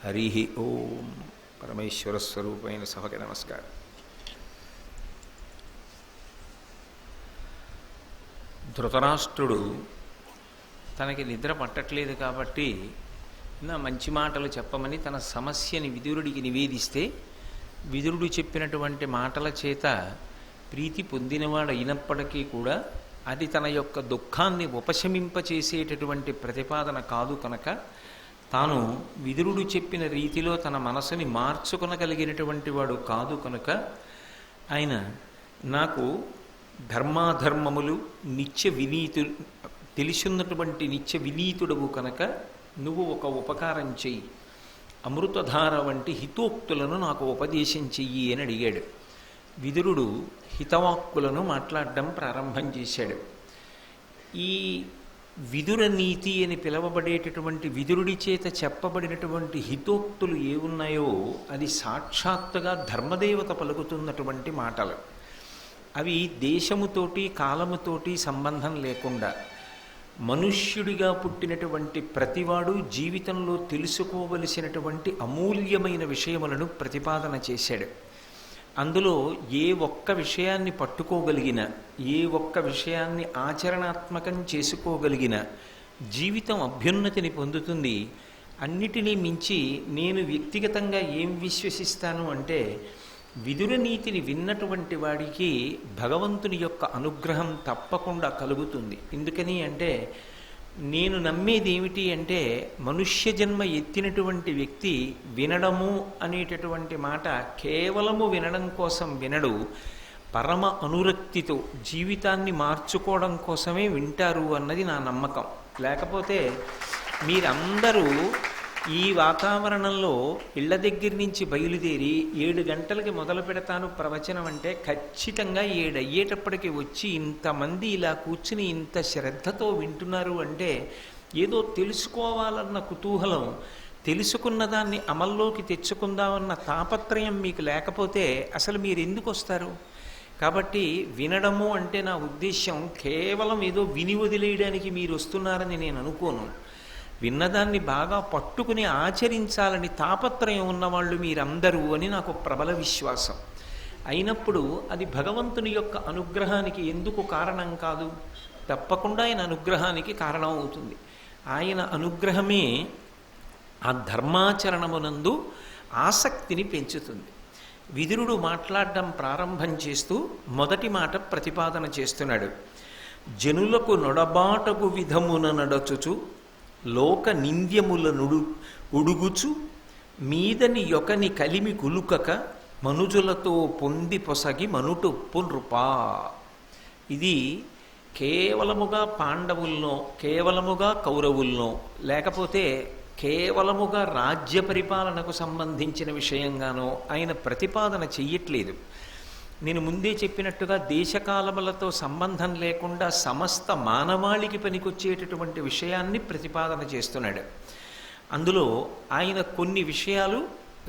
హరి ఓం. పరమేశ్వర స్వరూపమైన సభకి నమస్కారం. ధృతరాష్ట్రుడు తనకి నిద్ర పట్టట్లేదు కాబట్టి నా మంచి మాటలు చెప్పమని తన సమస్యని విదురుడికి నివేదిస్తే, విదురుడు చెప్పినటువంటి మాటల చేత ప్రీతి పొందినవాడు అయినప్పటికీ కూడా అది తన యొక్క దుఃఖాన్ని ఉపశమింపచేసేటటువంటి ప్రతిపాదన కాదు కనుక, తాను విదురుడు చెప్పిన రీతిలో తన మనసుని మార్చుకొనగలిగినటువంటి వాడు కాదు కనుక, ఆయన నాకు ధర్మాధర్మములు నిత్య వినీతు తెలిసిన్నటువంటి నిత్య వినీతుడవు కనుక నువ్వు ఒక ఉపకారం చెయ్యి, అమృతధార వంటి హితోక్తులను నాకు ఉపదేశం చెయ్యి అని అడిగాడు. విదురుడు హితవాక్కులను మాట్లాడడం ప్రారంభం చేశాడు. ఈ విదుర నీతి అని పిలవబడేటటువంటి విదురుడి చేత చెప్పబడినటువంటి హితోక్తులు ఏ ఉన్నాయో అది సాక్షాత్తుగా ధర్మదేవత పలుకుతున్నటువంటి మాటలు. అవి దేశముతోటి కాలముతోటి సంబంధం లేకుండా మనుష్యుడిగా పుట్టినటువంటి ప్రతివాడు జీవితంలో తెలుసుకోవలసినటువంటి అమూల్యమైన విషయములను ప్రతిపాదన చేశాడు. అందులో ఏ ఒక్క విషయాన్ని పట్టుకోగలిగిన, ఏ ఒక్క విషయాన్ని ఆచరణాత్మకం చేసుకోగలిగిన జీవితం అభ్యున్నతిని పొందుతుంది. అన్నిటినీ మించి నేను వ్యక్తిగతంగా ఏం విశ్వసిస్తాను అంటే, విదుర నీతిని విన్నటువంటి వాడికి భగవంతుని యొక్క అనుగ్రహం తప్పకుండా కలుగుతుంది. ఎందుకని అంటే, నేను నమ్మేది ఏమిటి అంటే, మనుష్య జన్మ ఎత్తినటువంటి వ్యక్తి వినడము అనేటటువంటి మాట కేవలము వినడం కోసం వినడు, పరమ అనురక్తితో జీవితాన్ని మార్చుకోవడం కోసమే వింటారు అన్నది నా నమ్మకం. లేకపోతే మీరందరూ ఈ వాతావరణంలో ఇళ్ల దగ్గర నుంచి బయలుదేరి 7 గంటలకి మొదలు పెడతాను ప్రవచనం అంటే, ఖచ్చితంగా 7 అయ్యేటప్పటికి వచ్చి ఇంతమంది ఇలా కూర్చుని ఇంత శ్రద్ధతో వింటున్నారు అంటే ఏదో తెలుసుకోవాలన్న కుతూహలం, తెలుసుకున్న దాన్ని అమల్లోకి తెచ్చుకుందామన్న తాపత్రయం మీకు లేకపోతే అసలు మీరు ఎందుకు వస్తారు? కాబట్టి వినడము అంటే నా ఉద్దేశ్యం కేవలం ఏదో విని వదిలేయడానికి మీరు వస్తున్నారని నేను అనుకోను. విన్నదాన్ని బాగా పట్టుకుని ఆచరించాలని తాపత్రయం ఉన్నవాళ్ళు మీరందరూ అని నాకు ప్రబల విశ్వాసం. అయినప్పుడు అది భగవంతుని యొక్క అనుగ్రహానికి ఎందుకు కారణం కాదు? తప్పకుండా ఆయన అనుగ్రహానికి కారణం అవుతుంది. ఆయన అనుగ్రహమే ఆ ధర్మాచరణమునందు ఆసక్తిని పెంచుతుంది. విదురుడు మాట్లాడడం ప్రారంభం చేస్తూ మొదటి మాట ప్రతిపాదన చేస్తున్నాడు. జనులకు నొడబాటకు విధమున నడచుచు లోక నింద్యముల ఉడుగుచు మీదని యొకని కలిమి కులుకక మనుజులతో పొంది పొసగి మనుటొప్పు నృపా. ఇది కేవలముగా పాండవుల్లో, కేవలముగా కౌరవుల్లో, లేకపోతే కేవలముగా రాజ్య పరిపాలనకు సంబంధించిన విషయంగానో ఆయన ప్రతిపాదన చెయ్యట్లేదు. నేను ముందే చెప్పినట్టుగా దేశకాలములతో సంబంధం లేకుండా సమస్త మానవాళికి పనికొచ్చేటటువంటి విషయాన్ని ప్రతిపాదన చేస్తున్నాడు. అందులో ఆయన కొన్ని విషయాలు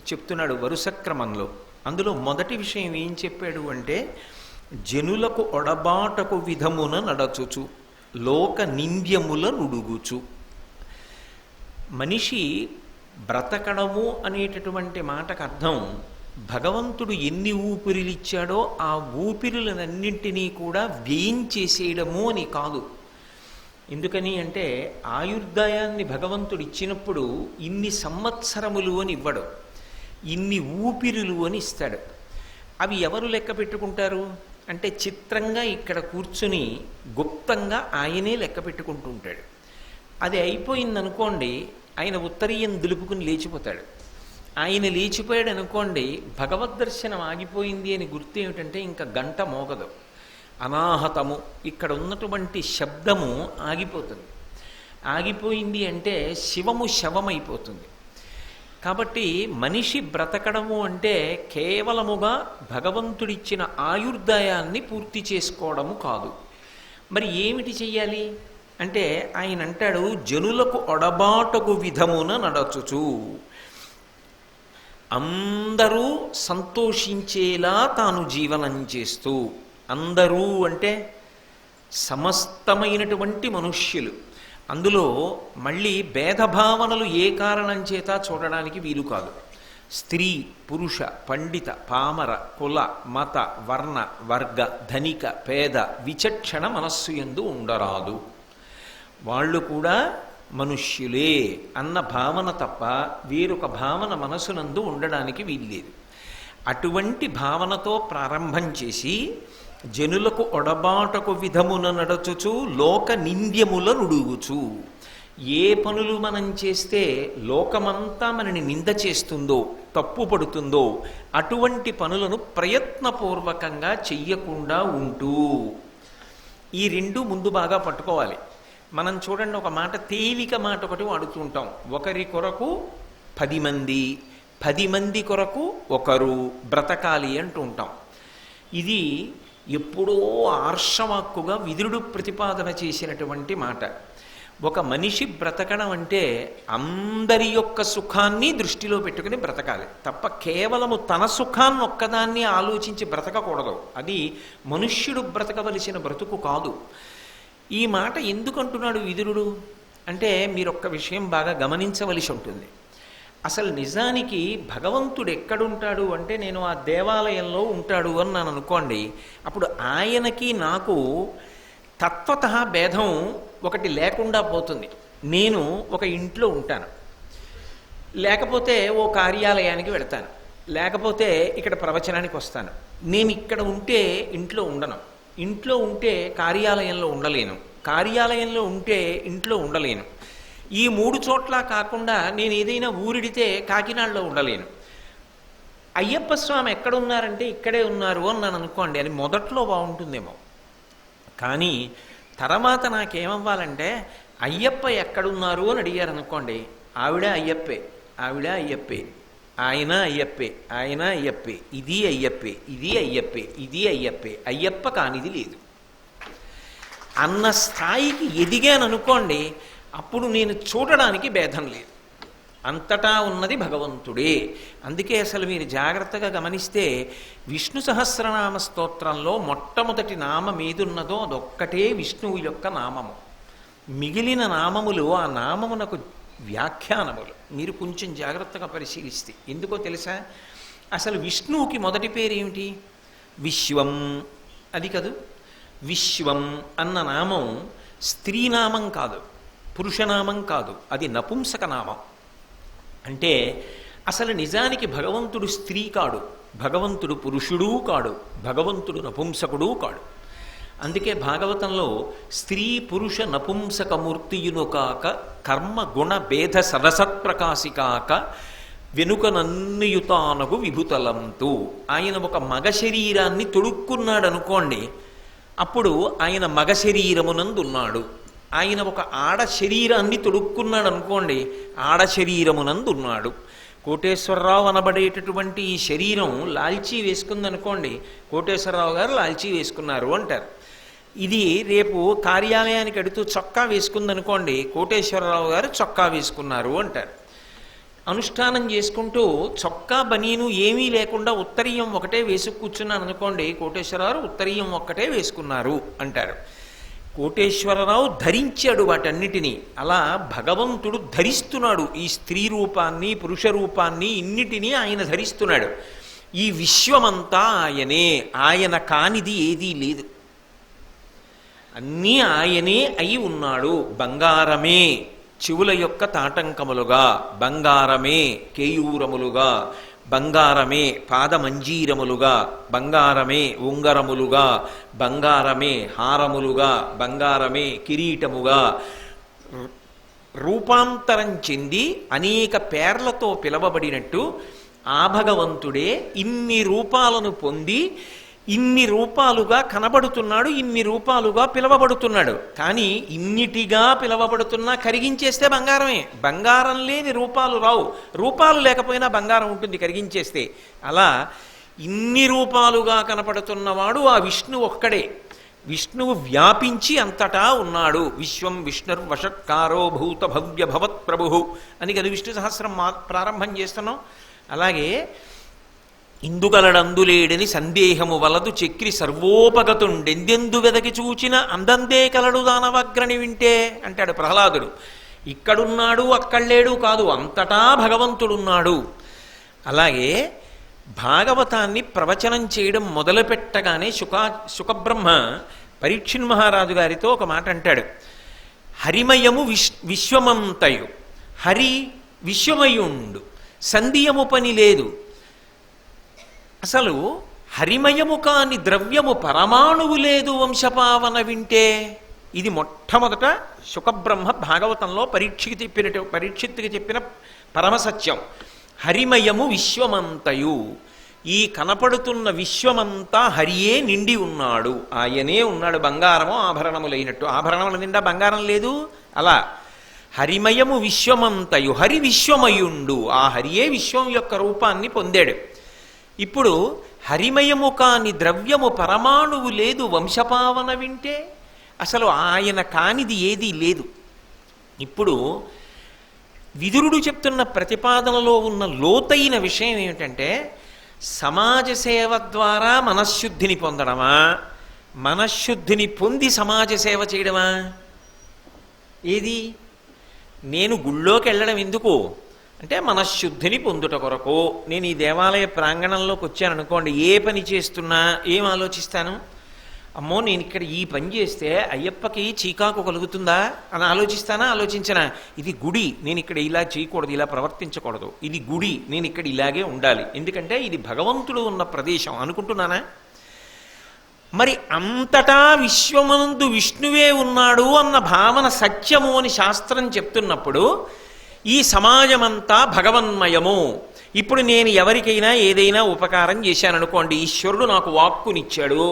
చెప్తున్నాడు వరుస క్రమంలో. అందులో మొదటి విషయం ఏం చెప్పాడు అంటే, జనులకు ఒడబాటకు విధమున నడచుచు లోక నింద్యముల నుడుగుచు. మనిషి బ్రతకడము అనేటటువంటి మాటకు అర్థం, భగవంతుడు ఎన్ని ఊపిరిలిచ్చాడో ఆ ఊపిరులనన్నింటినీ కూడా వ్యయం చేసేయడము అని కాదు. ఎందుకని అంటే, ఆయుర్దాయాన్ని భగవంతుడు ఇచ్చినప్పుడు ఇన్ని సంవత్సరములు అని ఇవ్వడు, ఇన్ని ఊపిరులు అని ఇస్తాడు. అవి ఎవరు లెక్క పెట్టుకుంటారు అంటే, చిత్రంగా ఇక్కడ కూర్చుని గుప్తంగా ఆయనే లెక్క పెట్టుకుంటూ ఉంటాడు. అది అయిపోయిందనుకోండి, ఆయన ఉత్తరీయం దులుపుకుని లేచిపోతాడు. ఆయన లేచిపోయాడు అనుకోండి, భగవద్ దర్శనం ఆగిపోయింది అని గుర్తు ఏమిటంటే ఇంకా గంట మోగదు, అనాహతము, ఇక్కడ ఉన్నటువంటి శబ్దము ఆగిపోతుంది. ఆగిపోయింది అంటే శివము శవమైపోతుంది. కాబట్టి మనిషి బ్రతకడము అంటే కేవలముగా భగవంతుడిచ్చిన ఆయుర్దాయాన్ని పూర్తి చేసుకోవడము కాదు. మరి ఏమిటి చెయ్యాలి అంటే, ఆయన అంటాడు, జనులకు ఒడబాటకు విధమున నడచుచు, అందరూ సంతోషించేలా తాను జీవనం చేస్తూ. అందరూ అంటే సమస్తమైనటువంటి మనుష్యులు, అందులో మళ్ళీ భేదభావనలు ఏ కారణం చేత చూడడానికి వీలు కాదు. స్త్రీ, పురుష, పండిత, పామర, కుల, మత, వర్ణ, వర్గ, ధనిక, పేద విచక్షణ మనస్సు యందు ఉండరాదు. వాళ్ళు కూడా మనుష్యులే అన్న భావన తప్ప వేరొక భావన మనసునందు ఉండడానికి వీల్లేదు. అటువంటి భావనతో ప్రారంభం చేసి జనులకు ఒడబాటకు విధమున నడచుచు లోక నింద్యముల నుడుగుచు, ఏ పనులు మనం చేస్తే లోకమంతా మనని నింద చేస్తుందో, తప్పు పడుతుందో అటువంటి పనులను ప్రయత్నపూర్వకంగా చెయ్యకుండా ఉంటూ, ఈ రెండు ముందు బాగా పట్టుకోవాలి. మనం చూడండి, ఒక మాట, తేలిక మాట ఒకటి వాడుతూ ఉంటాం. ఒకరి కొరకు 10 మంది, 10 మంది కొరకు ఒకరు బ్రతకాలి అంటూ ఉంటాం. ఇది ఎప్పుడో ఆర్షవాక్కుగా విదురుడు ప్రతిపాదన చేసినటువంటి మాట. ఒక మనిషి బ్రతకడం అంటే అందరి యొక్క సుఖాన్ని దృష్టిలో పెట్టుకుని బ్రతకాలి తప్ప కేవలము తన సుఖాన్ని ఒక్కదాన్ని ఆలోచించి బ్రతకకూడదు. అది మనుష్యుడు బ్రతకవలసిన బ్రతుకు కాదు. ఈ మాట ఎందుకంటున్నాడు విదురుడు అంటే మీరు ఒక్క విషయం బాగా గమనించవలసి ఉంటుంది. అసలు నిజానికి భగవంతుడు ఎక్కడుంటాడు అంటే నేను ఆ దేవాలయంలో ఉంటాడు అని నేను అనుకోండి, అప్పుడు ఆయనకి నాకు తత్వత భేదం ఒకటి లేకుండా పోతుంది. నేను ఒక ఇంట్లో ఉంటాను, లేకపోతే ఓ కార్యాలయానికి వెళతాను, లేకపోతే ఇక్కడ ప్రవచనానికి వస్తాను. నేను ఇక్కడ ఉంటే ఇంట్లో ఉండను, ఇంట్లో ఉంటే కార్యాలయంలో ఉండలేను, కార్యాలయంలో ఉంటే ఇంట్లో ఉండలేను. ఈ 3 చోట్ల కాకుండా నేను ఏదైనా ఊరిడితే కాకినాడలో ఉండలేను. అయ్యప్ప స్వామి ఎక్కడున్నారంటే ఇక్కడే ఉన్నారు అని నన్ను అనుకోండి, అది మొదట్లో బాగుంటుందేమో. కానీ తర్వాత నాకేమవ్వాలంటే అయ్యప్ప ఎక్కడున్నారు అని అడిగారు అనుకోండి, ఆవిడ అయ్యప్పే, ఆవిడ అయ్యప్పే, ఆయన అయ్యప్పే, ఆయన అయ్యప్పే, ఇది అయ్యప్పే, ఇది అయ్యప్పే, ఇది అయ్యప్పే, అయ్యప్ప కానిది లేదు అన్న స్థాయికి ఎదిగాననుకోండి, అప్పుడు నేను చూడడానికి భేదం లేదు, అంతటా ఉన్నది భగవంతుడే. అందుకే అసలు మీరు జాగ్రత్తగా గమనిస్తే విష్ణు సహస్రనామ స్తోత్రంలో మొట్టమొదటి నామం ఏదున్నదో అదొక్కటే విష్ణువు యొక్క నామము. మిగిలిన నామములు ఆ నామమునకు వ్యాఖ్యానములు. మీరు కొంచెం జాగ్రత్తగా పరిశీలిస్తే ఎందుకో తెలుసా? అసలు విష్ణువుకి మొదటి పేరు ఏమిటి? విశ్వం. అది కదూ, విశ్వం అన్న నామం స్త్రీనామం కాదు, పురుషనామం కాదు, అది నపుంసక నామం. అంటే అసలు నిజానికి భగవంతుడు స్త్రీ కాడు, భగవంతుడు పురుషుడూ కాడు, భగవంతుడు నపుంసకుడూ కాడు. అందుకే భాగవతంలో స్త్రీ పురుష నపుంసకమూర్తియును కాక కర్మ గుణ భేద సరసత్ప్రకాశికాక వెనుక నన్నుయుతానగు విభుతలంతు, ఆయన ఒక మగ శరీరాన్ని తొడుక్కున్నాడు అనుకోండి, అప్పుడు ఆయన మగ శరీరమునందున్నాడు. ఆయన ఒక ఆడ శరీరాన్ని తొడుక్కున్నాడు అనుకోండి, ఆడ శరీరమునందున్నాడు. కోటేశ్వరరావు అనబడేటటువంటి ఈ శరీరం లాల్చీ వేసుకుందనుకోండి, కోటేశ్వరరావు గారు లాల్చీ వేసుకున్నారు అంటారు. ఇది రేపు కార్యాలయానికి అడుతూ చొక్కా వేసుకుందనుకోండి, కోటేశ్వరరావు గారు చొక్కా వేసుకున్నారు అంటారు. అనుష్ఠానం చేసుకుంటూ చొక్కా బనీను ఏమీ లేకుండా ఉత్తరీయం ఒకటే వేసి కూర్చున్నాను అనుకోండి, కోటేశ్వరరావు ఉత్తరీయం ఒక్కటే వేసుకున్నారు అంటారు. కోటేశ్వరరావు ధరించాడు వాటన్నిటినీ. అలా భగవంతుడు ధరిస్తున్నాడు ఈ స్త్రీ రూపాన్ని, పురుష రూపాన్ని, ఇన్నిటినీ ఆయన ధరిస్తున్నాడు. ఈ విశ్వమంతా ఆయనే, ఆయన కానిది ఏదీ లేదు, అన్నీ ఆయనే అయి ఉన్నాడు. బంగారమే చెవుల యొక్క తాటంకములుగా, బంగారమే కేయూరములుగా, బంగారమే పాదమంజీరములుగా, బంగారమే ఉంగరములుగా, బంగారమే హారములుగా, బంగారమే కిరీటముగా రూపాంతరం చెంది అనేక పేర్లతో పిలవబడినట్టు ఆ భగవంతుడే ఇన్ని రూపాలను పొంది ఇన్ని రూపాలుగా కనబడుతున్నాడు, ఇన్ని రూపాలుగా పిలవబడుతున్నాడు. కానీ ఇన్నిటిగా పిలవబడుతున్నా కరిగించేస్తే బంగారమే. బంగారం లేని రూపాలు రావు, రూపాలు లేకపోయినా బంగారం ఉంటుంది కరిగించేస్తే. అలా ఇన్ని రూపాలుగా కనపడుతున్నవాడు ఆ విష్ణువు ఒక్కడే. విష్ణువు వ్యాపించి అంతటా ఉన్నాడు. విశ్వం విష్ణుర్వషట్కారో భూత భవ్య భవత్ ప్రభు అని కదా విష్ణు సహస్రం ప్రారంభం చేస్తున్నాం. అలాగే ఇందుకలడందులేడని సందేహము వలదు చక్రి సర్వోపగతుండెందెందు వెదకి చూచిన అందందే కలడు దానవగ్రని వింటే అంటాడు ప్రహ్లాదుడు. ఇక్కడున్నాడు అక్కడలేడు కాదు, అంతటా భగవంతుడున్నాడు. అలాగే భాగవతాన్ని ప్రవచనం చేయడం మొదలుపెట్టగానే శుకబ్రహ్మ పరీక్షిన్ మహారాజు గారితో ఒక మాట అంటాడు. హరిమయము విశ్వమంతయు, హరి విశ్వమయుండు, సంధియము పని లేదు. అసలు హరిమయము కాని ద్రవ్యము పరమాణువు లేదు వంశపావన వింటే. ఇది మొట్టమొదట శుకబ్రహ్మ భాగవతంలో పరీక్షిత్తుకి చెప్పిన పరమసత్యం. హరిమయము విశ్వమంతయు, ఈ కనపడుతున్న విశ్వమంతా హరియే నిండి ఉన్నాడు, ఆయనే ఉన్నాడు. బంగారము ఆభరణములైనట్టు, ఆభరణముల నిండా బంగారం లేదు. అలా హరిమయము విశ్వమంతయు, హరి విశ్వమయుండు, ఆ హరియే విశ్వం యొక్క రూపాన్ని పొందాడు. ఇప్పుడు హరిమయము కాని ద్రవ్యము పరమాణువు లేదు వంశపావన వింటే, అసలు ఆయన కానిది ఏదీ లేదు. ఇప్పుడు విదురుడు చెప్తున్న ప్రతిపాదనలో ఉన్న లోతైన విషయం ఏమిటంటే, సమాజ సేవ ద్వారా మనశ్శుద్ధిని పొందడమా, మనశ్శుద్ధిని పొంది సమాజ సేవ చేయడమా? ఏది? నేను గుళ్ళోకి వెళ్ళడం ఎందుకు అంటే మనశ్శుద్ధిని పొందుట కొరకు. నేను ఈ దేవాలయ ప్రాంగణంలోకి వచ్చాను అనుకోండి, ఏ పని చేస్తున్నా ఏం ఆలోచిస్తాను? అమ్మో నేను ఇక్కడ ఈ పని చేస్తే అయ్యప్పకి చీకాకు కలుగుతుందా అని ఆలోచిస్తానా? ఆలోచించనా? ఇది గుడి, నేను ఇక్కడ ఇలా చేయకూడదు, ఇలా ప్రవర్తించకూడదు. ఇది గుడి, నేను ఇక్కడ ఇలాగే ఉండాలి, ఎందుకంటే ఇది భగవంతుడు ఉన్న ప్రదేశం అనుకుంటున్నానా? మరి అంతటా విశ్వమందు విష్ణువే ఉన్నాడు అన్న భావన సత్యము అని శాస్త్రం చెప్తున్నప్పుడు, ఈ సమాజమంతా భగవన్మయము. ఇప్పుడు నేను ఎవరికైనా ఏదైనా ఉపకారం చేశాననుకోండి, ఈశ్వరుడు నాకు వాక్కునిచ్చాడు,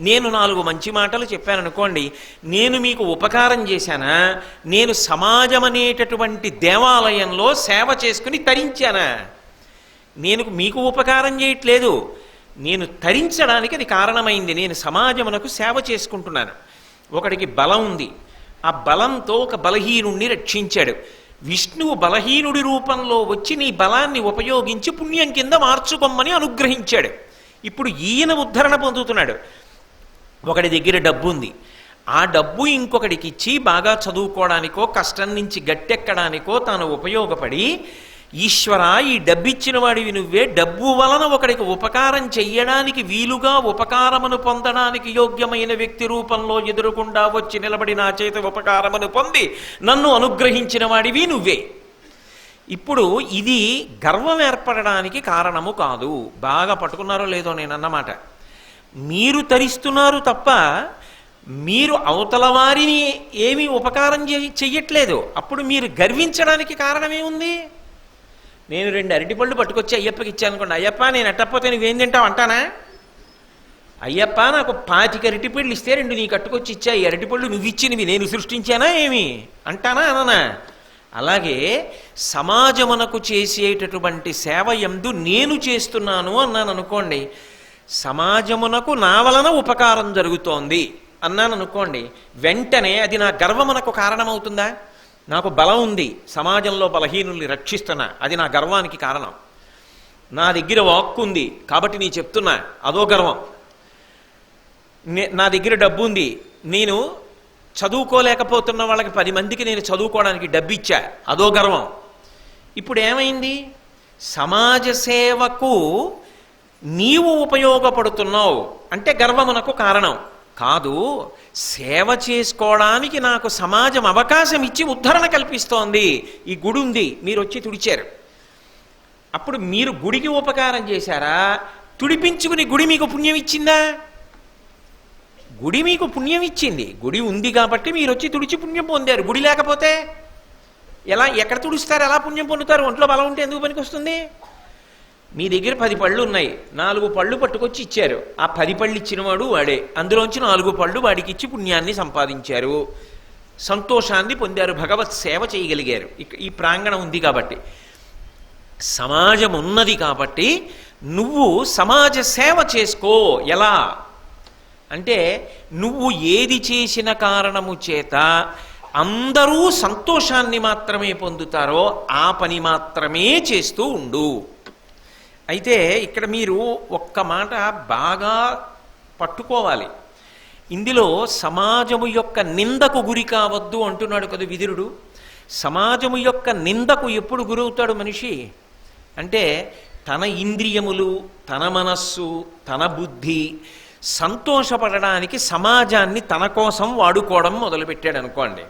నేను 4 మంచి మాటలు చెప్పాననుకోండి, నేను మీకు ఉపకారం చేశానా? నేను సమాజం అనేటటువంటి దేవాలయంలో సేవ చేసుకుని తరించానా? నేను మీకు ఉపకారం చేయట్లేదు, నేను తరించడానికి అది కారణమైంది. నేను సమాజమునకు సేవ చేసుకుంటున్నాను. ఒకడికి బలం ఉంది, ఆ బలంతో ఒక బలహీనుణ్ణి రక్షించాడు. విష్ణువు బలహీనుడి రూపంలో వచ్చి నీ బలాన్ని ఉపయోగించి పుణ్యం కింద మార్చుకోమని అనుగ్రహించాడు. ఇప్పుడు ఈయన ఉద్ధరణ పొందుతున్నాడు. ఒకడి దగ్గర డబ్బు ఉంది, ఆ డబ్బు ఇంకొకడికి ఇచ్చి బాగా చదువుకోవడానికో కష్టం నుంచి గట్టెక్కడానికో తాను ఉపయోగపడి, ఈశ్వర ఈ డబ్బిచ్చిన వాడివి నువ్వే, డబ్బు వలన ఒకడికి ఉపకారం చెయ్యడానికి వీలుగా ఉపకారమును పొందడానికి యోగ్యమైన వ్యక్తి రూపంలో ఎదురుకుండా వచ్చి నిలబడి నా చేత ఉపకారమును పొంది నన్ను అనుగ్రహించిన వాడివి నువ్వే. ఇప్పుడు ఇది గర్వం ఏర్పడడానికి కారణము కాదు. బాగా పట్టుకున్నారో లేదో నేను అన్నమాట. మీరు తరిస్తున్నారు తప్ప మీరు అవతల వారిని ఏమీ ఉపకారం చెయ్యట్లేదు. అప్పుడు మీరు గర్వించడానికి కారణమేముంది? నేను 2 అరటిపళ్ళు పట్టుకొచ్చి అయ్యప్పకి ఇచ్చాను అనుకోండి, అయ్యప్ప నేను ఎట్టకపోతే నువ్వేం తింటావు అంటానా? అయ్యప్ప నాకు 25 అరటిపళ్ళు ఇస్తే 2 నీ కట్టుకొచ్చి ఇచ్చా, ఈ అరటిపళ్ళు నువ్వు ఇచ్చినవి నేను సృష్టించానా ఏమి అంటానా అననా? అలాగే సమాజమునకు చేసేటటువంటి సేవ యందు నేను చేస్తున్నాను అన్నాను అనుకోండి, సమాజమునకు నా వలన ఉపకారం జరుగుతోంది అన్నాను అనుకోండి, వెంటనే అది నా గర్వమునకు కారణమవుతుందా? నాకు బలం ఉంది, సమాజంలో బలహీనుల్ని రక్షిస్తున్నా, అది నా గర్వానికి కారణం. నా దగ్గర వాక్కు ఉంది కాబట్టి నీ చెప్తున్నా, అదో గర్వం. నా దగ్గర డబ్బు ఉంది, నేను చదువుకోలేకపోతున్న వాళ్ళకి 10 మందికి నేను చదువుకోవడానికి డబ్బు ఇచ్చా, అదో గర్వం. ఇప్పుడు ఏమైంది? సమాజ సేవకు నీవు ఉపయోగపడుతున్నావు అంటే గర్వమునకు కారణం కాదు. సేవ చేసుకోవడానికి నాకు సమాజం అవకాశం ఇచ్చి ఉద్ధరణ కల్పిస్తోంది. ఈ గుడి ఉంది, మీరు వచ్చి తుడిచారు, అప్పుడు మీరు గుడికి ఉపకారం చేశారా? తుడిపించుకుని గుడి మీకు పుణ్యం ఇచ్చిందా? గుడి మీకు పుణ్యం ఇచ్చింది. గుడి ఉంది కాబట్టి మీరు వచ్చి తుడిచి పుణ్యం పొందారు. గుడి లేకపోతే ఎలా, ఎక్కడ తుడుస్తారు, ఎలా పుణ్యం పొందుతారు? ఒంట్లో బలం ఉంటే ఎందుకు పనికి వస్తుంది? మీ దగ్గర 10 పళ్ళు ఉన్నాయి, 4 పళ్ళు పట్టుకొచ్చి ఇచ్చారు, ఆ 10 పళ్ళు ఇచ్చినవాడు వాడే, అందులోంచి 4 పళ్ళు వాడికి ఇచ్చి పుణ్యాన్ని సంపాదించారు, సంతోషాన్ని పొందారు, భగవత్ సేవ చేయగలిగారు. ఈ ప్రాంగణం ఉంది కాబట్టి, సమాజం ఉన్నది కాబట్టి నువ్వు సమాజ సేవ చేసుకో. ఎలా అంటే, నువ్వు ఏది చేసిన కారణము చేత అందరూ సంతోషాన్ని మాత్రమే పొందుతారో ఆ పని మాత్రమే చేస్తూ ఉండు. అయితే ఇక్కడ మీరు ఒక్క మాట బాగా పట్టుకోవాలి. ఇందులో సమాజము యొక్క నిందకు గురి కావద్దు అంటున్నాడు కదా విదురుడు. సమాజము యొక్క నిందకు ఎప్పుడు గురవుతాడు మనిషి అంటే తన ఇంద్రియములు, తన మనస్సు, తన బుద్ధి సంతోషపడడానికి సమాజాన్ని తన కోసం వాడుకోవడం మొదలుపెట్టాడు అనుకోండి.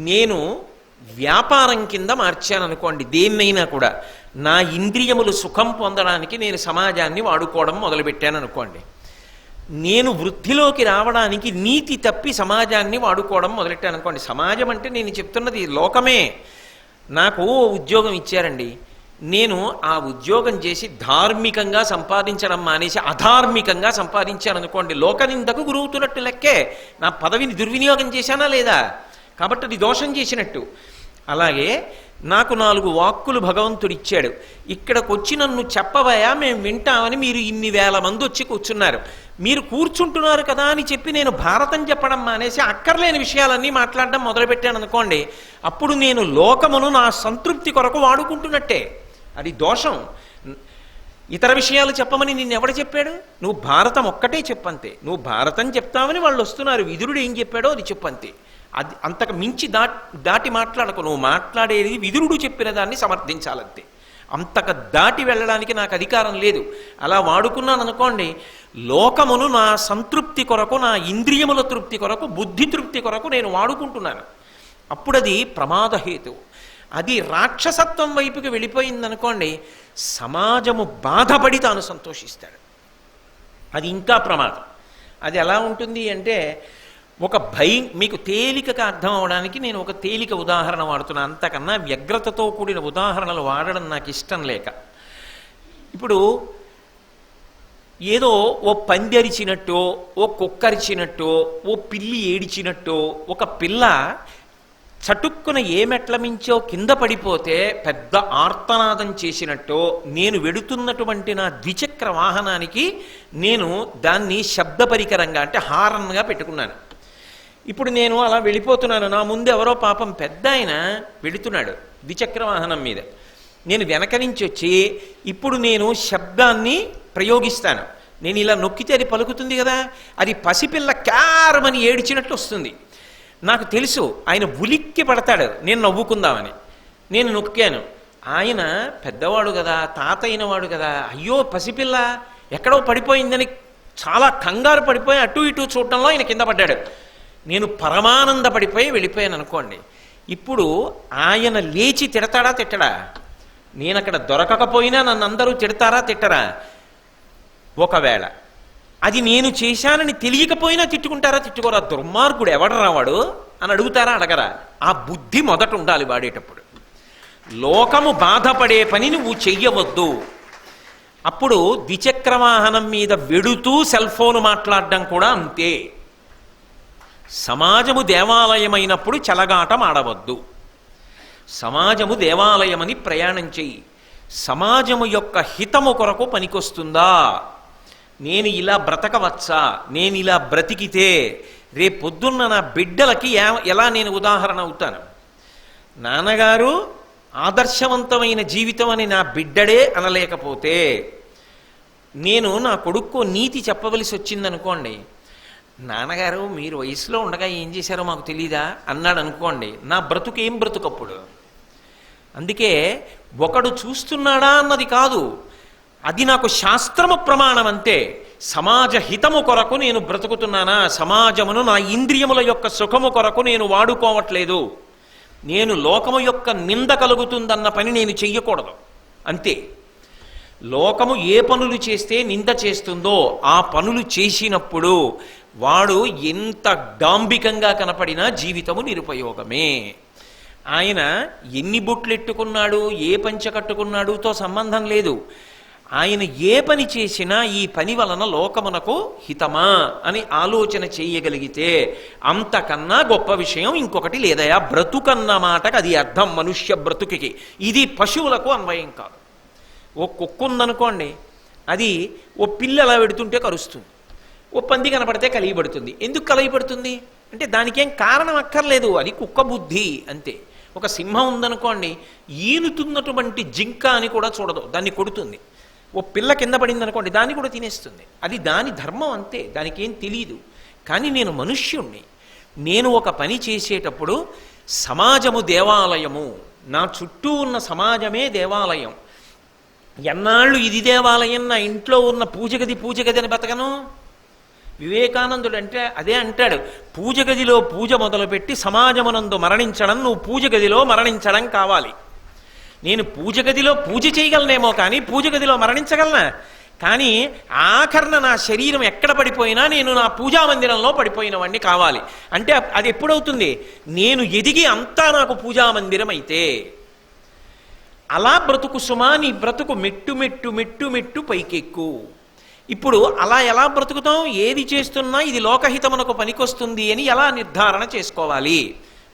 నేను వ్యాపారం కింద మార్చాను అనుకోండి, దేన్నైనా కూడా నా ఇంద్రియములు సుఖం పొందడానికి నేను సమాజాన్ని వాడుకోవడం మొదలుపెట్టాను అనుకోండి. నేను వృద్ధిలోకి రావడానికి నీతి తప్పి సమాజాన్ని వాడుకోవడం మొదలెట్టాను అనుకోండి. సమాజం అంటే నేను చెప్తున్నది లోకమే. నాకు ఉద్యోగం ఇచ్చారండి, నేను ఆ ఉద్యోగం చేసి ధార్మికంగా సంపాదించడం మానేసి అధార్మికంగా సంపాదించాను అనుకోండి, లోకనిందకు గురవుతున్నట్టు లెక్కే. నా పదవిని దుర్వినియోగం చేశానా లేదా, కాబట్టి అది దోషం చేసినట్టు. అలాగే నాకు 4 వాక్కులు భగవంతుడు ఇచ్చాడు, ఇక్కడికి వచ్చి నన్ను చెప్పవయా మేము వింటామని మీరు ఇన్ని వేల మంది వచ్చి కూర్చున్నారు. మీరు కూర్చుంటున్నారు కదా అని చెప్పి నేను భారతం చెప్పడం మానేసి అక్కర్లేని విషయాలన్నీ మాట్లాడడం మొదలుపెట్టాను అనుకోండి, అప్పుడు నేను లోకమును నా సంతృప్తి కొరకు వాడుకుంటున్నట్టే. అది దోషం. ఇతర విషయాలు చెప్పమని నిన్నెవడు చెప్పాడు? నువ్వు భారతం ఒక్కటే చెప్పంతే. నువ్వు భారతం చెప్తామని వాళ్ళు వస్తున్నారు, విదురుడు ఏం చెప్పాడో అది చెప్పంతే. అది అంతకు మించి దాటి మాట్లాడకు. నువ్వు మాట్లాడేది విదురుడు చెప్పిన దాన్ని సమర్థించాలంతే. అంతకు దాటి వెళ్ళడానికి నాకు అధికారం లేదు. అలా వాడుకున్నాను అనుకోండి, లోకమును నా సంతృప్తి కొరకు, నా ఇంద్రియముల తృప్తి కొరకు, బుద్ధి తృప్తి కొరకు నేను వాడుకుంటున్నాను. అప్పుడది ప్రమాదహేతు. అది రాక్షసత్వం వైపుకి వెళ్ళిపోయిందనుకోండి, సమాజము బాధపడి తాను సంతోషిస్తాడు. అది ఇంకా ప్రమాదం. అది ఎలా ఉంటుంది అంటే, ఒక భయం మీకు తేలికగా అర్థం అవడానికి నేను ఒక తేలిక ఉదాహరణ వాడుతున్నాను. అంతకన్నా వ్యగ్రతతో కూడిన ఉదాహరణలు వాడడం నాకు ఇష్టం లేక. ఇప్పుడు ఏదో ఓ పంది అరిచినట్టో, ఓ కుక్క అరిచినట్టో, ఓ పిల్లి ఏడిచినట్టో, ఒక పిల్ల చటుక్కున ఏ మెట్ల మించో కింద పడిపోతే పెద్ద ఆర్తనాదం చేసినట్టో, నేను వెడుతున్నటువంటి నా ద్విచక్ర వాహనానికి నేను దాన్ని శబ్ద పరికరంగా అంటే హారన్గా పెట్టుకున్నాను. ఇప్పుడు నేను అలా వెళ్ళిపోతున్నాను, నా ముందు ఎవరో పాపం పెద్ద ఆయన వెళుతున్నాడు ద్విచక్ర వాహనం మీద. నేను వెనక నుంచి వచ్చి ఇప్పుడు నేను శబ్దాన్ని ప్రయోగిస్తాను. నేను ఇలా నొక్కితే అది పలుకుతుంది కదా, అది పసిపిల్ల క్యారమని ఏడిచినట్లు వస్తుంది. నాకు తెలుసు ఆయన ఉలిక్కి పడతాడు నేను నవ్వుకుందామని. నేను నొక్కాను. ఆయన పెద్దవాడు కదా, తాత అయినవాడు కదా, అయ్యో పసిపిల్ల ఎక్కడో పడిపోయిందని చాలా కంగారు పడిపోయి అటు ఇటు చూడటంలో ఆయన కింద పడ్డాడు. నేను పరమానందపడిపోయి వెళ్ళిపోయాను అనుకోండి. ఇప్పుడు ఆయన లేచి తిడతాడా తిట్టడా? నేను అక్కడ దొరకకపోయినా నన్ను అందరూ తిడతారా తిట్టరా? ఒకవేళ అది నేను చేశానని తెలియకపోయినా తిట్టుకుంటారా తిట్టుకోరా? దుర్మార్గుడు ఎవడు రావాడు అని అడుగుతారా అడగరా? ఆ బుద్ధి మొదట ఉండాలి వాడేటప్పుడు. లోకము బాధపడే పని నువ్వు చెయ్యవద్దు. అప్పుడు ద్విచక్రవాహనం మీద వెడుతూ సెల్ ఫోన్ మాట్లాడడం కూడా అంతే. సమాజము దేవాలయమైనప్పుడు చెలగాటం ఆడవద్దు. సమాజము దేవాలయమని ప్రయాణం చెయ్యి. సమాజము యొక్క హితము కొరకు పనికొస్తుందా? నేను ఇలా బ్రతకవచ్చా? నేను ఇలా బ్రతికితే రేపొద్దున్న నా బిడ్డలకి ఎలా నేను ఉదాహరణ అవుతాను? నాన్నగారు ఆదర్శవంతమైన జీవితం అని నా బిడ్డడే అనలేకపోతే, నేను నా కొడుక్కు నీతి చెప్పవలసి వచ్చిందనుకోండి, నాన్నగారు మీరు వయసులో ఉండగా ఏం చేశారో మాకు తెలీదా అన్నాడు అనుకోండి, నా బ్రతుకు ఏం బ్రతుకప్పుడు? అందుకే ఒకడు చూస్తున్నాడా అన్నది కాదు, అది నాకు శాస్త్రము ప్రమాణం అంతే. సమాజ హితము కొరకు నేను బ్రతుకుతున్నానా? సమాజమును నా ఇంద్రియముల యొక్క సుఖము కొరకు నేను వాడుకోవట్లేదు. నేను లోకము యొక్క నింద కలుగుతుందన్న పని నేను చెయ్యకూడదు అంతే. లోకము ఏ పనులు చేస్తే నింద చేస్తుందో ఆ పనులు చేసినప్పుడు వాడు ఎంత డాంబికంగా కనపడినా జీవితము నిరుపయోగమే. ఆయన ఎన్ని బొట్లెట్టుకున్నాడు, ఏ పంచ కట్టుకున్నాడుతో సంబంధం లేదు. ఆయన ఏ పని చేసినా ఈ పని వలన లోకమునకు హితమా అని ఆలోచన చేయగలిగితే అంతకన్నా గొప్ప విషయం ఇంకొకటి లేదయా. బ్రతుకన్న మాటకు అది అర్థం మనుష్య బ్రతుకికి. ఇది పశువులకు అన్వయం కాదు. ఓ కుక్క ఉందనుకోండి, అది ఓ పిల్ల అలా పెడుతుంటే కరుస్తుంది, ఓ పంది కనపడితే కలిగిపడుతుంది. ఎందుకు కలిగిపడుతుంది అంటే దానికేం కారణం అక్కర్లేదు, అది కుక్క బుద్ధి అంతే. ఒక సింహం ఉందనుకోండి, ఈనుతున్నటువంటి జింక అని కూడా చూడదు, దాన్ని కొడుతుంది. ఓ పిల్ల కింద పడింది అనుకోండి, దాన్ని కూడా తినేస్తుంది. అది దాని ధర్మం అంతే, దానికి ఏం తెలియదు. కానీ నేను మనుష్యుణ్ణి. నేను ఒక పని చేసేటప్పుడు సమాజము దేవాలయము, నా చుట్టూ ఉన్న సమాజమే దేవాలయం. ఎన్నాళ్ళు ఇది దేవాలయం, నా ఇంట్లో ఉన్న పూజ గది అని బతకను? వివేకానందుడు అంటే అదే అంటాడు, పూజ గదిలో పూజ మొదలుపెట్టి సమాజమునందు మరణించడం, నువ్వు పూజ గదిలో మరణించడం కావాలి. నేను పూజ గదిలో పూజ చేయగలనేమో కానీ పూజ గదిలో మరణించగలనా? కానీ ఆఖరణ నా శరీరం ఎక్కడ పడిపోయినా నేను నా పూజా మందిరంలో పడిపోయిన వాడిని కావాలి. అంటే అది ఎప్పుడవుతుంది? నేను ఎదిగి అంతా నాకు పూజా మందిరం అయితే. అలా బ్రతుకు సుమా, నీ బ్రతుకు మెట్టు మెట్టు మెట్టు మెట్టు పైకెక్కు. ఇప్పుడు అలా ఎలా బ్రతుకుతాం? ఏది చేస్తున్నా ఇది లోకహితమునకు పనికొస్తుంది అని ఎలా నిర్ధారణ చేసుకోవాలి?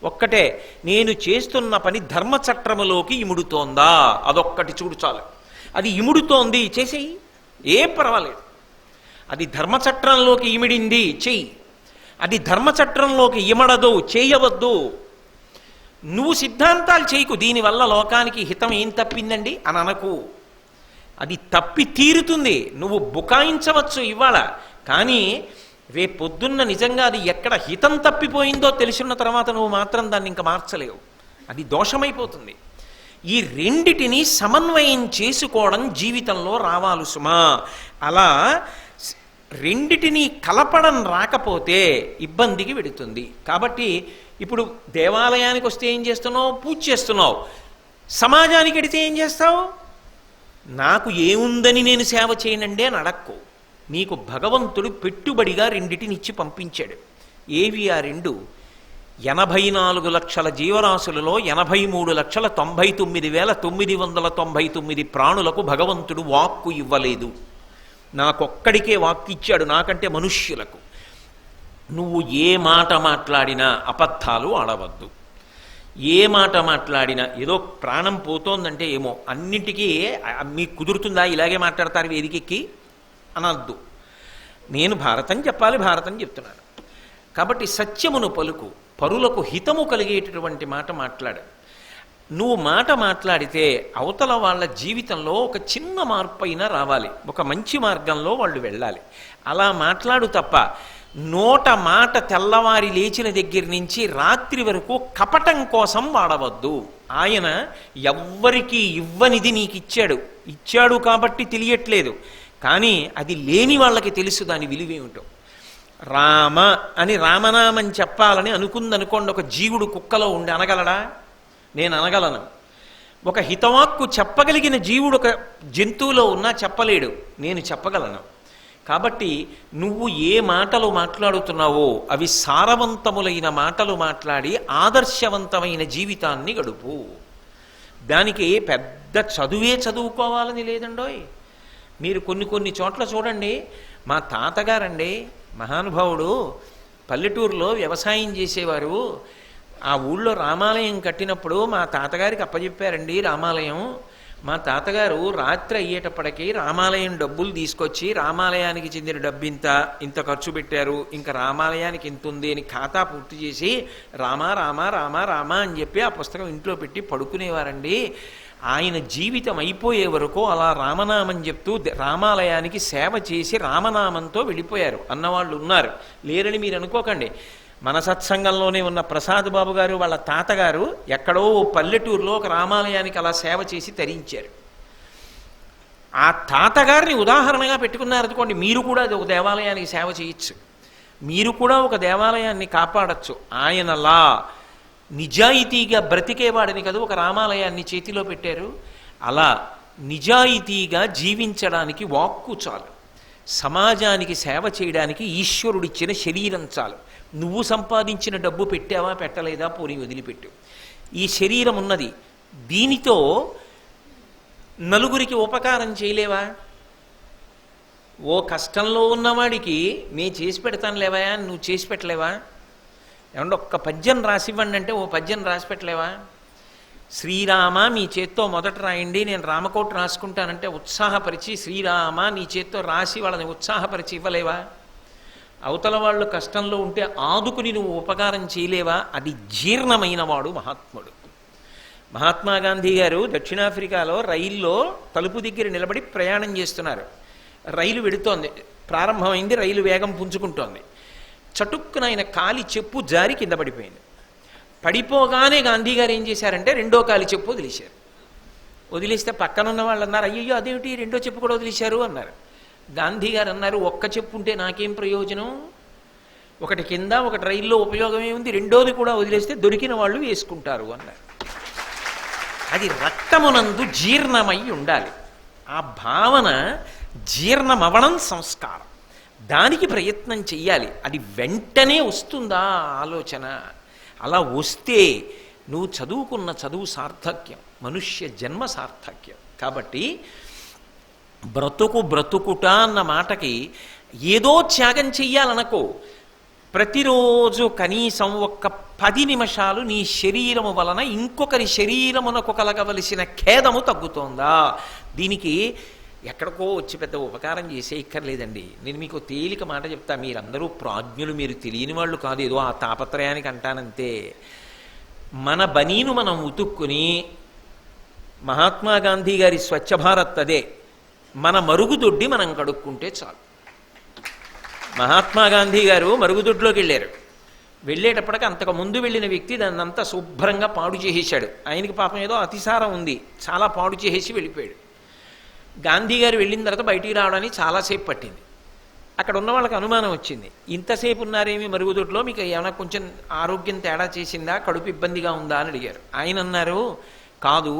ఒక్కటే, నేను చేస్తున్న పని ధర్మచట్రములోకి ఇముడుతోందా? అదొక్కటి చూడు చాలు. అది ఇముడుతోంది, చేసేయి, ఏం పర్వాలేదు. అది ధర్మచట్రంలోకి ఇమిడింది, చెయ్యి. అది ధర్మచట్రంలోకి ఇమడదు, చేయవద్దు. నువ్వు సిద్ధాంతాలు చేయకు, దీనివల్ల లోకానికి హితం ఏం తప్పిందండి అని అనకు. అది తప్పి తీరుతుంది. నువ్వు బుకాయించవచ్చు ఇవాళ, కానీ రేపొద్దున్న నిజంగా అది ఎక్కడ హితం తప్పిపోయిందో తెలిసిన తర్వాత నువ్వు మాత్రం దాన్ని ఇంకా మార్చలేవు. అది దోషమైపోతుంది. ఈ రెండిటిని సమన్వయం చేసుకోవడం జీవితంలో రావాలి సుమా. అలా రెండిటిని కలపడం రాకపోతే ఇబ్బందికి వెడుతుంది. కాబట్టి ఇప్పుడు దేవాలయానికి వస్తే ఏం చేస్తున్నావు? పూజ చేస్తున్నావు. సమాజానికి వెడితే ఏం చేస్తావు? నాకు ఏముందని నేను సేవ చేయనండి అని అడక్కు. నీకు భగవంతుడు పెట్టుబడిగా రెండిటినిచ్చి పంపించాడు. ఏవి ఆ రెండు? 84 లక్షల జీవరాశులలో 83,99,999 ప్రాణులకు భగవంతుడు వాక్కు ఇవ్వలేదు. నాకొక్కడికే వాక్కు ఇచ్చాడు, నాకంటే మనుష్యులకు. నువ్వు ఏ మాట మాట్లాడినా అబద్ధాలు ఆడవద్దు. ఏ మాట మాట్లాడినా ఏదో ప్రాణం పోతోందంటే ఏమో అన్నింటికీ మీకు కుదురుతుందా ఇలాగే మాట్లాడతారు వేదికెక్కి అనద్దు. నేను భారతం చెప్పాలి, భారతం చెప్తున్నాను. కాబట్టి సత్యమును పలుకు, పరులకు హితము కలిగేటటువంటి మాట మాట్లాడు. నువ్వు మాట మాట్లాడితే అవతల వాళ్ళ జీవితంలో ఒక చిన్న మార్పు అయినా రావాలి, ఒక మంచి మార్గంలో వాళ్ళు వెళ్ళాలి. అలా మాట్లాడు తప్ప నోట మాట తెల్లవారి లేచిన దగ్గర నుంచి రాత్రి వరకు కపటం కోసం వాడవద్దు. ఆయన ఎవ్వరికీ ఇవ్వనిది నీకు ఇచ్చాడు కాబట్టి తెలియట్లేదు, కానీ అది లేని వాళ్ళకి తెలుసు దాని విలువేమిటో. రామ అని రామనామం చెప్పాలని అనుకుందనుకోండి, ఒక జీవుడు కుక్కలో ఉండి అనగలడా? నేను అనగలను. ఒక హితవాక్కు చెప్పగలిగిన జీవుడు ఒక జంతువులో ఉన్నా చెప్పలేడు, నేను చెప్పగలను. కాబట్టి నువ్వు ఏ మాటలు మాట్లాడుతున్నావో అవి సారవంతములైన మాటలు మాట్లాడి ఆదర్శవంతమైన జీవితాన్ని గడుపు. దానికి పెద్ద చదువే చదువుకోవాలని లేదండోయ్. మీరు కొన్ని చోట్ల చూడండి. మా తాతగారండి మహానుభావుడు పల్లెటూరులో వ్యవసాయం చేసేవారు. ఆ ఊళ్ళో రామాలయం కట్టినప్పుడు మా తాతగారికి అప్పచెప్పారండి రామాలయం. మా తాతగారు రాత్రి అయ్యేటప్పటికీ రామాలయం డబ్బులు తీసుకొచ్చి, రామాలయానికి చెందిన డబ్బు ఇంత ఖర్చు పెట్టారు, ఇంకా రామాలయానికి ఇంత ఉంది అని ఖాతా పూర్తి చేసి రామా రామా రామా రామా అని చెప్పి ఆ పుస్తకం ఇంట్లో పెట్టి పడుకునేవారండి. ఆయన జీవితం అయిపోయే వరకు అలా రామనామం చెప్తూ రామాలయానికి సేవ చేసి రామనామంతో వెళ్ళిపోయారు అన్నవాళ్ళు ఉన్నారు. లేరని మీరు అనుకోకండి. మన సత్సంగంలోనే ఉన్న ప్రసాద్ బాబు గారు వాళ్ళ తాతగారు ఎక్కడో పల్లెటూరులో ఒక రామాలయానికి అలా సేవ చేసి తరించారు. ఆ తాతగారిని ఉదాహరణగా పెట్టుకున్నారు అనుకోండి, మీరు కూడా అది ఒక దేవాలయానికి సేవ చేయొచ్చు, మీరు కూడా ఒక దేవాలయాన్ని కాపాడచ్చు. ఆయనలా నిజాయితీగా బ్రతికేవాడిని కదా ఒక రామాలయాన్ని చేతిలో పెట్టారు. అలా నిజాయితీగా జీవించడానికి వాక్కు చాలు, సమాజానికి సేవ చేయడానికి ఈశ్వరుడిచ్చిన శరీరం చాలు. నువ్వు సంపాదించిన డబ్బు పెట్టావా పెట్టలేదా పోనీ వదిలిపెట్టు. ఈ శరీరం ఉన్నది, దీనితో నలుగురికి ఉపకారం చేయలేవా? ఓ కష్టంలో ఉన్నవాడికి నేను చేసి పెడతాను లేవా, నువ్వు చేసి పెట్టలేవా? ఏమంటే ఒక్క పద్యం రాసివ్వండి అంటే ఓ పద్యం రాసి పెట్టలేవా? శ్రీరామ మీ చేత్తో మొదట రాయండి, నేను రామకోట రాసుకుంటానంటే ఉత్సాహపరిచి శ్రీరామ నీ చేత్తో రాసి వాళ్ళని ఉత్సాహపరిచి ఇవ్వలేవా? అవతల వాళ్ళు కష్టంలో ఉంటే ఆదుకుని నువ్వు ఉపకారం చేయలేవా? అది జీర్ణమైన వాడు మహాత్ముడు. మహాత్మా గాంధీ గారు దక్షిణాఫ్రికాలో రైల్లో తలుపు దగ్గర నిలబడి ప్రయాణం చేస్తున్నారు. రైలు వెడుతోంది, ప్రారంభమైంది, రైలు వేగం పుంజుకుంటోంది. చటుక్కున ఆయన కాలి చెప్పు జారి కింద పడిపోయింది. పడిపోగానే గాంధీ గారు ఏం చేశారంటే రెండో కాలి చెప్పు వదిలేశారు. వదిలేస్తే పక్కనున్న వాళ్ళు అన్నారు, అయ్యో అదేమిటి రెండో చెప్పు కూడా వదిలేశారు అన్నారు. గాంధీ గారు అన్నారు, ఒక్క చెప్పు ఉంటే నాకేం ప్రయోజనం, ఒకటి కింద ఒకటి రైల్లో ఉపయోగమే ఉంది, రెండోది కూడా వదిలేస్తే దొరికిన వాళ్ళు వేసుకుంటారు అన్నారు. అది రక్తమునందు జీర్ణమై ఉండాలి. ఆ భావన జీర్ణమవడం సంస్కారం, దానికి ప్రయత్నం చెయ్యాలి. అది వెంటనే వస్తుందా ఆలోచన? అలా వస్తే నువ్వు చదువుకున్న చదువు సార్థక్యం, మనుష్య జన్మ సార్థక్యం. కాబట్టి బ్రతుకుట అన్న మాటకి ఏదో త్యాగం చెయ్యాలనుకో. ప్రతిరోజు కనీసం ఒక్క 10 నిమిషాలు నీ శరీరము వలన ఇంకొకరి శరీరమునకు కలగవలసిన ఖేదము తగ్గుతోందా? దీనికి ఎక్కడికో వచ్చి పెద్ద ఉపకారం చేసే ఇక్కర్లేదండి. నేను మీకు తేలిక మాట చెప్తా, మీరందరూ ప్రాజ్ఞులు, మీరు తెలియని వాళ్ళు కాదు, ఏదో ఆ తాపత్రయానికి అంటానంతే. మన బనీను మనం ఉతుక్కుని, మహాత్మా గాంధీ గారి స్వచ్ఛ భారత్ అదే, మన మరుగుదొడ్డి మనం కడుక్కుంటే చాలు. మహాత్మా గాంధీ గారు మరుగుదొడ్లోకి వెళ్ళారు. వెళ్ళేటప్పటికి అంతకు ముందు వెళ్ళిన వ్యక్తి దాన్ని అంతా శుభ్రంగా పాడు చేసేశాడు. ఆయనకి పాపం ఏదో అతిసారం ఉంది, చాలా పాడు చేసేసి వెళ్ళిపోయాడు. గాంధీ గారు వెళ్ళిన తర్వాత బయటికి రావడానికి చాలాసేపు పట్టింది. అక్కడ ఉన్న వాళ్ళకి అనుమానం వచ్చింది, ఇంతసేపు ఉన్నారేమి మరుగుదొడ్లో, మీకు ఏమైనా కొంచెం ఆరోగ్యం తేడా చేసిందా, కడుపు ఇబ్బందిగా ఉందా అని అడిగారు. ఆయన అన్నారు, కాదు,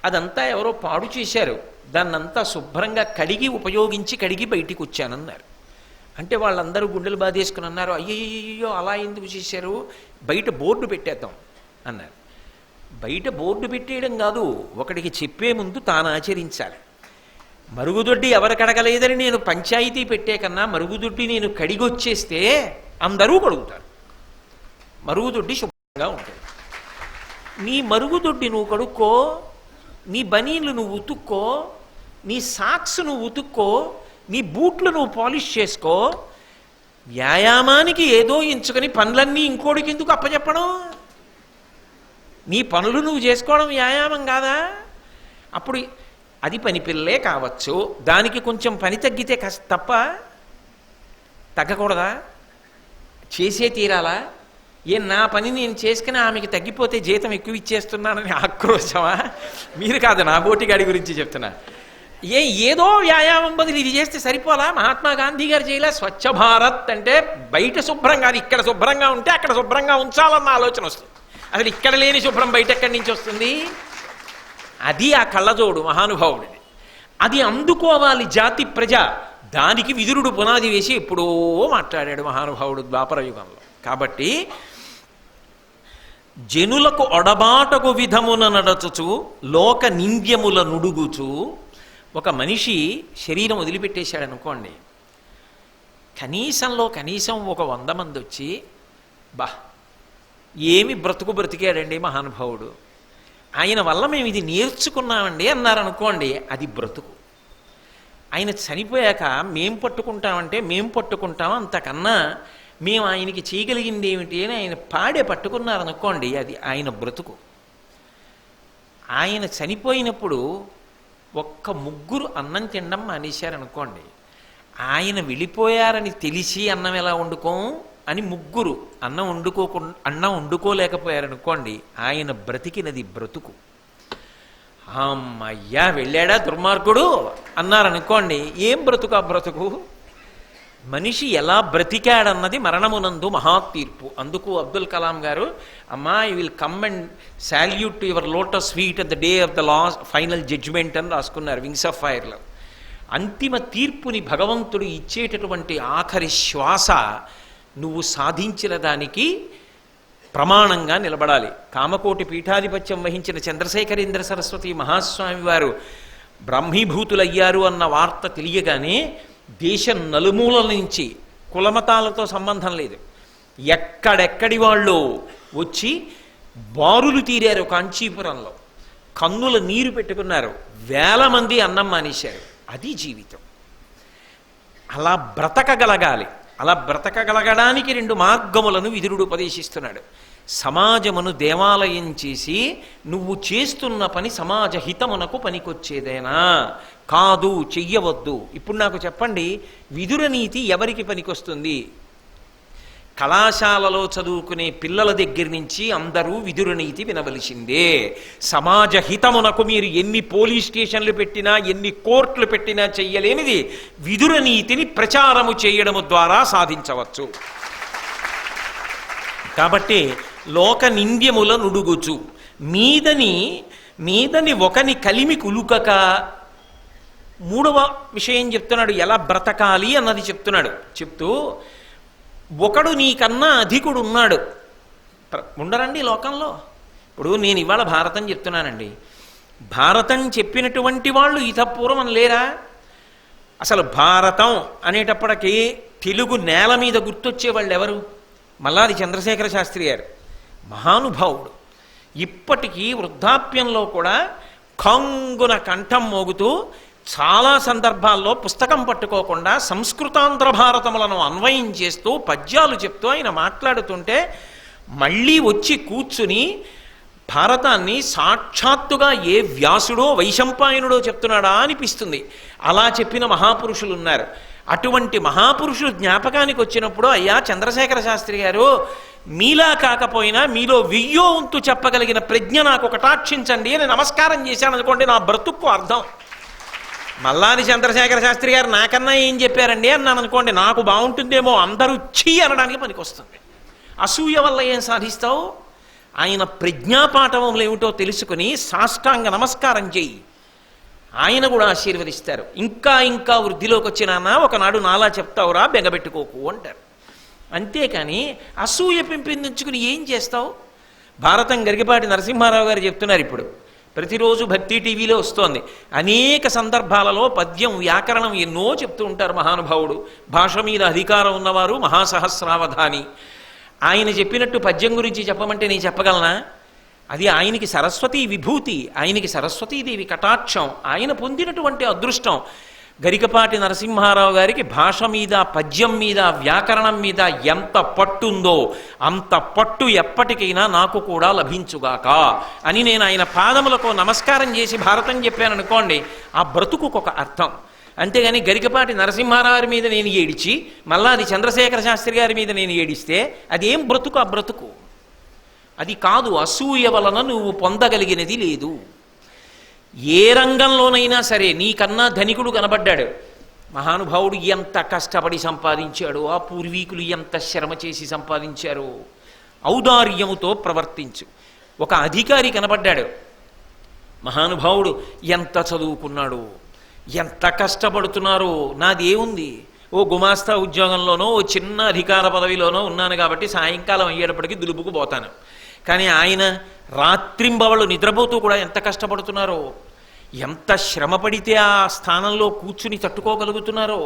అదంతా ఎవరో పాడు చేశారు, దాన్నంతా శుభ్రంగా కడిగి బయటికి వచ్చానన్నారు. అంటే వాళ్ళందరూ గుండెలు బాధేసుకుని అన్నారు, అయ్యయ్యో అలా ఎందుకు చేశారు, బయట బోర్డు పెట్టేద్దాం అన్నారు. బయట బోర్డు పెట్టేయడం కాదు, ఒకడికి చెప్పే ముందు తాను ఆచరించాలి. మరుగుదొడ్డి ఎవరు కడగలేదని నేను పంచాయతీ పెట్టే కన్నా మరుగుదొడ్డి నేను కడిగొచ్చేస్తే అందరూ కడుగుతారు, మరుగుదొడ్డి శుభ్రంగా ఉంటుంది. నీ మరుగుదొడ్డి నువ్వు కడుక్కో, నీ బనీన్లు నువ్వు ఉతుక్కో, నీ సాక్స్ నువ్వు ఉతుక్కో, నీ బూట్లు నువ్వు పాలిష్ చేసుకో. వ్యాయామానికి ఏదో ఎంచుకొని పనులన్నీ ఇంకోటికి ఎందుకు అప్పచెప్పడం? నీ పనులు నువ్వు చేసుకోవడం వ్యాయామం కాదా? అప్పుడు అది పని పిల్లలే కావచ్చు, దానికి కొంచెం పని తగ్గితే తప్ప తగ్గకూడదా? చేసే తీరాలా? నా పని నేను చేసుకుని ఆమెకి తగ్గిపోతే జీతం ఎక్కువ ఇచ్చేస్తున్నానని ఆక్రోశమా? మీరు కాదు, నా బోటిగాడి గురించి చెప్తున్నా. ఏదో వ్యాయామం బదులు ఇది చేస్తే సరిపోలా? మహాత్మా గాంధీ గారు చేయలే? స్వచ్ఛ భారత్ అంటే బయట శుభ్రంగా, అది ఇక్కడ శుభ్రంగా ఉంటే అక్కడ శుభ్రంగా ఉంచాలన్న ఆలోచన వస్తుంది. అసలు ఇక్కడ లేని శుభ్రం బయట ఎక్కడి నుంచి వస్తుంది? అది ఆ కళ్ళజోడు మహానుభావుడిది. అది అందుకోవాలి జాతి ప్రజ. దానికి విదురుడు పునాది వేసి ఎప్పుడో మాట్లాడాడు మహానుభావుడు ద్వాపర యుగంలో. కాబట్టి జనులకు ఒడబాటకు విధమున నడచుచు లోక నింద్యముల నుడుగుచు, ఒక మనిషి శరీరం వదిలిపెట్టేశాడు అనుకోండి, కనీసం ఒక 100 మంది వచ్చి, బా ఏమి బ్రతికాడండి మహానుభావుడు, ఆయన వల్ల మేము ఇది నేర్చుకున్నామండి అన్నారనుకోండి, అది బ్రతుకు. ఆయన చనిపోయాక మేం పట్టుకుంటాం, అంతకన్నా మేము ఆయనకి చేయగలిగింది ఏమిటి అని ఆయన పట్టుకున్నారనుకోండి, అది ఆయన బ్రతుకు. ఆయన చనిపోయినప్పుడు ఒక్క 3 అన్నం తినడం మానేశారనుకోండి, ఆయన వెళ్ళిపోయారని తెలిసి అన్నం ఎలా వండుకోం అని 3 అన్నం వండుకోలేకపోయారనుకోండి, ఆయన బ్రతికినది బ్రతుకు. అమ్మయ్యా వెళ్ళాడా దుర్మార్గుడు అన్నారనుకోండి, ఏం బ్రతుకు ఆ బ్రతుకు? మనిషి ఎలా బ్రతికాడన్నది మరణమునందు మహాతీర్పు. అందుకు అబ్దుల్ కలాం గారు, అమ్మా you will come and salute to your lotus feet at the day of the last final judgement అని రాసుకున్నారు వింగ్స్ ఆఫ్ ఫైర్లో. అంతిమ తీర్పుని భగవంతుడు ఇచ్చేటటువంటి ఆఖరి శ్వాస నువ్వు సాధించిన దానికి ప్రమాణంగా నిలబడాలి. కామకోటి పీఠాధిపత్యం వహించిన చంద్రశేఖరేంద్ర సరస్వతి మహాస్వామి వారు బ్రహ్మీభూతులయ్యారు అన్న వార్త తెలియగానే దేశం నలుమూలల నుంచి, కులమతాలతో సంబంధం లేదు, ఎక్కడెక్కడి వాళ్ళు వచ్చి బారులు తీరారు. కాంచీపురంలో కన్నుల నీరు పెట్టుకున్నారు, 1000 మంది అన్నం మానేశారు. అది జీవితం. అలా బ్రతకగలగాలి. అలా బ్రతకగలగడానికి 2 మార్గములను విదురుడు ఉపదేశిస్తున్నాడు. సమాజమును దేవాలయం చేసి నువ్వు చేస్తున్న పని సమాజ హితమునకు పనికొచ్చేదేనా? కాదు, చెయ్యవద్దు. ఇప్పుడు నాకు చెప్పండి, విదుర నీతి ఎవరికి పనికొస్తుంది? కళాశాలలో చదువుకునే పిల్లల దగ్గర నుంచి అందరూ విదుర నీతి వినవలసిందే. సమాజ హితమునకు మీరు ఎన్ని పోలీస్ స్టేషన్లు పెట్టినా, ఎన్ని కోర్టులు పెట్టినా చెయ్యలేనిది విదుర నీతిని ప్రచారము చేయడము ద్వారా సాధించవచ్చు. కాబట్టి లోక నింద్యముల నుడుగుచు మీదని ఒకని కలిమి కులుకక, మూడవ విషయం చెప్తున్నాడు, ఎలా బ్రతకాలి అన్నది చెప్తున్నాడు. చెప్తూ ఒకడు నీకన్నా అధికుడు ఉన్నాడు. ఉండరండి లోకంలో. ఇప్పుడు నేను ఇవాళ భారతం చెప్తున్నానండి, భారతం చెప్పినటువంటి వాళ్ళు ఇతపూర్వం లేరా? అసలు భారతం అనేటప్పటికీ తెలుగు నేల మీద గుర్తొచ్చే వాళ్ళు ఎవరు? మల్లాది చంద్రశేఖర శాస్త్రి గారు, మహానుభావుడు. ఇప్పటికీ వృద్ధాప్యంలో కూడా కంగున కంఠం మోగుతూ చాలా సందర్భాల్లో పుస్తకం పట్టుకోకుండా సంస్కృతాంధ్ర భారతములను అన్వయం చేస్తూ పద్యాలు చెప్తూ ఆయన మాట్లాడుతుంటే మళ్ళీ వచ్చి కూర్చుని భారతాన్ని సాక్షాత్తుగా ఏ వ్యాసుడో వైశంపాయనుడో చెప్తున్నాడా అనిపిస్తుంది. అలా చెప్పిన మహాపురుషులు ఉన్నారు. అటువంటి మహాపురుషులు జ్ఞాపకానికి వచ్చినప్పుడు, అయ్యా చంద్రశేఖర శాస్త్రి గారు, మీలా కాకపోయినా మీలో 1000వ వంతు చెప్పగలిగిన ప్రజ్ఞ నాకు కటాక్షించండి అని నమస్కారం చేశాను అనుకోండి, నా బ్రతుక్కు అర్థం. మల్లాది చంద్రశేఖర శాస్త్రి గారు నాకన్నా ఏం చెప్పారండి అన్నాను అనుకోండి, నాకు బాగుంటుందేమో, అందరూ ఛీ అనడానికి పనికొస్తుంది. అసూయ వల్ల ఏం సాధిస్తావు? ఆయన ప్రజ్ఞాపాఠములు ఏమిటో తెలుసుకుని సాష్టాంగ నమస్కారం చెయ్యి, ఆయన కూడా ఆశీర్వదిస్తారు. ఇంకా ఇంకా వృద్ధిలోకి వచ్చినానా ఒకనాడు నాలా చెప్తావురా, బెంగబెట్టుకోకు అంటారు. అంతేకాని అసూయ పెంపొందించుకుని ఏం చేస్తావు? భారతం గరికపాటి నరసింహారావు గారు చెప్తున్నారు, ఇప్పుడు ప్రతిరోజు భక్తి టీవీలో వస్తోంది. అనేక సందర్భాలలో పద్యం వ్యాకరణం ఎన్నో చెప్తూ ఉంటారు మహానుభావుడు. భాష మీద అధికారం ఉన్నవారు మహాసహస్రావధాని. ఆయన చెప్పినట్టు పద్యం గురించి చెప్పమంటే నేను చెప్పగలనా? అది ఆయనకి సరస్వతీ విభూతి, ఆయనకి సరస్వతీదేవి కటాక్షం, ఆయన పొందినటువంటి అదృష్టం. గరికపాటి నరసింహారావు గారికి భాష మీద, పద్యం మీద, వ్యాకరణం మీద ఎంత పట్టుందో అంత పట్టు ఎప్పటికైనా నాకు కూడా లభించుగాక అని నేను ఆయన పాదములకు నమస్కారం చేసి భారతం చెప్పాను అనుకోండి, ఆ బ్రతుకుకొక అర్థం. అంతేగాని గరికపాటి నరసింహారావు మీద నేను ఏడిచి మల్లాది చంద్రశేఖర శాస్త్రి గారి మీద నేను ఏడిస్తే అదేం బ్రతుకు? ఆ బ్రతుకు అది కాదు. అసూయ వలన నువ్వు పొందగలిగినది లేదు. ఏ రంగంలోనైనా సరే నీకన్నా ధనికుడు కనబడ్డాడు, మహానుభావుడు ఎంత కష్టపడి సంపాదించాడు, ఆ పూర్వీకులు ఎంత శ్రమ చేసి సంపాదించారు, ఔదార్యముతో ప్రవర్తించు. ఒక అధికారి కనబడ్డాడు, మహానుభావుడు ఎంత చదువుకున్నాడు, ఎంత కష్టపడుతున్నారో, నాదేముంది, ఓ గుమాస్తా ఉద్యోగంలోనో ఓ చిన్న అధికార పదవిలోనో ఉన్నాను కాబట్టి సాయంకాలం అయ్యేటప్పటికి దులుపుకు పోతాను. కానీ ఆయన రాత్రింబవళ్ళు నిద్రపోతూ కూడా ఎంత కష్టపడుతున్నారో, ఎంత శ్రమ పడితే ఆ స్థానంలో కూర్చుని తట్టుకోగలుగుతున్నారో.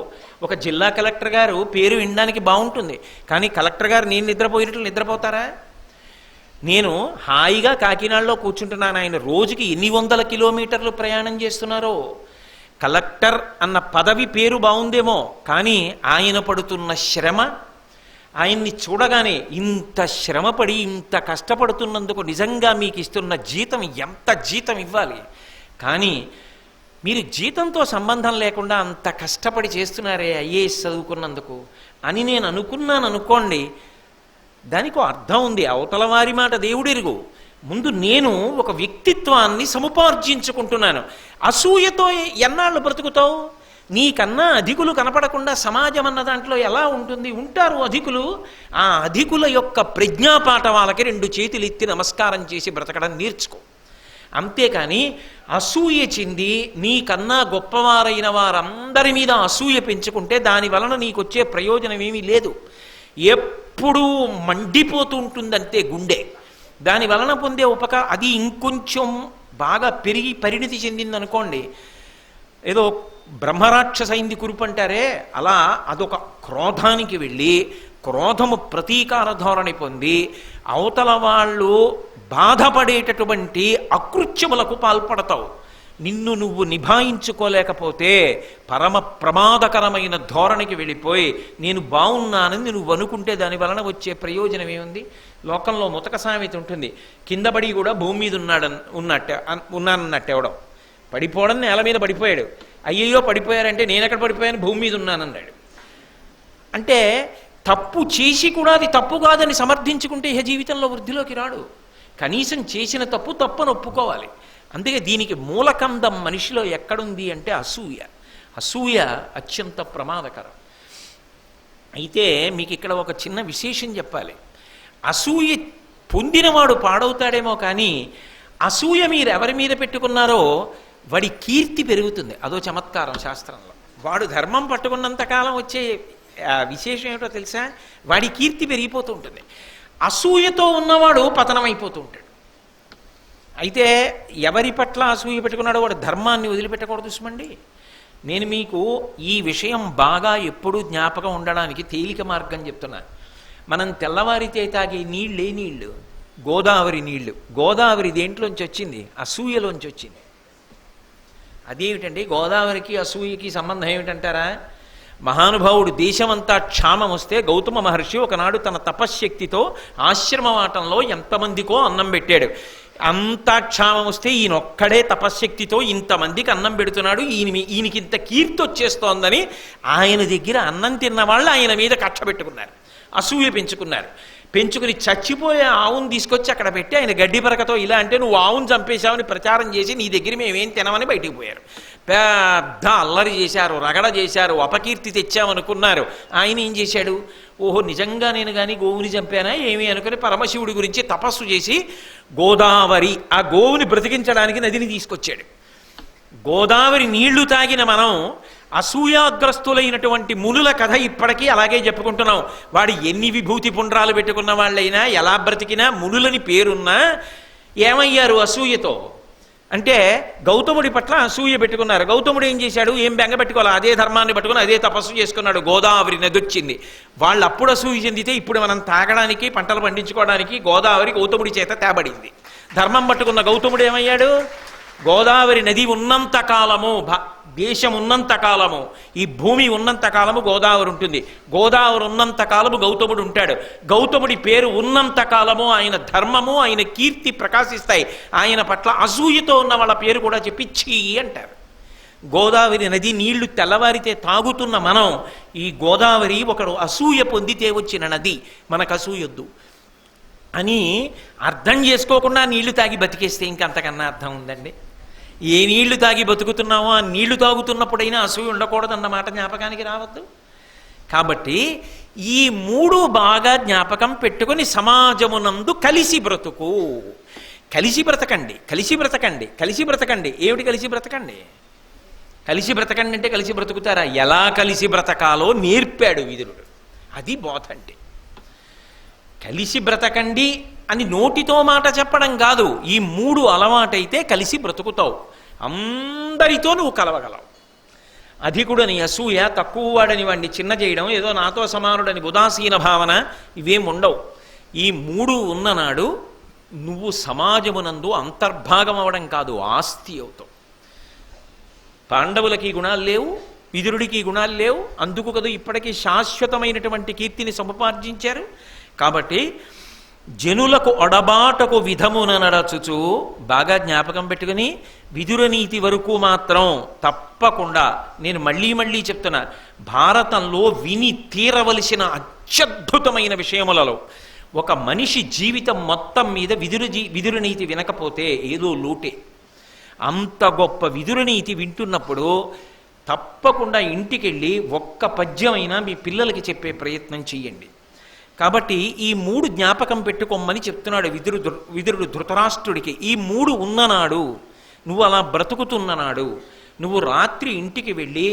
ఒక జిల్లా కలెక్టర్ గారు పేరు వినడానికి బాగుంటుంది, కానీ కలెక్టర్ గారు నేను నిద్రపోయేటట్లు నిద్రపోతారా? నేను హాయిగా కాకినాడలో కూర్చుంటున్నాను, ఆయన రోజుకి ఎన్ని వందల కిలోమీటర్లు ప్రయాణం చేస్తున్నారో. కలెక్టర్ అన్న పదవి పేరు బాగుందేమో, కానీ ఆయన పడుతున్న శ్రమ, ఆయన్ని చూడగానే ఇంత శ్రమపడి ఇంత కష్టపడుతున్నందుకు నిజంగా మీకు ఇస్తున్న జీతం ఎంత జీతం ఇవ్వాలి, కానీ మీరు జీతంతో సంబంధం లేకుండా అంత కష్టపడి చేస్తున్నారే ఐఏఎస్ చదువుకున్నందుకు అని నేను అనుకున్నాను అనుకోండి, దానికి అర్థం ఉంది. అవతల వారి మాట దేవుడెరుగు, ముందు నేను ఒక వ్యక్తిత్వాన్ని సముపార్జించుకుంటున్నాను. అసూయతో ఎన్నాళ్ళు బ్రతుకుతావు? నీకన్నా అధికులు కనపడకుండా సమాజం అన్న దాంట్లో ఎలా ఉంటుంది? ఉంటారు అధికులు. ఆ అధికుల యొక్క ప్రజ్ఞాపాఠవాలకి 2 చేతులు ఎత్తి నమస్కారం చేసి బ్రతకడం నేర్చుకో. అంతేకాని అసూయ చెంది నీకన్నా గొప్పవారైన వారందరి మీద అసూయ పెంచుకుంటే దాని వలన నీకొచ్చే ప్రయోజనం ఏమీ లేదు. ఎప్పుడూ మండిపోతూ ఉంటుందంతే గుండె. దాని వలన పొందే అది ఇంకొంచెం బాగా పెరిగి పరిణితి చెందిందనుకోండి, ఏదో బ్రహ్మరాక్షసైంది కురుపు అంటారే, అలా అదొక క్రోధానికి వెళ్ళి క్రోధము ప్రతీకార ధోరణి పొంది అవతల వాళ్ళు బాధపడేటటువంటి అకృత్యములకు పాల్పడతావు. నిన్ను నువ్వు నిభాయించుకోలేకపోతే పరమ ప్రమాదకరమైన ధోరణికి వెళ్ళిపోయి నేను బాగున్నానని నువ్వు అనుకుంటే దాని వలన వచ్చే ప్రయోజనం ఏముంది? లోకంలో ముతక సామెత ఉంటుంది, కిందపడి కూడా భూమి మీద ఉన్నానన్నట్టు ఎవడం. పడిపోవడం నేల మీద పడిపోయాడు, అయ్యయ్యో పడిపోయారంటే నేను ఎక్కడ పడిపోయాను, భూమి మీద ఉన్నానన్నాడు. అంటే తప్పు చేసి కూడా అది తప్పు కాదని సమర్థించుకుంటే ఇహ జీవితంలో వృద్ధిలోకి రాడు. కనీసం చేసిన తప్పు తప్పని ఒప్పుకోవాలి. అందుకే దీనికి మూలకందం మనిషిలో ఎక్కడుంది అంటే అసూయ. అసూయ అత్యంత ప్రమాదకరం. అయితే మీకు ఇక్కడ ఒక చిన్న విశేషం చెప్పాలి. అసూయ పొందినవాడు పాడవుతాడేమో కానీ అసూయ మీరు ఎవరి మీద పెట్టుకున్నారో వాడి కీర్తి పెరుగుతుంది. అదో చమత్కారం శాస్త్రంలో. వాడు ధర్మం పట్టుకున్నంతకాలం వచ్చే విశేషం ఏమిటో తెలుసా? వాడి కీర్తి పెరిగిపోతూ ఉంటుంది. అసూయతో ఉన్నవాడు పతనమైపోతూ ఉంటాడు. అయితే ఎవరి పట్ల అసూయ పెట్టుకున్నాడో వాడు ధర్మాన్ని వదిలిపెట్టకూడదు సుమండి. నేను మీకు ఈ విషయం బాగా ఎప్పుడూ జ్ఞాపకం ఉండడానికి తేలిక మార్గం చెప్తున్నాను. మనం తెల్లవారితే తాగే నీళ్ళే నీళ్ళు గోదావరి నీళ్లు. గోదావరి దేంట్లోంచి వచ్చింది? అసూయలోంచి వచ్చింది. అదేమిటండి గోదావరికి అసూయకి సంబంధం ఏమిటంటారా? మహానుభావుడు దేశమంతా క్షామం వస్తే గౌతమ మహర్షి ఒకనాడు తన తపశ్శక్తితో ఆశ్రమవాటంలో ఎంతమందికో అన్నం పెట్టాడు. అంతా క్షామం వస్తే ఈయనొక్కడే తపశ్శక్తితో ఇంతమందికి అన్నం పెడుతున్నాడు, ఈయనకి ఇంత కీర్తి వచ్చేస్తోందని ఆయన దగ్గర అన్నం తిన్న వాళ్ళు ఆయన మీద కక్ష పెట్టుకున్నారు, అసూయ పెంచుకున్నారు. పెంచుకుని చచ్చిపోయే ఆవును తీసుకొచ్చి అక్కడ పెట్టి ఆయన గడ్డి పరకతో ఇలా అంటే నువ్వు ఆవును చంపేశావని ప్రచారం చేసి నీ దగ్గర మేమేం తినమని బయటికి పోయారు. పెద్ద అల్లరి చేశారు, రగడ చేశారు, అపకీర్తి తెచ్చామనుకున్నారు. ఆయన ఏం చేశాడు? ఓహో నిజంగా నేను కానీ గోవుని చంపానా ఏమి అనుకుని పరమశివుడి గురించి తపస్సు చేసి గోదావరి ఆ గోవుని బ్రతికించడానికి నదిని తీసుకొచ్చాడు. గోదావరి నీళ్లు తాగిన మనం అసూయాగ్రస్తులైనటువంటి మునుల కథ ఇప్పటికీ అలాగే చెప్పుకుంటున్నాం. వాడు ఎన్ని విభూతి పుండ్రాలు పెట్టుకున్న వాళ్ళైనా ఎలా బ్రతికినా మునులని పేరున్నా ఏమయ్యారు అసూయతో అంటే గౌతముడి పట్ల అసూయ పెట్టుకున్నారు. గౌతముడు ఏం చేశాడు? ఏం బెంగ పెట్టుకోవాలి, అదే ధర్మాన్ని పట్టుకుని అదే తపస్సు చేసుకున్నాడు. గోదావరి నది వచ్చింది. వాళ్ళు అప్పుడు అసూయ చెందితే ఇప్పుడు మనం తాగడానికి పంటలు పండించుకోవడానికి గోదావరి గౌతముడి చేత తేబడింది. ధర్మం పట్టుకున్న గౌతముడు ఏమయ్యాడు? గోదావరి నది ఉన్నంత కాలము, దేశం ఉన్నంత కాలము, ఈ భూమి ఉన్నంత కాలము గోదావరి ఉంటుంది. గోదావరి ఉన్నంత కాలము గౌతముడు ఉంటాడు. గౌతముడి పేరు ఉన్నంత కాలము ఆయన ధర్మము ఆయన కీర్తి ప్రకాశిస్తాయి. ఆయన పట్ల అసూయతో ఉన్న వాళ్ళ పేరు కూడా చెప్పి ఛీ అంటారు. గోదావరి నది నీళ్లు తెల్లవారితే తాగుతున్న మనం ఈ గోదావరి ఒకడు అసూయ పొందితే వచ్చిన నది, మనకు అసూయొద్దు అని అర్థం చేసుకోకుండా నీళ్లు తాగి బతికేస్తే ఇంకంతకన్నా అర్థం ఉందండి? ఏ నీళ్లు తాగి బతుకుతున్నామో ఆ నీళ్లు తాగుతున్నప్పుడైనా అసూయ ఉండకూడదన్నమాట జ్ఞాపకానికి రావద్దు. కాబట్టి ఈ మూడు బాగా జ్ఞాపకం పెట్టుకుని సమాజమునందు కలిసి బ్రతుకు. కలిసి బ్రతకండి, కలిసి బ్రతకండి, కలిసి బ్రతకండి. ఏమిటి కలిసి బ్రతకండి? కలిసి బ్రతకండి అంటే కలిసి బ్రతుకుతారా? ఎలా కలిసి బ్రతకాలో నేర్పాడు విదురుడు. అది బోధ అంటే. కలిసి బ్రతకండి అని నోటితో మాట చెప్పడం కాదు. ఈ మూడు అలవాటైతే కలిసి బ్రతుకుతావు. అందరితో నువ్వు కలవగలవు. అధికుడని అసూయ, తక్కువ వాడని వాడిని చిన్న చేయడం, ఏదో నాతో సమానుడని ఉదాసీన భావన ఇవేం ఉండవు. ఈ మూడు ఉన్ననాడు నువ్వు సమాజమునందు అంతర్భాగం అవడం కాదు, ఆస్తి అవుతావు. పాండవులకి గుణాలు లేవు, విదురుడికి గుణాలు లేవు. అందుకు కదా ఇప్పటికీ శాశ్వతమైనటువంటి కీర్తిని సముపార్జించారు. కాబట్టి జనులకు ఒడబాటకు విధమున నడచుచు బాగా జ్ఞాపకం పెట్టుకుని విదుర నీతి వరకు మాత్రం తప్పకుండా నేను మళ్ళీ మళ్ళీ చెప్తున్నా, భారతంలో విని తీరవలసిన అత్యద్భుతమైన విషయములలో ఒక మనిషి జీవితం మొత్తం మీద విదుర నీతి వినకపోతే ఏదో లోటే. అంత గొప్ప విదుర నీతి వింటున్నప్పుడు తప్పకుండా ఇంటికెళ్ళి ఒక్క పద్యమైనా మీ పిల్లలకి చెప్పే ప్రయత్నం చెయ్యండి. కాబట్టి ఈ మూడు జ్ఞాపకం పెట్టుకోమని చెప్తున్నాడు విదురుడు ధృతరాష్ట్రుడికి. ఈ మూడు ఉన్ననాడు, నువ్వు అలా బ్రతుకుతున్ననాడు, నువ్వు రాత్రి ఇంటికి వెళ్ళి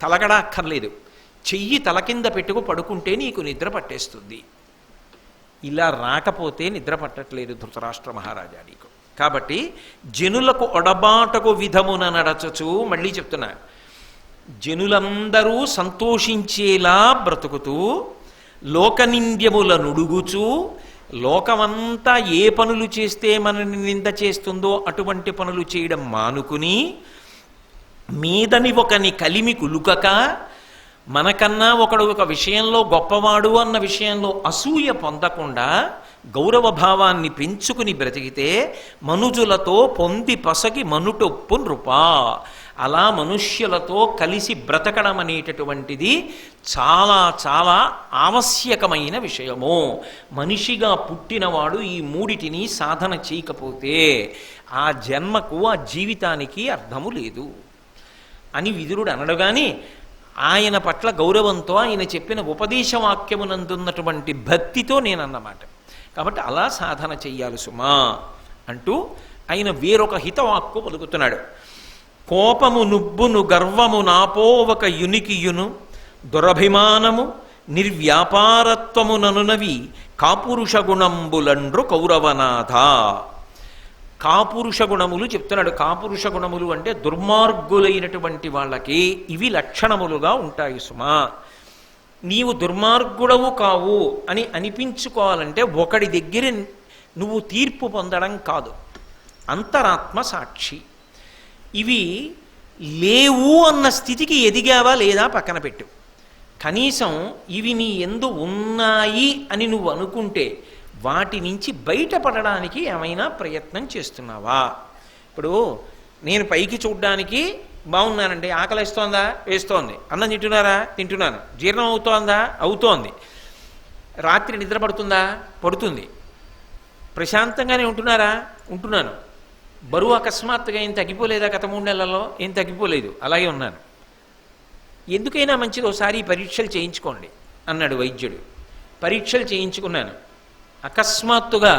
తలగడాక్కర్లేదు, చెయ్యి తల కింద పెట్టుకు పడుకుంటే నీకు నిద్ర పట్టేస్తుంది. ఇలా రాకపోతే నిద్ర పట్టట్లేదు ధృతరాష్ట్ర మహారాజా నీకు. కాబట్టి జనులకు ఒడబాటకు విధమున నడచచు, మళ్ళీ చెప్తున్నా, జనులందరూ సంతోషించేలా బ్రతుకుతూ లోకనింద్యముల నుడుగుచూ లోకమంతా ఏ పనులు చేస్తే మనని నింద చేస్తుందో అటువంటి పనులు చేయడం మానుకుని మీదని ఒకని కలిమి కులుకక మనకన్నా ఒకడు ఒక విషయంలో గొప్పవాడు అన్న విషయంలో అసూయ పొందకుండా గౌరవ భావాన్ని పెంచుకుని బ్రతికితే మనుజులతో పొంది పసగి మనుటొప్పు నృపా. అలా మనుష్యులతో కలిసి బ్రతకడం అనేటటువంటిది చాలా చాలా ఆవశ్యకమైన విషయము. మనిషిగా పుట్టినవాడు ఈ మూడిటిని సాధన చేయకపోతే ఆ జన్మకు ఆ జీవితానికి అర్థము లేదు అని విదురుడు అనడు. కానీ ఆయన పట్ల గౌరవంతో ఆయన చెప్పిన ఉపదేశవాక్యమునందున్నటువంటి భక్తితో నేనన్నమాట. కాబట్టి అలా సాధన చెయ్యాలి సుమా అంటూ ఆయన వేరొక హితవాక్కు పలుకుతున్నాడు. కోపము నుబ్బును గర్వము నాపోవక యునికియును దురభిమానము నిర్వ్యాపారత్వముననునవి కాపురుష గుణంబులండ్రు కౌరవనాథ. కాపురుష గుణములు చెప్తున్నాడు. కాపురుష గుణములు అంటే దుర్మార్గులైనటువంటి వాళ్ళకి ఇవి లక్షణములుగా ఉంటాయి సుమా. నీవు దుర్మార్గుడవు కావు అని అనిపించుకోవాలంటే ఒకడి దగ్గర నువ్వు తీర్పు పొందడం కాదు, అంతరాత్మ సాక్షి. ఇవి లేవు అన్న స్థితికి ఎదిగావా లేదా పక్కన పెట్టు. కనీసం ఇవి నీ యందు ఉన్నాయి అని నువ్వు అనుకుంటే వాటి నుంచి బయటపడడానికి ఏమైనా ప్రయత్నం చేస్తున్నావా? ఇప్పుడు నేను పైకి చూడ్డానికి బాగున్నానండి, ఆకలిస్తోందా? వేస్తోంది. అన్నం తింటున్నారా? తింటున్నాను. జీర్ణం అవుతోందా? అవుతోంది. రాత్రి నిద్ర పడుతుందా? పడుతుంది. ప్రశాంతంగానే ఉంటున్నారా? ఉంటున్నాను. బరువు అకస్మాత్తుగా ఏం తగ్గిపోలేదా? గత 3 నెలల్లో ఏం తగ్గిపోలేదు, అలాగే ఉన్నాను. ఎందుకైనా మంచిది ఒకసారి పరీక్షలు చేయించుకోండి అన్నాడు వైద్యుడు. పరీక్షలు చేయించుకున్నాను. అకస్మాత్తుగా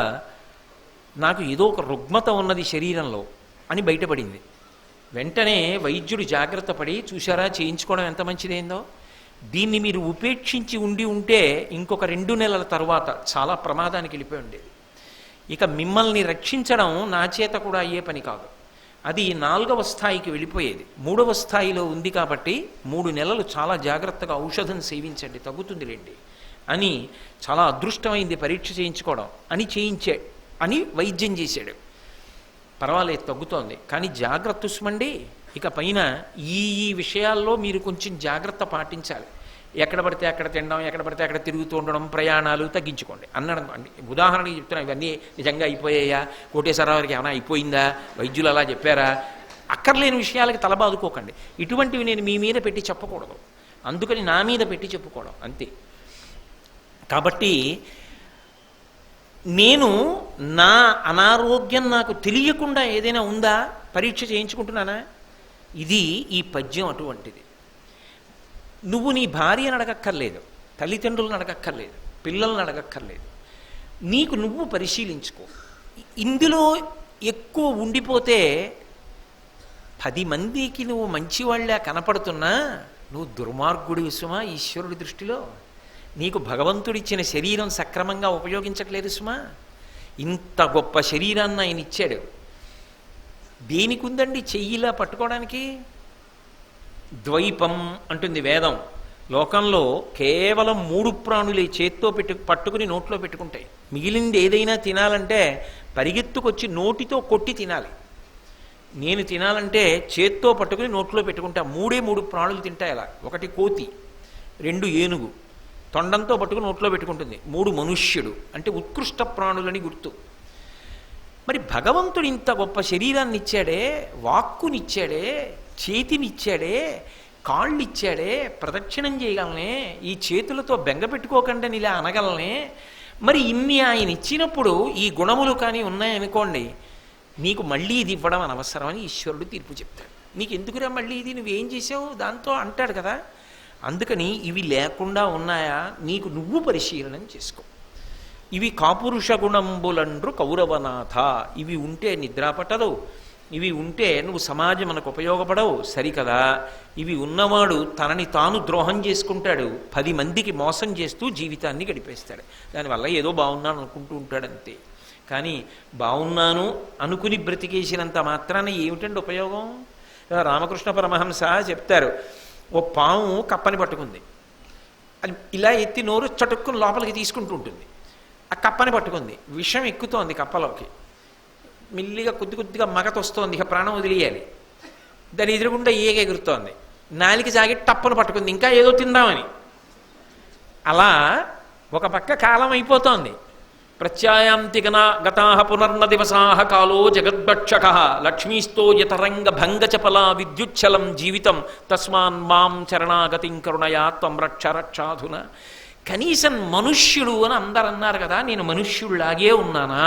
నాకు ఏదో ఒక రుగ్మత ఉన్నది శరీరంలో అని బయటపడింది. వెంటనే వైద్యుడు జాగ్రత్త పడి, చూశారా చేయించుకోవడం ఎంత మంచిదైందో, దీన్ని మీరు ఉపేక్షించి ఉంటే ఇంకొక 2 నెలల తర్వాత చాలా ప్రమాదానికి వెళ్ళిపోయి ఉండేది. ఇక మిమ్మల్ని రక్షించడం నా చేత కూడా అయ్యే పని కాదు. అది 4వ స్థాయికి వెళ్ళిపోయేది. 3వ స్థాయిలో ఉంది కాబట్టి 3 నెలలు చాలా జాగ్రత్తగా ఔషధం సేవించండి, తగ్గుతుంది లేండి అని. చాలా అదృష్టమైంది పరీక్ష చేయించుకోవడం అని అని వైద్యం చేశాడు. పర్వాలేదు, తగ్గుతోంది. కానీ జాగ్రత్త ఉస్మండి. ఇక పైన ఈ విషయాల్లో మీరు కొంచెం జాగ్రత్త పాటించాలి. ఎక్కడ పడితే అక్కడ తినడం, ఎక్కడ పడితే అక్కడ తిరుగుతూ ఉండడం, ప్రయాణాలు తగ్గించుకోండి అన్నాడు. ఉదాహరణకి చెప్తున్నాను. ఇవన్నీ నిజంగా అయిపోయాయా? కోటేశ్వరరావుకి ఏమైనా అయిపోయిందా? వైద్యులు అలా చెప్పారా? అక్కర్లేని విషయాలకి తలబాదుకోకండి. ఇటువంటివి నేను మీ మీద పెట్టి చెప్పకూడదు, అందుకని నా మీద పెట్టి చెప్పుకోవడం అంతే. కాబట్టి నేను నా అనారోగ్యం నాకు తెలియకుండా ఏదైనా ఉందా? పరీక్ష చేయించుకుంటున్నానా? ఇది ఈ పద్యం అటువంటిది. నువ్వు నీ భార్యను అడగక్కర్లేదు, తల్లిదండ్రులను అడగక్కర్లేదు, పిల్లలను అడగక్కర్లేదు. నీకు నువ్వు పరిశీలించుకో. ఇందులో ఎక్కువ ఉండిపోతే 10 మందికి నువ్వు మంచివాళ్ళ కనపడుతున్నా నువ్వు దుర్మార్గుడి సుమా ఈశ్వరుడి దృష్టిలో. నీకు భగవంతుడిచ్చిన శరీరం సక్రమంగా ఉపయోగించట్లేదు సుమా. ఇంత గొప్ప శరీరాన్ని ఆయన ఇచ్చాడు. దేనికి ఉందండి చెయ్యిలా పట్టుకోవడానికి? ద్వైపం అంటుంది వేదం. లోకంలో కేవలం 3 ప్రాణులే చేత్తో పట్టుకుని నోట్లో పెట్టుకుంటాయి. మిగిలింది ఏదైనా తినాలంటే పరిగెత్తుకొచ్చి నోటితో కొట్టి తినాలి. నేను తినాలంటే చేత్తో పట్టుకుని నోట్లో పెట్టుకుంటా. 3 ప్రాణులు తింటాయి అలా. 1 కోతి, 2 ఏనుగు తొండంతో పట్టుకుని నోట్లో పెట్టుకుంటుంది, 3 మనుష్యుడు. అంటే ఉత్కృష్ట ప్రాణులని గుర్తు. మరి భగవంతుడు ఇంత గొప్ప శరీరాన్ని ఇచ్చాడే, వాక్కునిచ్చాడే, చేతినిచ్చాడే, కాళ్ళు ఇచ్చాడే, ప్రదక్షిణం చేయగలనే, ఈ చేతులతో బెంగ పెట్టుకోకుండా ఇలా అనగలనే. మరి ఇన్ని ఆయన ఇచ్చినప్పుడు ఈ గుణములు కానీ ఉన్నాయనుకోండి, నీకు మళ్ళీ ఇది ఇవ్వడం అనవసరమని ఈశ్వరుడు తీర్పు చెప్తాడు. నీకు ఎందుకురా మళ్ళీ ఇది, నువ్వేం చేసావు దాంతో అంటాడు కదా. అందుకని ఇవి లేకుండా ఉన్నాయా నీకు నువ్వు పరిశీలనం చేసుకో. ఇవి కాపురుష గుణంబులండ్రు కౌరవనాథ. ఇవి ఉంటే నిద్ర పట్టదు, ఇవి ఉంటే నువ్వు సమాజం మనకు ఉపయోగపడవు, సరికదా. ఇవి ఉన్నవాడు తనని తాను ద్రోహం చేసుకుంటాడు, 10 మందికి మోసం చేస్తూ జీవితాన్ని గడిపేస్తాడు. దానివల్ల ఏదో బాగున్నాను అనుకుంటూ ఉంటాడంతే. కానీ బాగున్నాను అనుకుని బ్రతికేసినంత మాత్రాన ఏమిటండి ఉపయోగం? రామకృష్ణ పరమహంస చెప్తారు, ఓ పాము కప్పని పట్టుకుంది, అది ఇలా ఎత్తి నోరు చటుక్కుని లోపలికి తీసుకుంటూ ఉంటుంది. ఆ కప్పని పట్టుకుంది, విషం ఎక్కుతోంది కప్పలోకి, మెల్లిగా కొద్ది కొద్దిగా మగతొస్తోంది, ఇక ప్రాణం వదిలేయాలి. దాని ఎదురుగుండా ఏగ ఎగురుతోంది, నాలికి సాగి టప్పను పట్టుకుంది ఇంకా ఏదో తిందామని. అలా ఒక పక్క కాలం అయిపోతోంది. ప్రత్యాయాంతి గతా పునర్న దివసాహ కాలో జగద్భక్షక లక్ష్మీస్తో యతరంగ భంగచపలా విద్యుచ్చలం జీవితం తస్మాన్ మాం చరణాగతిం కరుణయా త్వం రక్ష రక్షాధున. కనీసం మనుష్యుడు అని అందరు అన్నారు కదా, నేను మనుష్యుడిలాగే ఉన్నానా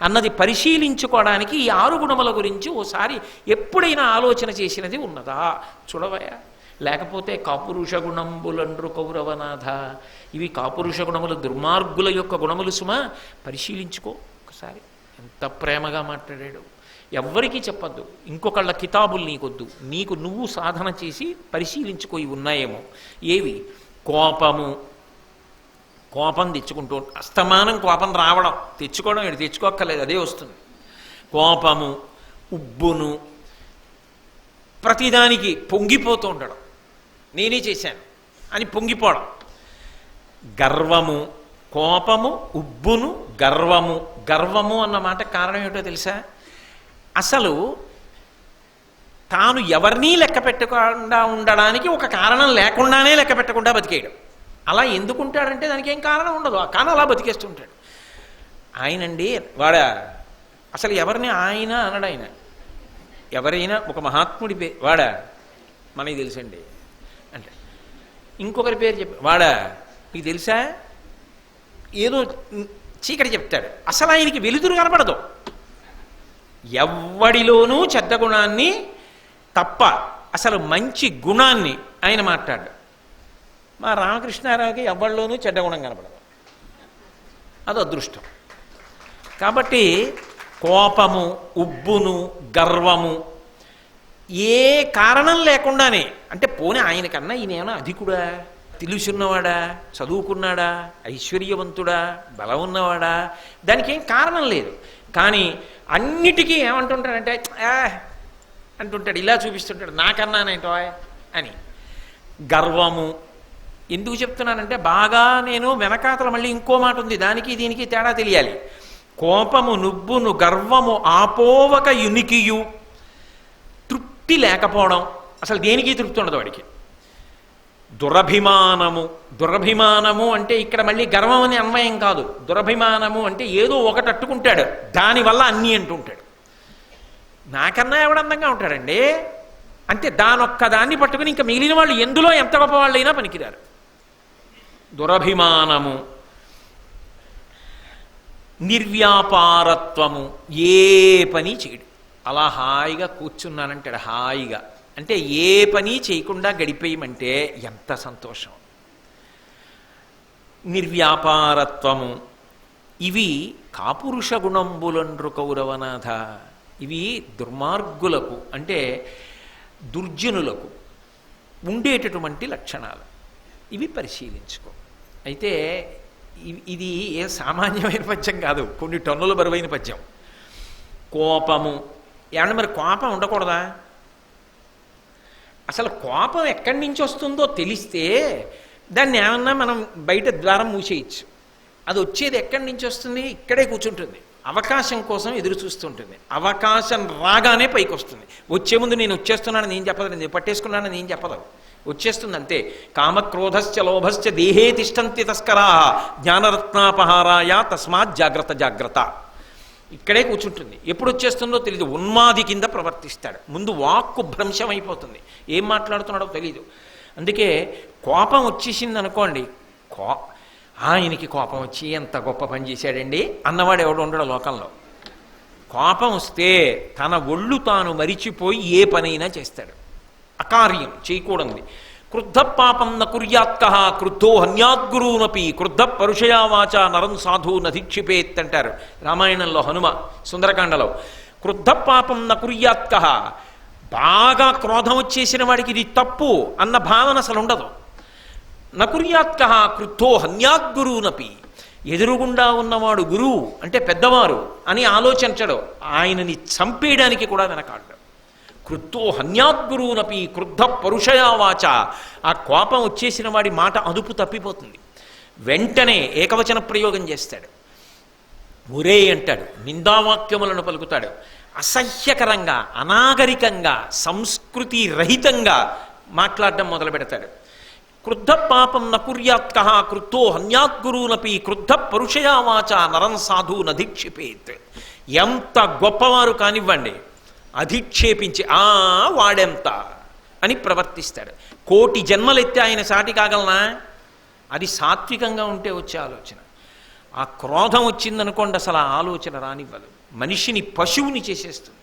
అన్నది పరిశీలించుకోవడానికి ఈ 6 గుణముల గురించి ఓసారి ఎప్పుడైనా ఆలోచన చేసినది ఉన్నదా చూడవయా. లేకపోతే కాపురుష గుణంబులండ్రు కౌరవనాథ, ఇవి కాపురుష గుణములు దుర్మార్గుల యొక్క గుణములు సుమా, పరిశీలించుకో ఒకసారి. ఎంత ప్రేమగా మాట్లాడాడు. ఎవ్వరికీ చెప్పద్దు, ఇంకొకళ్ళ కితాబులు నీకొద్దు, నీకు నువ్వు సాధన చేసి పరిశీలించుకో. ఇవి ఉన్నాయేమో. ఏవి? కోపము, కోపం తెచ్చుకుంటూ అస్తమానం కోపం రావడం, తెచ్చుకోవడం ఇటు తెచ్చుకోక్కర్లేదు, అదే వస్తుంది. కోపము, ఉబ్బును, ప్రతిదానికి పొంగిపోతూ ఉండడం, నేనే చేశాను అని పొంగిపోవడం. గర్వము, కోపము, ఉబ్బును, గర్వము. గర్వము అన్న మాట కారణం ఏమిటో తెలుసా? అసలు తాను ఎవరినీ లెక్క పెట్టకుండా ఉండడానికి ఒక కారణం లేకుండానే లెక్క పెట్టకుండా బతికేయడం. అలా ఎందుకుంటాడంటే దానికి ఏం కారణం ఉండదు, కానీ అలా బతికేస్తుంటాడు. ఆయనండి వాడా అసలు ఎవరిని ఆయన అనడు. ఆయన ఎవరైనా ఒక మహాత్ముడి పేరు వాడా మనకి తెలుసండి అంటే, ఇంకొకరి పేరు చెప్పి వాడా మీకు తెలుసా, ఏదో చీకటి చెప్తాడు. అసలు ఆయనకి వెలుతురు కనపడదు. ఎవ్వడిలోనూ చెడ్డ గుణాన్ని తప్ప అసలు మంచి గుణాన్ని ఆయన మాట్లాడు. మా రామకృష్ణారావుకి ఎవరిలోనూ చెడ్డ గుణం కనపడదు, అది అదృష్టం. కాబట్టి కోపము, ఉబ్బును, గర్వము ఏ కారణం లేకుండానే, అంటే పోనీ ఆయనకన్నా ఈయనేమన్నా అధికుడా, తెలుసున్నవాడా, చదువుకున్నాడా, ఐశ్వర్యవంతుడా, బలం ఉన్నవాడా, దానికి ఏం కారణం లేదు. కానీ అన్నిటికీ ఏమంటుంటాడంటే అంటుంటాడు, ఇలా చూపిస్తుంటాడు, నాకన్నానేంటో అని. గర్వము ఎందుకు చెప్తున్నానంటే, బాగా నేను వెనకాతల మళ్ళీ ఇంకో మాట ఉంది, దానికి దీనికి తేడా తెలియాలి. కోపము, నుబ్బును, గర్వము, ఆపోవక యునికియు, తృప్తి లేకపోవడం, అసలు దేనికి తృప్తి ఉండదు వాడికి. దురభిమానము, దురభిమానము అంటే ఇక్కడ మళ్ళీ గర్వం అని అన్వయం కాదు. దురభిమానము అంటే ఏదో ఒకటి అట్టుకుంటాడు, దానివల్ల అన్నీ అంటుంటాడు. నాకన్నా ఎవడందంగా ఉంటాడండి అంటే దానొక్క దాన్ని పట్టుకుని ఇంకా మిగిలిన వాళ్ళు ఎందులో ఎంత గొప్ప వాళ్ళైనా పనికిరారు. దురభిమానము, నిర్వ్యాపారత్వము, ఏ పని చేయడు, అలా హాయిగా కూర్చున్నానంటాడు. హాయిగా అంటే ఏ పని చేయకుండా గడిపేయమంటే ఎంత సంతోషం. నిర్వ్యాపారత్వము, ఇవి కాపురుష గుణంబులండ్రు కౌరవనాథ. ఇవి దుర్మార్గులకు అంటే దుర్జనులకు ఉండేటటువంటి లక్షణాలు. ఇవి పరిశీలించుకో. అయితే ఇది ఏ సామాన్యమైన పద్యం కాదు, కొన్ని టన్నుల బరువైన పద్యం. కోపము, ఏమన్నా మరి కోపం ఉండకూడదా? అసలు కోపం ఎక్కడి నుంచి వస్తుందో తెలిస్తే దాన్ని ఏమన్నా మనం బయట ద్వారం మూసేయచ్చు. అది వచ్చేది ఎక్కడి నుంచి వస్తుంది? ఇక్కడే కూర్చుంటుంది, అవకాశం కోసం ఎదురు చూస్తుంటుంది. అవకాశం రాగానే పైకి వస్తుంది. వచ్చే ముందు నేను వచ్చేస్తున్నానని నేను చెప్పదు, నేను పట్టేసుకున్నానని నేను చెప్పదు, వచ్చేస్తుంది అంతే. కామక్రోధశ్చ లోభశ్చ దేహే తిష్టంతి తస్కరా జ్ఞానరత్నాపహారాయ తస్మాత్ జాగ్రత్త జాగ్రత్త. ఇక్కడే కూర్చుంటుంది. ఎప్పుడు వచ్చేస్తుందో తెలీదు, ఉన్మాది కింద ప్రవర్తిస్తాడు. ముందు వాక్కు భ్రంశం అయిపోతుంది, ఏం మాట్లాడుతున్నాడో తెలీదు. అందుకే కోపం వచ్చేసింది అనుకోండి, ఆయనకి కోపం వచ్చి ఎంత గొప్ప పని చేశాడండి అన్నవాడు ఎవడు ఉండడు లోకంలో. కోపం వస్తే తన ఒళ్ళు తాను మరిచిపోయి ఏ పనైనా చేస్తాడు, అకార్యం చేయకూడదు. క్రుద్ధ పాపం న కుర్యాత్క క్రుద్ధో హన్యాద్గురూనపి క్రుద్ధ పరుషయా వాచ నరం సాధు నధిక్షిపేత్ అంటారు రామాయణంలో హనుమ సుందరకాండలో. క్రుద్ధ పాపం న కుర్యాత్క, బాగా క్రోధం వచ్చేసిన వాడికి ఇది తప్పు అన్న భావన అసలు ఉండదు. నకుర్యాత్క క్రుద్ధో హన్యాద్గురూనపి, ఎదురుగుండా ఉన్నవాడు గురువు అంటే పెద్దవారు అని ఆలోచించడు, ఆయనని చంపేయడానికి కూడా వెనకాడు. క్రుద్ధో హన్యాద్గురూనపి క్రుద్ధ పరుషయా వాచ, ఆ కోపం వచ్చేసిన వాడి మాట అదుపు తప్పిపోతుంది, వెంటనే ఏకవచన ప్రయోగం చేస్తాడు. ఒరే అంటాడు, నిందావాక్యములను పలుకుతాడు, అసహ్యకరంగా, అనాగరికంగా, సంస్కృతి రహితంగా మాట్లాడడం మొదలు పెడతాడు. క్రుద్ధ పాపం నకుర్యాత్క క్రుద్ధో హన్యాద్గురూనపి క్రుద్ధ పరుషయావాచ నరం సాధు నధిక్షిపేత్. ఎంత గొప్పవారు కానివ్వండి, అధిక్షేపించి వాడెంత అని ప్రవర్తిస్తాడు. 1,000,000 జన్మలెత్తి ఆయన సాటి కాగలనా? అది సాత్వికంగా ఉంటే వచ్చే ఆలోచన. ఆ క్రోధం వచ్చిందనుకోండి, అసలు ఆ ఆలోచన రానివ్వదు, మనిషిని పశువుని చేసేస్తుంది.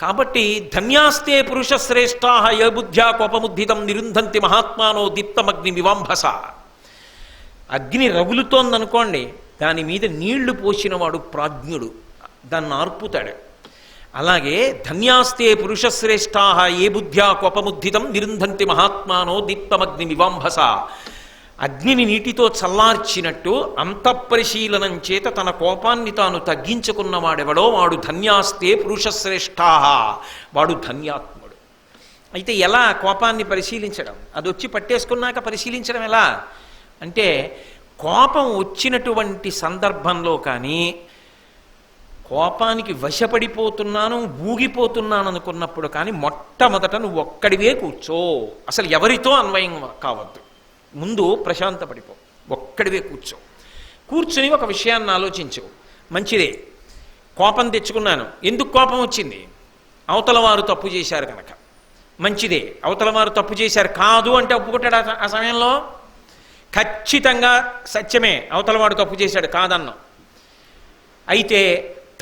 కాబట్టి ధన్యాస్తే పురుష శ్రేష్టా ఏ బుద్ధ్యా కోపముద్ధితం నిరుంధంతి మహాత్మానో దీప్తమగ్ని వివాంభస. అగ్ని రగులుతోందనుకోండి, దాని మీద నీళ్లు పోసినవాడు ప్రాజ్ఞుడు, దాన్ని ఆర్పుతాడు. అలాగే ధన్యాస్తే పురుష శ్రేష్టా ఏ బుద్ధ్యా కోపముద్ధితం నిరుంధంతి మహాత్మానో దీప్తమగ్ని వివాంభస. అగ్నిని నీటితో చల్లార్చినట్టు అంతఃపరిశీలనం చేత తన కోపాన్ని తాను తగ్గించుకున్నవాడెవడో వాడు ధన్యాస్తే పురుషశ్రేష్టా, వాడు ధన్యాత్ముడు. అయితే ఎలా కోపాన్ని పరిశీలించడం? అది వచ్చి పట్టేసుకున్నాక పరిశీలించడం ఎలా అంటే, కోపం వచ్చినటువంటి సందర్భంలో కానీ, కోపానికి వశపడిపోతున్నాను, ఊగిపోతున్నాను అనుకున్నప్పుడు కానీ మొట్టమొదట నువ్వు ఒక్కడివే కూర్చో. అసలు ఎవరితో అన్వయం కావద్దు. ముందు ప్రశాంతపడిపో, ఒక్కడివే కూర్చో. కూర్చుని ఒక విషయాన్ని ఆలోచించు. మంచిదే, కోపం తెచ్చుకున్నాను. ఎందుకు కోపం వచ్చింది? అవతల వారు తప్పు చేశారు కనుక. మంచిదే, అవతల వారు తప్పు చేశారు కాదు అంటే ఒప్పుకుంటాడు ఆ సమయంలో? ఖచ్చితంగా సత్యమే, అవతల వాడు తప్పు చేశాడు కాదన్నాం. అయితే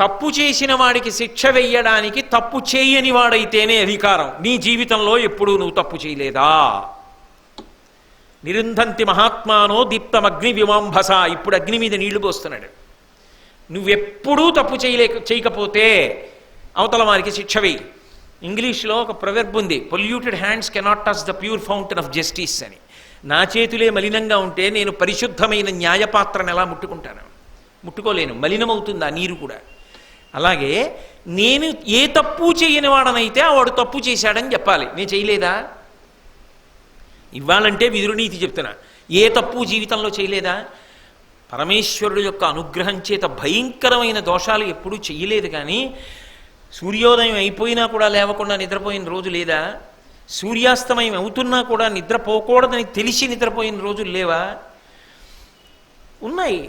తప్పు చేసిన వాడికి శిక్ష వెయ్యడానికి తప్పు చేయని వాడైతేనే అధికారం. నీ జీవితంలో ఎప్పుడూ నువ్వు తప్పు చేయలేదా? నిరుంధంతి మహాత్మానో దీప్తమగ్ని వివాంభస. ఇప్పుడు అగ్ని మీద నీళ్లు పోస్తున్నాడు. నువ్వెప్పుడూ తప్పు చేయకపోతే అవతల వారికి శిక్ష వెయ్యి. ఇంగ్లీష్లో ఒక ప్రొవెర్బ్ ఉంది, polluted hands cannot touch the pure fountain of justice అని. నా చేతులే మలినంగా ఉంటే నేను పరిశుద్ధమైన న్యాయపాత్రను ఎలా ముట్టుకుంటాను? ముట్టుకోలేను, మలినమవుతుంది ఆ నీరు కూడా. అలాగే నేను ఏ తప్పు చేయని వాడనైతే వాడు తప్పు చేశాడని చెప్పాలి. నేను చేయలేదా? ఇవ్వాలంటే విదురునీతి చెప్తున్నా, ఏ తప్పు జీవితంలో చేయలేదా? పరమేశ్వరుడు యొక్క అనుగ్రహం చేత భయంకరమైన దోషాలు ఎప్పుడూ చెయ్యలేదు. కానీ సూర్యోదయం అయిపోయినా కూడా లేవకుండా నిద్రపోయిన రోజు లేదా? సూర్యాస్తమయం అవుతున్నా కూడా నిద్రపోకూడదని తెలిసి నిద్రపోయిన రోజులు లేవా? ఉన్నాయి.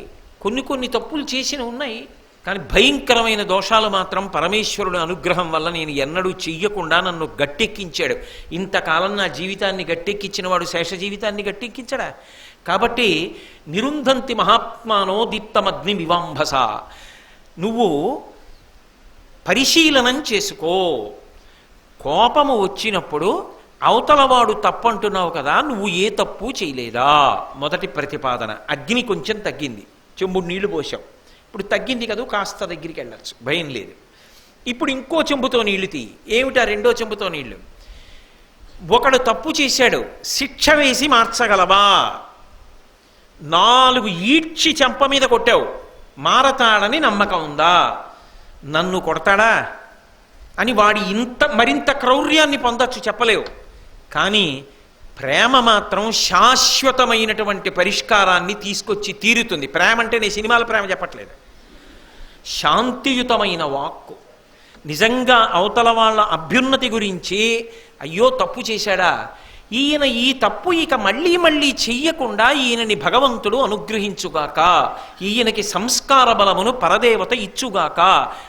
కొన్ని తప్పులు చేసిన ఉన్నాయి. కానీ భయంకరమైన దోషాలు మాత్రం పరమేశ్వరుడు అనుగ్రహం వల్ల నేను ఎన్నడూ చెయ్యకుండా నన్ను గట్టెక్కించాడు. ఇంతకాలం నా జీవితాన్ని గట్టెక్కించిన వాడు శేష జీవితాన్ని గట్టెక్కించడా? కాబట్టి నిరుంధంతి మహాత్మానో దీప్తమగ్ని వివాంభస. నువ్వు పరిశీలనం చేసుకో. కోపము వచ్చినప్పుడు అవతలవాడు తప్పంటున్నావు కదా, నువ్వు ఏ తప్పు చేయలేదా? మొదటి ప్రతిపాదన. అగ్ని కొంచెం తగ్గింది, చెంబుడు నీళ్లు పోసావు, ఇప్పుడు తగ్గింది కదా, కాస్త దగ్గరికి వెళ్ళచ్చు, భయం లేదు. ఇప్పుడు ఇంకో చెంబుతో నీళ్లు తీ. ఏమిటా రెండో చెంబుతో నీళ్లు? ఒకడు తప్పు చేశాడు, శిక్ష వేసి మార్చగలవా? 4 ఈడ్చి చెంప మీద కొట్టావు, మారతాడని నమ్మకం ఉందా? నన్ను కొడతాడా అని వాడి మరింత క్రౌర్యాన్ని పొందొచ్చు, చెప్పలేవు. కానీ ప్రేమ మాత్రం శాశ్వతమైనటువంటి పరిష్కారాన్ని తీసుకొచ్చి తీరుతుంది. ప్రేమ అంటే నేను సినిమాల ప్రేమ చెప్పట్లేదు, శాంతియుతమైన వాక్కు. నిజంగా అవతల వాళ్ళ అభ్యున్నతి గురించి, అయ్యో తప్పు చేశాడా, ఈయన ఈ తప్పు ఇక మళ్ళీ మళ్ళీ చెయ్యకుండా ఈయనని భగవంతుడు అనుగ్రహించుగాక, ఈయనకి సంస్కార బలమును పరదేవత ఇచ్చుగాక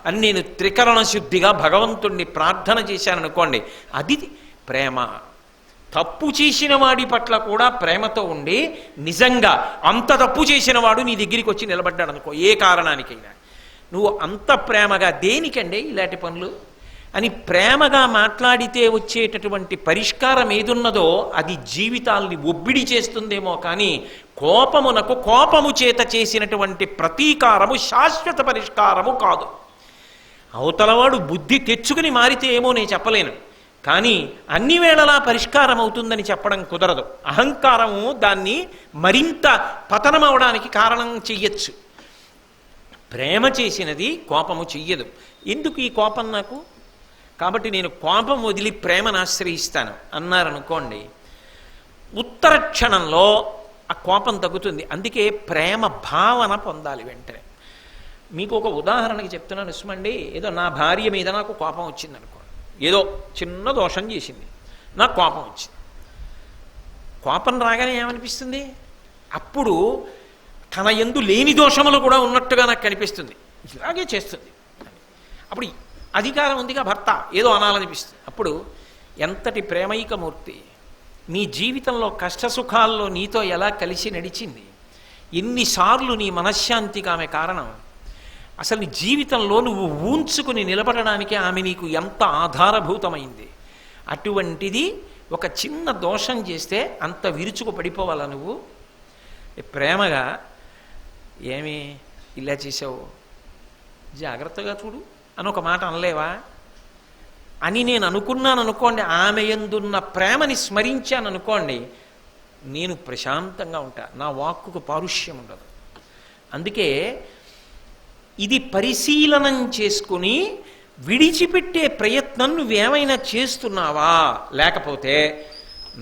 అని నేను త్రికరణ శుద్ధిగా భగవంతుణ్ణి ప్రార్థన చేశాననుకోండి, అది ప్రేమ. తప్పు చేసిన వాడి పట్ల కూడా ప్రేమతో ఉండి, నిజంగా అంత తప్పు చేసిన వాడు నీ దగ్గరికి వచ్చి నిలబడ్డాడు అనుకో, ఏ కారణానికైనా, నువ్వు అంత ప్రేమగా దేనికండి ఇలాంటి పనులు అని ప్రేమగా మాట్లాడితే వచ్చేటటువంటి పరిష్కారం ఏదున్నదో అది జీవితాల్ని ఒబ్బిడి చేస్తుందేమో. కానీ కోపమునకు కోపము చేత చేసినటువంటి ప్రతీకారము శాశ్వత పరిష్కారము కాదు. అవతలవాడు బుద్ధి తెచ్చుకుని మారితే ఏమో నేను చెప్పలేను, కానీ అన్ని వేళలా పరిష్కారం అవుతుందని చెప్పడం కుదరదు. అహంకారము దాన్ని మరింత పతనమవడానికి కారణం చెయ్యొచ్చు. ప్రేమ చేసినది కోపము చెయ్యదు. ఎందుకు ఈ కోపం నాకు? కాబట్టి నేను కోపం వదిలి ప్రేమను ఆశ్రయిస్తాను అన్నారనుకోండి, ఉత్తర క్షణంలో ఆ కోపం తగ్గుతుంది. అందుకే ప్రేమ భావన పొందాలి వెంటనే. మీకు ఒక ఉదాహరణకి చెప్తున్నాను సుమండి. ఏదో నా భార్య మీద నాకు కోపం వచ్చింది అనుకో, ఏదో చిన్న దోషం చేసింది, నాకు కోపం వచ్చింది. కోపం రాగానే ఏమనిపిస్తుంది? అప్పుడు తన యందు లేని దోషములు కూడా ఉన్నట్టుగా నాకు కనిపిస్తుంది, ఇలాగే చేస్తుంది. అప్పుడు అధికారం ఉందిగా భర్త, ఏదో అనాలనిపిస్తుంది. అప్పుడు ఎంతటి ప్రేమైకమూర్తి, నీ జీవితంలో కష్టసుఖాల్లో నీతో ఎలా కలిసి నడిచింది, ఎన్నిసార్లు నీ మనశ్శాంతికి ఆమె కారణం, అసలు నీ జీవితంలో నువ్వు ఊంచుకుని నిలబడడానికి ఆమె నీకు ఎంత ఆధారభూతమైంది. అటువంటిది ఒక చిన్న దోషం చేస్తే అంత విరుచుకు పడిపోవాలా నువ్వు? ప్రేమగా ఏమి ఇలా చేసావు, జాగ్రత్తగా చూడు అని ఒక మాట అనలేవా అని నేను అనుకున్నాను అనుకోండి, ఆమె యందున్న ప్రేమని స్మరించాను అనుకోండి, నేను ప్రశాంతంగా ఉంటా, నా వాక్కుకు పారుష్యం ఉండదు. అందుకే ఇది పరిశీలనం చేసుకుని విడిచిపెట్టే ప్రయత్నం నువ్వేమైనా చేస్తున్నావా? లేకపోతే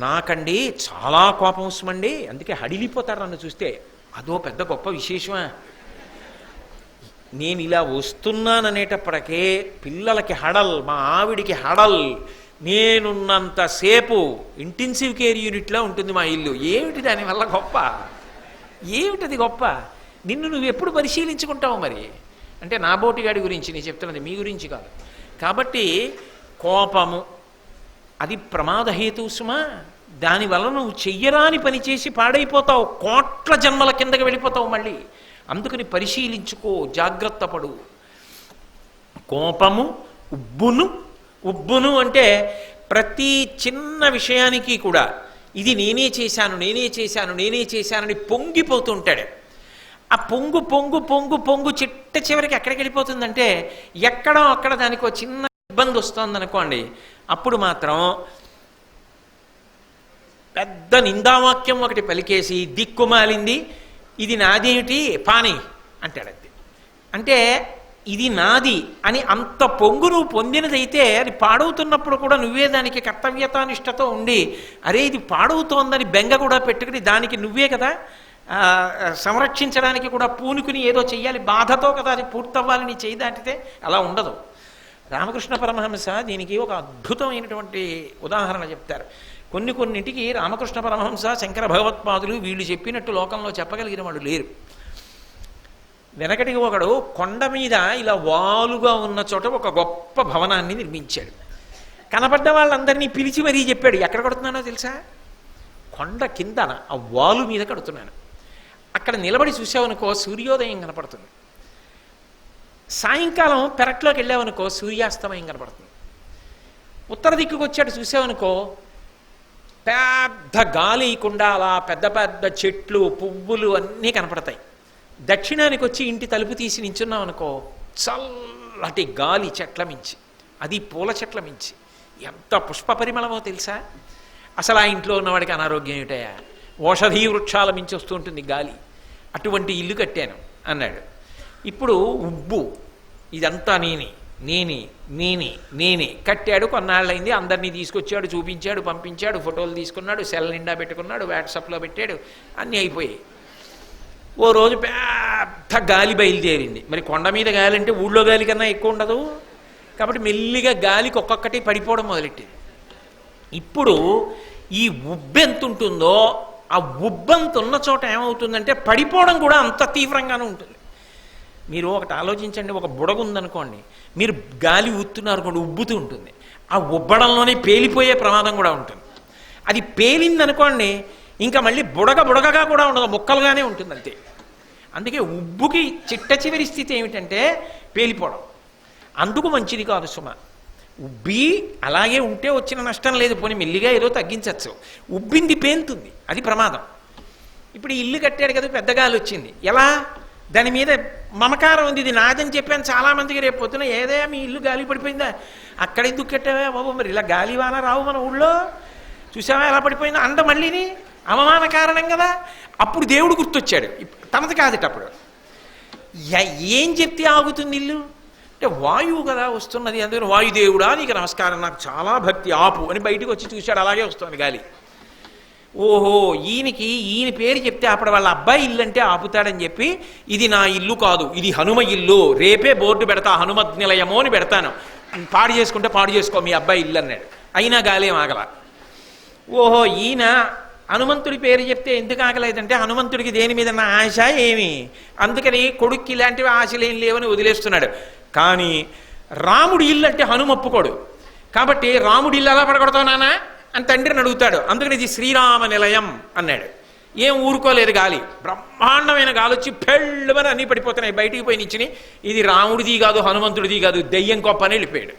నాకండి చాలా కోపం వస్తుందండి, అందుకే హడిలిపోతారు నన్ను చూస్తే, అదో పెద్ద గొప్ప విశేషమా? నేను ఇలా వస్తున్నాననేటప్పటికే పిల్లలకి హడల్, మా ఆవిడికి హడల్, నేనున్నంతసేపు ఇంటెన్సివ్ కేర్ యూనిట్లా ఉంటుంది మా ఇల్లు. ఏమిటి దానివల్ల గొప్ప? ఏమిటది గొప్ప? నిన్ను నువ్వు ఎప్పుడు పరిశీలించుకుంటావు మరి? అంటే నా బోటిగాడి గురించి నేను చెప్తున్నది, మీ గురించి కాదు. కాబట్టి కోపము అది ప్రమాదహేతు సుమా. దానివల్ల నువ్వు చెయ్యరాని పని చేసి పాడైపోతావు, కోట్ల జన్మల కిందకి వెళ్ళిపోతావు మళ్ళీ. అందుకని పరిశీలించుకో, జాగ్రత్త పడు. కోపము ఉబ్బును అంటే ప్రతి చిన్న విషయానికి కూడా ఇది నేనే చేశానని పొంగిపోతూ ఉంటాడు. ఆ పొంగు పొంగు పొంగు పొంగు చిట్ట చివరికి ఎక్కడికి వెళ్ళిపోతుందంటే, ఎక్కడో అక్కడ దానికి ఒక చిన్న ఇబ్బంది వస్తుందనుకోండి, అప్పుడు మాత్రం పెద్ద నిందావాక్యం ఒకటి పలికేసి దిక్కుమాలింది, ఇది నాదేమిటి పాని అంటాడంతే. అంటే ఇది నాది అని అంత పొంగు నువ్వు పొందినదైతే అది పాడవుతున్నప్పుడు కూడా నువ్వే దానికి కర్తవ్యతానిష్టతో ఉండి, అరే ఇది పాడవుతోందని బెంగ కూడా పెట్టుకుని దానికి నువ్వే కదా సంరక్షించడానికి కూడా పూనుకుని ఏదో చెయ్యాలి, బాధతో కదా అది పూర్తవ్వాలి నీ చేయి దాటితే. అలా ఉండదు. రామకృష్ణ పరమహంస దీనికి ఒక అద్భుతమైనటువంటి ఉదాహరణ చెప్తారు. కొన్నింటికి రామకృష్ణ పరమహంస, శంకర భగవత్పాదులు వీళ్ళు చెప్పినట్టు లోకంలో చెప్పగలిగిన వాళ్ళు లేరు. వెనకటికి ఒకడు కొండ మీద ఇలా వాలుగా ఉన్న చోట ఒక గొప్ప భవనాన్ని నిర్మించాడు. కనపడ్డ వాళ్ళందరినీ పిలిచి మరీ చెప్పాడు, ఎక్కడ కడుతున్నానో తెలుసా? కొండ కిందన ఆ వాలు మీద కడుతున్నాను. అక్కడ నిలబడి చూసావనుకో సూర్యోదయం కనపడుతుంది, సాయంకాలం పెరట్లోకి వెళ్ళావనుకో సూర్యాస్తమయం కనపడుతుంది. ఉత్తర దిక్కుకు వచ్చాడు చూసావనుకో పెద్ద గాలి ఇయకుండా అలా పెద్ద పెద్ద చెట్లు పువ్వులు అన్నీ కనపడతాయి. దక్షిణానికి వచ్చి ఇంటి తలుపు తీసి నించున్నాం అనుకో చల్లటి గాలి చెట్ల మించి, అది పూల చెట్ల మించి ఎంత పుష్ప పరిమళమో తెలుసా? అసలు ఆ ఇంట్లో ఉన్నవాడికి అనారోగ్యం ఏమిటయా? ఓషధీ వృక్షాల మించి వస్తూ ఉంటుంది గాలి. అటువంటి ఇల్లు కట్టాను అన్నాడు. ఇప్పుడు ఉబ్బు, ఇదంతా నేనే కట్టాడు. కొన్నాళ్ళైంది, అందరినీ తీసుకొచ్చాడు, చూపించాడు, పంపించాడు, ఫోటోలు తీసుకున్నాడు, సెల్ నిండా పెట్టుకున్నాడు, వాట్సాప్లో పెట్టాడు, అన్నీ అయిపోయాయి. ఓ రోజు పెద్ద గాలి బయలుదేరింది. మరి కొండ మీద గాలి అంటే ఊళ్ళో గాలి కన్నా ఎక్కువ ఉండదు కాబట్టి మెల్లిగా గాలికి ఒక్కొక్కటి పడిపోవడం మొదలెట్టింది. ఇప్పుడు ఈ ఉబ్బెంత ఉంటుందో ఆ ఉబ్బంత ఉన్న చోట ఏమవుతుందంటే పడిపోవడం కూడా అంత తీవ్రంగానే ఉంటుంది. మీరు ఒకటి ఆలోచించండి, ఒక బుడగ ఉందనుకోండి, మీరు గాలి ఊతున్నారు అనుకోండి, ఉబ్బుతూ ఉంటుంది. ఆ ఉబ్బడంలోనే పేలిపోయే ప్రమాదం కూడా ఉంటుంది. అది పేలిందనుకోండి ఇంకా మళ్ళీ బుడగగా కూడా ఉండదు, ముక్కలుగానే ఉంటుంది అంతే. అందుకే ఉబ్బుకి చిట్ట చివరి స్థితి ఏమిటంటే పేలిపోవడం. అందుకు మంచిది కాదు సుమ. ఉబ్బి అలాగే ఉంటే వచ్చిన నష్టం లేదు, పోనీ మెల్లిగా ఏదో తగ్గించవచ్చు. ఉబ్బింది పేలుతుంది, అది ప్రమాదం. ఇప్పుడు ఇల్లు కట్టాడు కదా, పెద్ద గాలి వచ్చింది, ఎలా? దాని మీద మమకారం ఉంది, ఇది నాదని చెప్పాను చాలామందికి. రేపు పొద్దున ఏదే మీ ఇల్లు గాలి పడిపోయిందా, అక్కడ ఎందుకు కట్టావా బాబు, మరి ఇలా గాలి వాన రావు మన ఊళ్ళో, చూసావా ఎలా పడిపోయిందా అంట, మళ్ళీని అవమాన కారణం కదా. అప్పుడు దేవుడు గుర్తొచ్చాడు, తనది కాదట. అప్పుడు ఏం చెప్తే ఆగుతుంది ఇల్లు అంటే వాయువు కదా వస్తున్నది, అందుకని వాయుదేవుడా నీకు నమస్కారం, నాకు చాలా భక్తి, ఆపు అని బయటకు వచ్చి చూశాడు, అలాగే వస్తుంది గాలి. ఓహో ఈయన పేరు చెప్తే అప్పుడు వాళ్ళ అబ్బాయి ఇల్లు అంటే ఆపుతాడని చెప్పి ఇది నా ఇల్లు కాదు, ఇది హనుమ ఇల్లు, రేపే బోర్డు పెడతా హనుమత్ నిలయమో అని పెడతాను, పాడు చేసుకుంటే పాడు చేసుకో మీ అబ్బాయి ఇల్లు అన్నాడు. అయినా గాలేం ఆగల. ఓహో ఈయన హనుమంతుడి పేరు చెప్తే ఎందుకు ఆగలేదంటే హనుమంతుడికి దేని మీద నా ఆశ ఏమి, అందుకని కొడుక్కి ఇలాంటివి ఆశలు ఏం లేవని వదిలేస్తున్నాడు. కానీ రాముడి ఇల్లు అంటే హనుమ ఒప్పుకోడు. కాబట్టి రాముడి ఇల్లు ఎలా పడగొడతావు నాన్న అని తండ్రిని అడుగుతాడు. అందుకని ఇది శ్రీరామ నిలయం అన్నాడు. ఏం ఊరుకోలేదు గాలి, బ్రహ్మాండమైన గాలి వచ్చి పెళ్ళమని అన్నీ పడిపోతున్నాయి, బయటికి పోయి నిచ్చిని ఇది రాముడిది కాదు హనుమంతుడిది కాదు దయ్యం గొప్ప అని వెళ్ళిపోయాడు.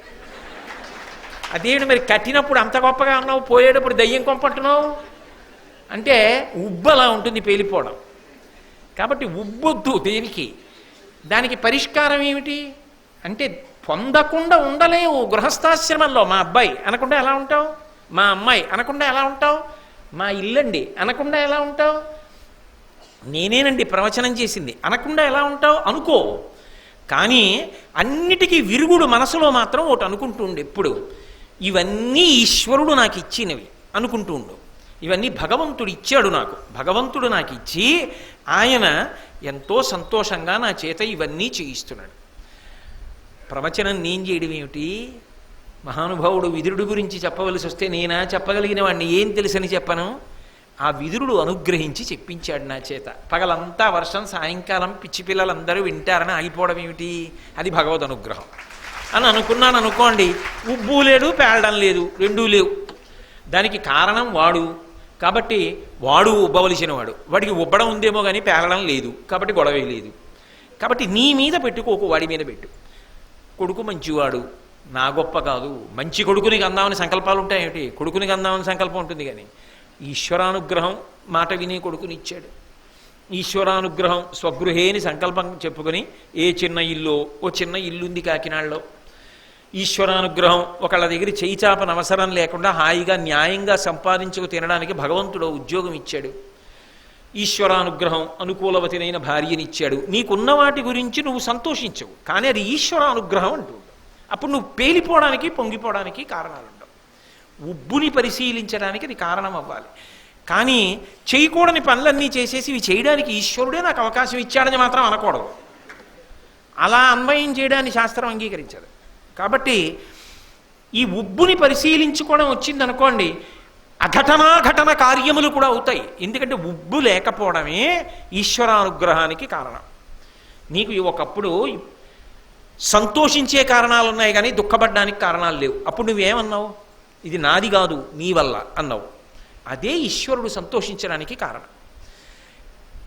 అదేంటి మరి కట్టినప్పుడు అంత గొప్పగా అన్నావు, పోయేటప్పుడు దయ్యం కొంప అంటున్నావు అంటే ఉబ్బలా ఉంటుంది పేలిపోవడం. కాబట్టి ఉబ్బొద్దు దేనికి. దానికి పరిష్కారం ఏమిటి అంటే పొందకుండా ఉండలేవు గృహస్థాశ్రమంలో. మా అబ్బాయి అనకుండా ఎలా ఉంటావు, మా అమ్మాయి అనకుండా ఎలా ఉంటావు, మా ఇల్లండి అనకుండా ఎలా ఉంటావు, నేనేనండి ప్రవచనం చేసింది అనకుండా ఎలా ఉంటావు అనుకో. కానీ అన్నిటికీ విరుగుడు మనసులో మాత్రం ఒకటి అనుకుంటూ ఉండు ఎప్పుడు, ఇవన్నీ ఈశ్వరుడు నాకు ఇచ్చినవి అనుకుంటూ ఉండు. ఇవన్నీ భగవంతుడు ఇచ్చాడు నాకు, భగవంతుడు నాకు ఇచ్చి ఆయన ఎంతో సంతోషంగా నా చేత ఇవన్నీ చేయిస్తున్నాడు. ప్రవచనం నేను చేయడం ఏమిటి, మహానుభావుడు విదురుడు గురించి చెప్పవలసి వస్తే నేనా చెప్పగలిగిన వాడిని ఏం తెలుసని చెప్పను, ఆ విదురుడు అనుగ్రహించి చెప్పించాడు నా చేత. పగలంతా వర్షం, సాయంకాలం పిచ్చి పిల్లలందరూ వింటారని ఆగిపోవడం ఏమిటి, అది భగవద్ అనుగ్రహం అని అనుకున్నాను అనుకోండి. ఉబ్బు లేదు పేలడం లేదు, రెండూ లేవు. దానికి కారణం వాడు, కాబట్టి వాడు ఉబ్బవలసిన వాడు, వాడికి ఉబ్బడం ఉందేమో కానీ పేలడం లేదు, కాబట్టి గొడవే లేదు. కాబట్టి నీ మీద పెట్టుకోకు, వాడి మీద పెట్టు. కొడుకు మంచివాడు, నా గొప్ప కాదు, మంచి కొడుకుని అందామని సంకల్పాలు ఉంటాయేమిటి, కొడుకుని అందామని సంకల్పం ఉంటుంది. కానీ ఈశ్వరానుగ్రహం మాట విని కొడుకునిచ్చాడు. ఈశ్వరానుగ్రహం స్వగృహేని సంకల్పం చెప్పుకొని ఏ చిన్న ఇల్లు, ఓ చిన్న ఇల్లుంది కాకినాడలో. ఈశ్వరానుగ్రహం ఒకళ్ళ దగ్గర చేయి చాపన అవసరం లేకుండా హాయిగా న్యాయంగా సంపాదించుకు తినడానికి భగవంతుడు ఉద్యోగం ఇచ్చాడు. ఈశ్వరానుగ్రహం అనుకూలవతినైన భార్యనిచ్చాడు. నీకున్న వాటి గురించి నువ్వు సంతోషించవు, కానీ అది ఈశ్వరానుగ్రహం అంటూ. అప్పుడు నువ్వు పేలిపోవడానికి పొంగిపోవడానికి కారణాలు ఉండవు. ఉబ్బుని పరిశీలించడానికి అది కారణం అవ్వాలి. కానీ చేయకూడని పనులన్నీ చేసేసి ఇవి చేయడానికి ఈశ్వరుడే నాకు అవకాశం ఇచ్చాడని మాత్రం అనకూడదు. అలా అన్వయం చేయడాన్ని శాస్త్రం అంగీకరించదు. కాబట్టి ఈ ఉబ్బుని పరిశీలించుకోవడం వచ్చిందనుకోండి, అఘటనాఘటన కార్యములు కూడా అవుతాయి. ఎందుకంటే ఉబ్బు లేకపోవడమే ఈశ్వరానుగ్రహానికి కారణం. నీకు ఒకప్పుడు సంతోషించే కారణాలు ఉన్నాయి కానీ దుఃఖపడడానికి కారణాలు లేవు. అప్పుడు నువ్వేమన్నావు, ఇది నాది కాదు నీ వల్ల అన్నావు. అదే ఈశ్వరుడు సంతోషించడానికి కారణం.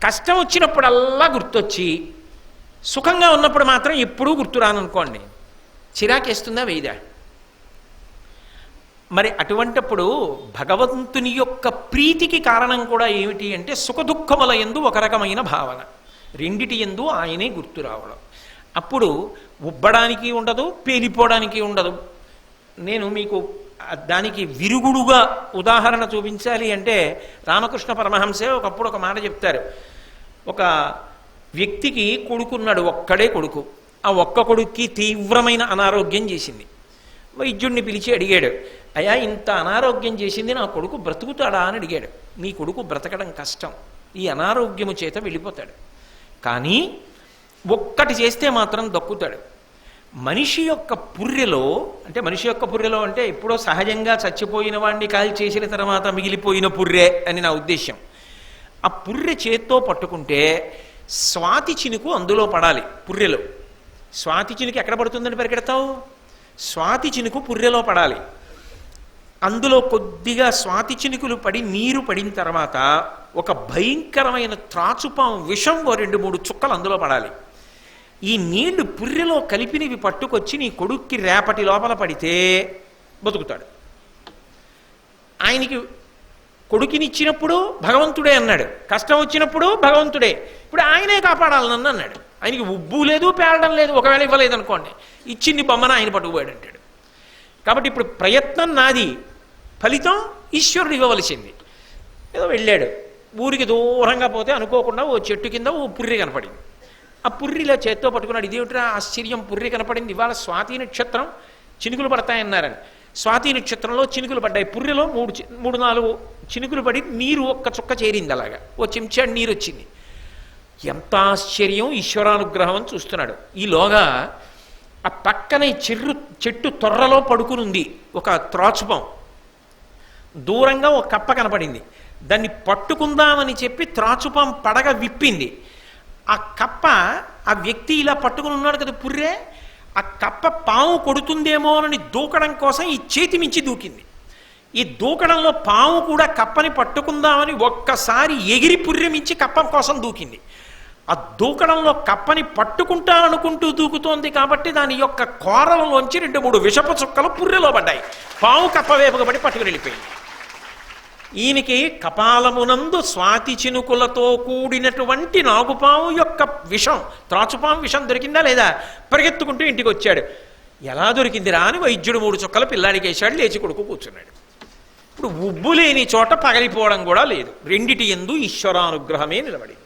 కష్టం వచ్చినప్పుడల్లా గుర్తొచ్చి సుఖంగా ఉన్నప్పుడు మాత్రం ఎప్పుడూ గుర్తురాననుకోండి, చిరాకేస్తుందా వేయదా? మరి అటువంటప్పుడు భగవంతుని యొక్క ప్రీతికి కారణం కూడా ఏమిటి అంటే సుఖదుఖముల యందు ఒక రకమైన భావన, రెండిటి యందు ఆయనే గుర్తు రావడం. అప్పుడు ఉబ్బడానికి ఉండదు, పేలిపోవడానికి ఉండదు. నేను మీకు దానికి విరుగుడుగా ఉదాహరణ చూపించాలి అంటే రామకృష్ణ పరమహంసే ఒకప్పుడు ఒక మాట చెప్తారు. ఒక వ్యక్తికి కొడుకున్నాడు, ఒక్కడే కొడుకు. ఆ ఒక్క కొడుక్కి తీవ్రమైన అనారోగ్యం చేసింది. వైద్యుడిని పిలిచి అడిగాడు, అయ్యా ఇంత అనారోగ్యం చేసింది, నా కొడుకు బ్రతుకుతాడా అని అడిగాడు. నీ కొడుకు బ్రతకడం కష్టం, ఈ అనారోగ్యము చేత వెళ్ళిపోతాడు, కానీ ఒక్కటి చేస్తే మాత్రం దక్కుతాడు. మనిషి యొక్క పుర్రెలో అంటే ఎప్పుడో సహజంగా చచ్చిపోయిన వాడిని కాల్ చేసిన తర్వాత మిగిలిపోయిన పుర్రె అని నా ఉద్దేశ్యం. ఆ పుర్రె చేత్తో పట్టుకుంటే స్వాతి చినుకు అందులో పడాలి పుర్రెలో. స్వాతి చినుకు ఎక్కడ పడుతుందని పరిగెడతావు? స్వాతి చినుకు పుర్రెలో పడాలి. అందులో కొద్దిగా స్వాతి చినుకులు పడి నీరు పడిన తర్వాత ఒక భయంకరమైన త్రాచుపాం విషం 2-3 చుక్కలు అందులో పడాలి. ఈ నీళ్లు పుర్రెలో కలిపినవి పట్టుకొచ్చి నీ కొడుక్కి రేపటి లోపల పడితే బతుకుతాడు. ఆయనకి కొడుకునిచ్చినప్పుడు భగవంతుడే అన్నాడు, కష్టం వచ్చినప్పుడు భగవంతుడే, ఇప్పుడు ఆయనే కాపాడాలి నన్ను అన్నాడు. ఆయనకి ఉబ్బు లేదు, పేలడం లేదు. ఒకవేళ ఇవ్వలేదు అనుకోండి, ఇచ్చింది బొమ్మన ఆయన పట్టుకుపోయాడు అంటాడు. కాబట్టి ఇప్పుడు ప్రయత్నం నాది, ఫలితం ఈశ్వరుడు ఇవ్వవలసింది. ఏదో వెళ్ళాడు, ఊరికి దూరంగా పోతే అనుకోకుండా ఓ చెట్టు కింద ఓ పుర్రి కనపడింది. ఆ పుర్రిలో చేత్తో పట్టుకున్నాడు. ఇదేమిట్రా ఆశ్చర్యం, పుర్రి కనపడింది, ఇవాళ స్వాతి నక్షత్రం చినుకులు పడతాయన్నారని. స్వాతి నక్షత్రంలో చినుకులు పడ్డాయి, పుర్రెలో 3-4 చినుకులు పడి నీరు ఒక్క చుక్క చేరింది, అలాగా ఓ చెంచాడు నీరు వచ్చింది. ఎంత ఆశ్చర్యం, ఈశ్వరానుగ్రహం అని చూస్తున్నాడు. ఈలోగా ఆ పక్కనే చెట్టు తొర్రలో పడుకునుంది ఒక త్రాచుపం. దూరంగా ఒక కప్ప కనపడింది. దాన్ని పట్టుకుందామని చెప్పి త్రాచుపం పడగ విప్పింది. ఆ కప్ప, ఆ వ్యక్తి ఇలా పట్టుకుని ఉన్నాడు కదా పుర్రే, ఆ కప్ప పాము కొడుతుందేమో అని దూకడం కోసం ఈ చేతి మించి దూకింది. ఈ దూకడంలో పాము కూడా కప్పని పట్టుకుందామని ఒక్కసారి ఎగిరి పుర్రె మించి కప్ప కోసం దూకింది. ఆ దూకడంలో కప్పని పట్టుకుంటాననుకుంటూ దూకుతోంది కాబట్టి దాని యొక్క కోరలలోంచి 2-3 విషపు చుక్కలు పుర్రెలో పడ్డాయి. పాము కప్ప వేపుగా పడి పట్టుకుని వెళ్ళిపోయింది. ఈయనకి కపాలమునందు స్వాతి చినుకులతో కూడినటువంటి నాగుపాము యొక్క విషం, త్రాచుపాము విషం దొరికిందా లేదా? పరిగెత్తుకుంటూ ఇంటికి వచ్చాడు. ఎలా దొరికిందిరా అని వైద్యుడు 3 చుక్కలు పిల్లాడికి వేశాడు. లేచి కొడుకు కూర్చున్నాడు. ఇప్పుడు ఉబ్బు లేని చోట పగలిపోవడం కూడా లేదు. రెండిటి యందు ఈశ్వరానుగ్రహమే నిలబడింది.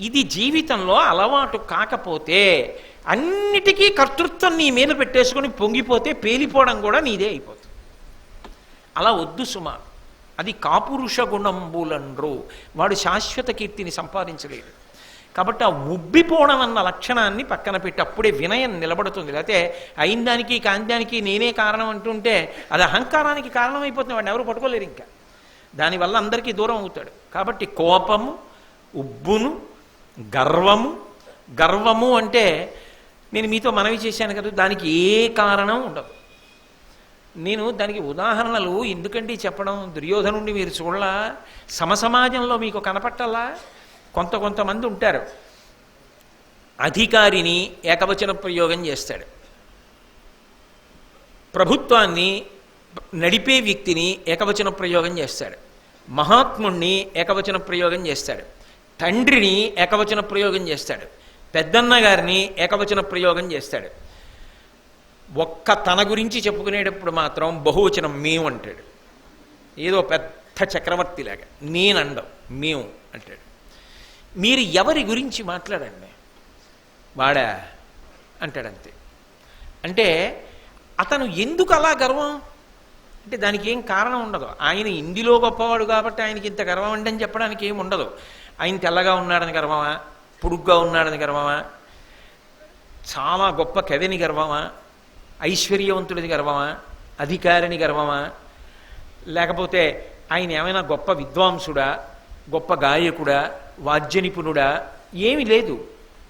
ఇది జీవితంలో అలవాటు కాకపోతే అన్నిటికీ కర్తృత్వం నీ మీద పెట్టేసుకుని పొంగిపోతే పేలిపోవడం కూడా నీదే అయిపోతుంది. అలా వద్దు సుమా. అది కాపురుష గుణంబులండ్రు. వాడు శాశ్వత కీర్తిని సంపాదించలేడు. కాబట్టి ఆ ఉబ్బిపోవడం అన్న లక్షణాన్ని పక్కన పెట్టి అప్పుడే వినయం నిలబడుతుంది. లేకపోతే అయిన దానికి కాందానికి నేనే కారణం అంటుంటే అది అహంకారానికి కారణమైపోతుంది. వాడిని ఎవరు పట్టుకోలేరు. ఇంకా దానివల్ల అందరికీ దూరం అవుతాడు. కాబట్టి కోపము, ఉబ్బును, గర్వము అంటే నేను మీతో మనవి చేశాను కదా, దానికి ఏ కారణం ఉండదు. నేను దానికి ఉదాహరణలు ఎందుకంటే చెప్పడం, దుర్యోధనుడిని మీరు చూడలా, సమసమాజంలో మీకు కనపట్టాలా? కొంతమంది ఉంటారు, అధికారిని ఏకవచన ప్రయోగం చేస్తాడు, ప్రభుత్వాన్ని నడిపే వ్యక్తిని ఏకవచన ప్రయోగం చేస్తాడు, మహాత్ముణ్ణి ఏకవచన ప్రయోగం చేస్తాడు, తండ్రిని ఏకవచన ప్రయోగం చేస్తాడు, పెద్దన్న గారిని ఏకవచన ప్రయోగం చేస్తాడు. ఒక్క తన గురించి చెప్పుకునేటప్పుడు మాత్రం బహువచనం మేము అంటాడు. ఏదో పెద్ద చక్రవర్తిలాగా నేనండం మేము అంటాడు. మీరు ఎవరి గురించి మాట్లాడండి, వాడా అంటాడంతే. అంటే అతను ఎందుకు అలా గర్వం అంటే దానికి ఏం కారణం ఉండదు. ఆయన ఇందులో గొప్పవాడు కాబట్టి ఆయనకి ఇంత గర్వం అంటే అని చెప్పడానికి ఏమి ఉండదు. ఆయన తెల్లగా ఉన్నాడని గర్వమా, పొడుగ్గా ఉన్నాడని గర్వమా, చాలా గొప్ప కవిని గర్వమా, ఐశ్వర్యవంతుడిని గర్వమా, అధికారిని గర్వమా, లేకపోతే ఆయన ఏమైనా గొప్ప విద్వాంసుడా, గొప్ప గాయకుడా, వాద్య నిపుణుడా, ఏమీ లేదు.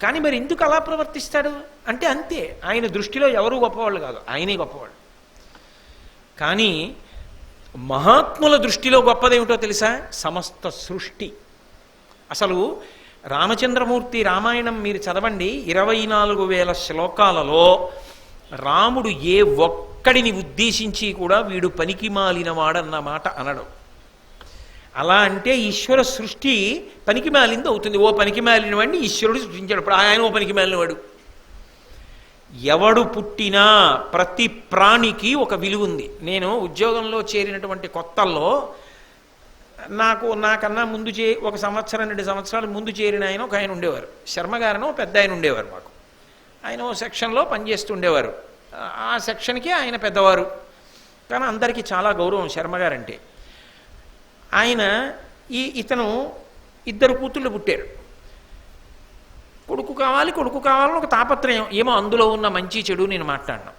కానీ మరి ఎందుకు అలా ప్రవర్తిస్తాడు అంటే అంతే. ఆయన దృష్టిలో ఎవరూ గొప్పవాళ్ళు కాదు, ఆయనే గొప్పవాళ్ళు. కానీ మహాత్ముల దృష్టిలో గొప్పదేమిటో తెలుసా? సమస్త సృష్టి. అసలు రామచంద్రమూర్తి రామాయణం మీరు చదవండి, 24,000 శ్లోకాలలో రాముడు ఏ ఒక్కడిని ఉద్దేశించి కూడా వీడు పనికి మాలిన వాడన్న మాట అనడు. అలా అంటే ఈశ్వర సృష్టి పనికి మాలింది అవుతుంది. ఓ పనికి మాలిన వాడిని ఈశ్వరుడు సృష్టించాడు. ఇప్పుడు ఆయన ఓ పనికి మాలినవాడు. ఎవడు పుట్టినా ప్రతి ప్రాణికి ఒక విలువ ఉంది. నేను ఉద్యోగంలో చేరినటువంటి కొత్తల్లో నాకన్నా ముందు 1 సంవత్సరం 2 సంవత్సరాలు ముందు చేరిన ఆయన ఒక ఆయన ఉండేవారు. శర్మ గారనో పెద్ద ఆయన ఉండేవారు. మాకు ఆయన ఓ సెక్షన్లో పనిచేస్తుండేవారు. ఆ సెక్షన్కి ఆయన పెద్దవారు, కానీ అందరికీ చాలా గౌరవం శర్మ గారంటే. ఆయన ఇతను 2 కూతుళ్ళు పుట్టారు. కొడుకు కావాలని ఒక తాపత్రయం, ఏమో అందులో ఉన్న మంచి చెడు నేను మాట్లాడినా.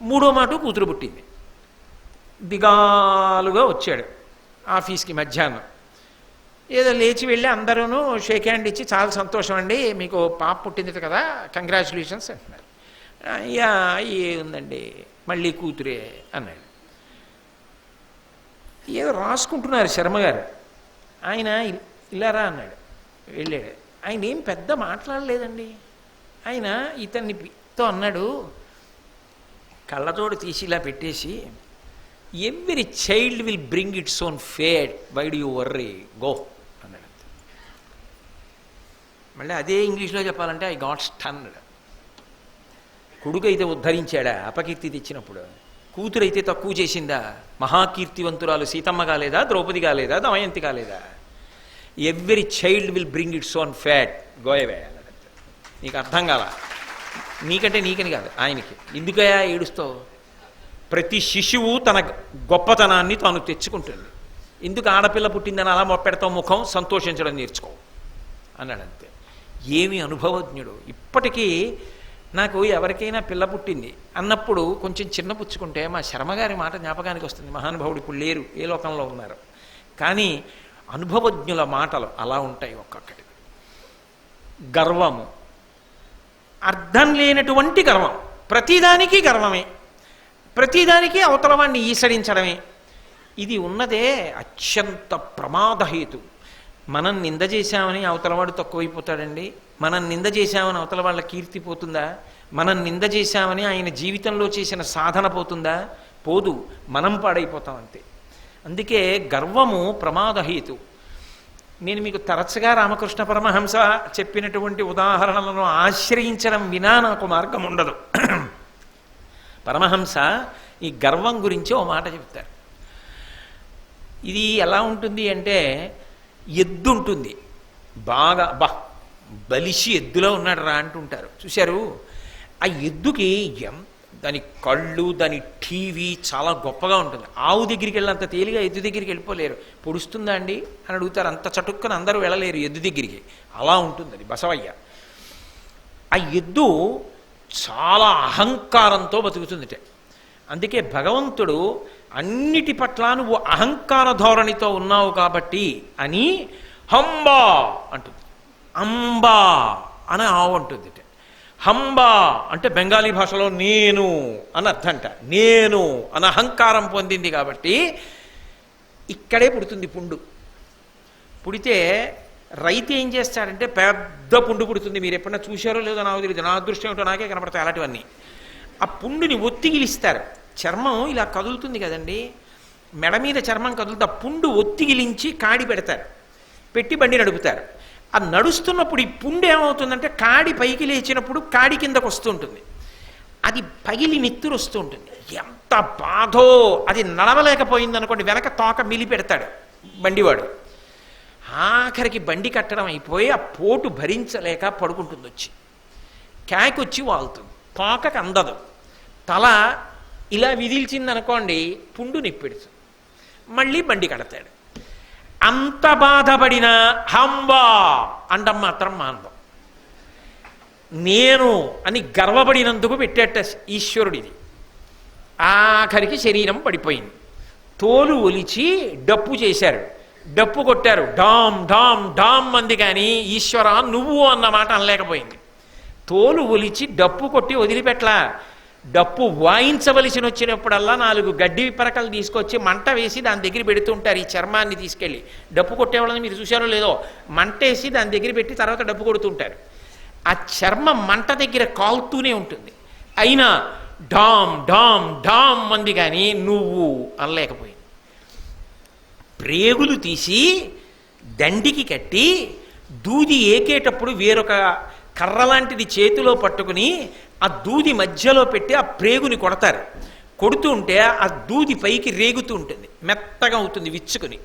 3వ మాట కూతురు పుట్టింది. దిగాలుగా వచ్చాడు ఆఫీస్కి మధ్యాహ్నం. ఏదో లేచి వెళ్ళి అందరూ షేక్ హ్యాండ్ ఇచ్చి చాలా సంతోషం అండి మీకు పాప పుట్టింది కదా, కంగ్రాచులేషన్స్ అంటున్నారు. అయ్యా ఏముందండి మళ్ళీ కూతురే అన్నాడు. ఏదో రాసుకుంటున్నారు శర్మగారు. ఆయన ఇల్లారా అన్నాడు. వెళ్ళాడు. ఆయన ఏం పెద్ద మాట్లాడలేదండి. ఆయన ఇతన్నితో అన్నాడు, కళ్ళతోడు తీసి ఇలా పెట్టేసి, every child will bring its own fate, why do you worry, go అన్నాడు. మళ్ళీ అదే ఇంగ్లీష్లో చెప్పాలంటే ఐ గాట్ స్టన్డ్. కొడుకు అయితే ఉద్ధరించాడా అపకీర్తి తెచ్చినప్పుడు, కూతురు అయితే తక్కువ చేసిందా? మహాకీర్తివంతురాలు సీతమ్మ కాలేదా, ద్రౌపది కాలేదా, దమయంతి కాలేదా? Every child will bring its own fate, గోయవే అన్నాడు. నీకు అర్థం కాల, నీకంటే నీకని కాదు ఆయనకి. ఎందుకయా ఏడుస్తావు? ప్రతి శిశువు తన గొప్పతనాన్ని తాను తెచ్చుకుంటుంది. ఎందుకు ఆడపిల్ల పుట్టిందని అలా మొప్పెడతావు ముఖం, సంతోషించడం నేర్చుకో అన్నాడు. అంతే. ఏమి అనుభవజ్ఞుడు. ఇప్పటికీ నాకు ఎవరికైనా పిల్ల పుట్టింది అన్నప్పుడు కొంచెం చిన్నపుచ్చుకుంటే మా శర్మగారి మాట జ్ఞాపకానికి వస్తుంది. మహానుభావుడు ఇప్పుడు లేరు, ఏ లోకంలో ఉన్నారు. కానీ అనుభవజ్ఞుల మాటలు అలా ఉంటాయి. ఒక్కొక్కటి గర్వము, అర్థం లేనటువంటి గర్వం, ప్రతిదానికి గర్వమే, ప్రతిదానికి అవతల వాడిని ఈసడించడమే. ఇది ఉన్నదే అత్యంత ప్రమాదహేతు. మనం నింద చేశామని అవతలవాడు తక్కువైపోతాడండి? మనం నింద చేశామని అవతల వాళ్ళ కీర్తి పోతుందా? మనం నింద చేశామని ఆయన జీవితంలో చేసిన సాధన పోతుందా? పోదు. మనం పాడైపోతాం అంతే. అందుకే గర్వము ప్రమాదహేతు. నేను మీకు తరచుగా రామకృష్ణ పరమహంస చెప్పినటువంటి ఉదాహరణలను ఆశ్రయించడం వినా నాకు మార్గం ఉండదు. పరమహంస ఈ గర్వం గురించి ఓ మాట చెప్తారు. ఇది ఎలా ఉంటుంది అంటే, ఎద్దు ఉంటుంది, బాగా బలిసి ఎద్దులో ఉన్నాడు రా అంటుంటారు చూశారు. ఆ ఎద్దుకి దాని కళ్ళు, దాని టీవీ చాలా గొప్పగా ఉంటుంది. ఆవు దగ్గరికి వెళ్ళినంత తేలిగా ఎద్దు దగ్గరికి వెళ్ళిపోలేరు. పొడుస్తుందా అండి అని అడుగుతారు. అంత చటుక్కన అందరూ వెళ్ళలేరు ఎద్దు దగ్గరికి. అలా ఉంటుంది అది బసవయ్య. ఆ ఎద్దు చాలా అహంకారంతో బతుకుతుందిట. అందుకే భగవంతుడు అన్నిటి పట్ల నువ్వు అహంకార ధోరణితో ఉన్నావు కాబట్టి అని హంబా అంటుంది. అంబా అని ఆవు అంటుంది. హంబా అంటే బెంగాలీ భాషలో నేను అని అర్థంట. నేను అని అహంకారం పొందింది కాబట్టి ఇక్కడే పుడుతుంది పుండు. పుడితే రైతు ఏం చేస్తాడంటే పెద్ద పుండు పుడుతుంది. మీరు ఎప్పుడన్నా చూశారో లేదో నాకు తెలియదు, నా అదృష్టం ఏంటో నాకే కనపడతాయి అలాంటివన్నీ. ఆ పుండుని ఒత్తిగిలిస్తారు. చర్మం ఇలా కదులుతుంది కదండి, మెడ మీద చర్మం కదులుతుంది. ఆ పుండు ఒత్తిగిలించి కాడి పెడతారు, పెట్టి బండి నడుపుతారు. ఆ నడుస్తున్నప్పుడు ఈ పుండు ఏమవుతుందంటే కాడి పైకి లేచినప్పుడు కాడి కిందకు వస్తుంటుంది. అది పగిలి నెత్తురు వస్తూ ఉంటుంది. ఎంత బాధో! అది నడవలేకపోయింది అనుకోండి, వెనక తోక మిలి పెడతాడు బండివాడు. ఆఖరికి బండి కట్టడం అయిపోయి ఆ పోటు భరించలేక పడుకుంటుంది. వచ్చి కాకొచ్చి వాళ్తుంది, తోకకు అందదు. తల ఇలా విదిల్చింది అనుకోండి, పుండు నిప్పెడుతుంది. మళ్ళీ బండి కడతాడు. అంత బాధపడినా హంబా అండం మాత్రం మాందం. నేను అని గర్వపడినందుకు పెట్టేట ఈశ్వరుడిది. ఆఖరికి శరీరం పడిపోయింది. తోలు ఒలిచి డప్పు చేశారు, డప్పు కొట్టారు, డామ్ డామ్ డామ్ అంది. కానీ ఈశ్వర నువ్వు అన్న మాట అనలేకపోయింది. తోలు ఒలిచి డప్పు కొట్టి వదిలిపెట్లా. డప్పు వాయించవలసి వచ్చినప్పుడల్లా 4 గడ్డి పరకలు తీసుకొచ్చి మంట వేసి దాని దగ్గర పెడుతుంటారు. ఈ చర్మాన్ని తీసుకెళ్ళి డప్పు కొట్టేవాళ్ళని మీరు చూశారో లేదో, మంట వేసి దాని దగ్గర పెట్టి తర్వాత డప్పు కొడుతుంటారు. ఆ చర్మం మంట దగ్గర కాలుతూనే ఉంటుంది. అయినా డామ్ డామ్ డామ్ అంది. కానీ నువ్వు అనలేకపోయింది. ప్రేగులు తీసి దండికి కట్టి దూది ఏకేటప్పుడు వేరొక కర్ర లాంటిది చేతిలో పట్టుకుని ఆ దూది మధ్యలో పెట్టి ఆ ప్రేగుని కొడతారు. కొడుతూ ఉంటే ఆ దూది పైకి రేగుతూ ఉంటుంది, మెత్తగా అవుతుంది, విచ్చుకుని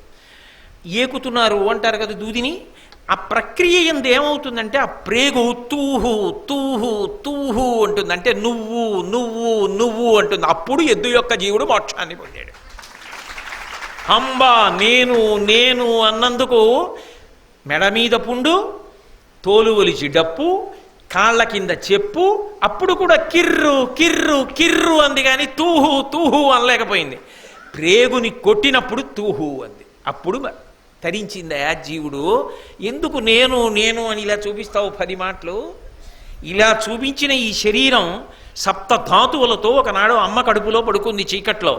ఏకుతున్నారు అంటారు కదా దూదిని. ఆ ప్రక్రియ ఎందు ఏమవుతుందంటే ఆ ప్రేగు తూహు తూహు తూహు అంటుంది. అంటే నువ్వు నువ్వు నువ్వు అంటుంది. అప్పుడు ఎద్దు యొక్క జీవుడు మోక్షాన్ని పొందాడు. హంబా నేను నేను అన్నందుకు మెడ మీద పుండు, తోలు ఒలిచి డప్పు, కాళ్ళ కింద చెప్పు. అప్పుడు కూడా కిర్రు కిర్రు కిర్రు అంది. కానీ తూహు తూహు అనలేకపోయింది. ప్రేగుని కొట్టినప్పుడు తూహు అంది. అప్పుడు తరించింది ఆ జీవుడు. ఎందుకు నేను నేను అని ఇలా చూపిస్తావు 10 మాటలు? ఇలా చూపించిన ఈ శరీరం 7 ధాతువులతో ఒకనాడు అమ్మ కడుపులో పడుకుంది చీకట్లో.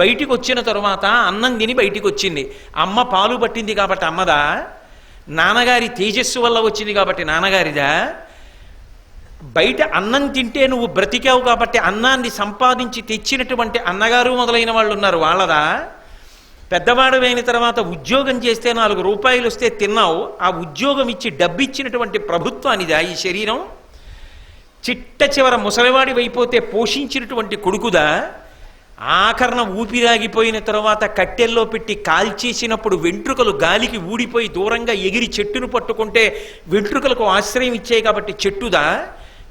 బయటికి వచ్చిన తరువాత అన్నం తిని బయటికి వచ్చింది. అమ్మ పాలు పట్టింది కాబట్టి అమ్మదా? నాన్నగారి తేజస్సు వల్ల వచ్చింది కాబట్టి నాన్నగారిదా? బయట అన్నం తింటే నువ్వు బ్రతికావు కాబట్టి అన్నాన్ని సంపాదించి తెచ్చినటువంటి అన్నగారు మొదలైన వాళ్ళు ఉన్నారు, వాళ్ళదా? పెద్దవాడు అయిన తర్వాత ఉద్యోగం చేస్తే 4 రూపాయలు వస్తే తిన్నావు, ఆ ఉద్యోగం ఇచ్చి డబ్బిచ్చినటువంటి ప్రభుత్వానిదా ఈ శరీరం? చిట్ట చివర ముసలివాడి అయిపోతే పోషించినటువంటి కొడుకుదా? ఆఖరణ ఊపిరాగిపోయిన తర్వాత కట్టెల్లో పెట్టి కాల్చేసినప్పుడు వెంట్రుకలు గాలికి ఊడిపోయి దూరంగా ఎగిరి చెట్టును పట్టుకుంటే వెంట్రుకలకు ఆశ్రయం ఇచ్చాయి కాబట్టి చెట్టుదా?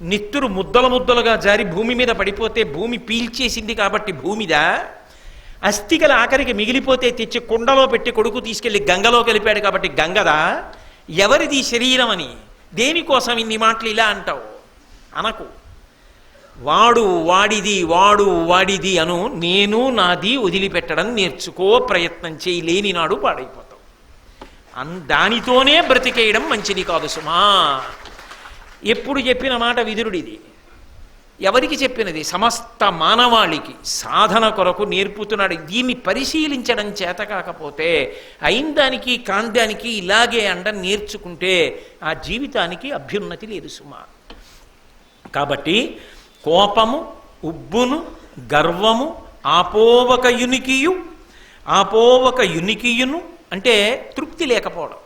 నెత్తురు ముద్దల ముద్దలుగా జారి భూమి మీద పడిపోతే భూమి పీల్చేసింది కాబట్టి భూమిదా? అస్థికల ఆఖరికి మిగిలిపోతే తెచ్చి కుండలో పెట్టి కొడుకు తీసుకెళ్లి గంగలో కలిపాడు కాబట్టి గంగదా? ఎవరిది శరీరం అని? దేనికోసం ఇన్ని మాటలు ఇలా అంటావు? అనకు. వాడు వాడిది, వాడు వాడిది అను. నేను నాది వదిలిపెట్టడం నేర్చుకో, ప్రయత్నం చేయలేని నాడు పాడైపోతావు. దానితోనే బ్రతికేయడం మంచిది కాదు సుమా. ఎప్పుడు చెప్పిన మాట విదురుడిది. ఎవరికి చెప్పినది? సమస్త మానవాళికి సాధన కొరకు నేర్పుతున్నాడు. దీన్ని పరిశీలించడం చేత కాకపోతే అయిందానికి కాందానికి ఇలాగే అండం నేర్చుకుంటే ఆ జీవితానికి అభ్యున్నతి లేదు సుమా. కాబట్టి కోపము, ఉబ్బును, గర్వము, ఆపోవక యునికియును అంటే తృప్తి లేకపోవడం.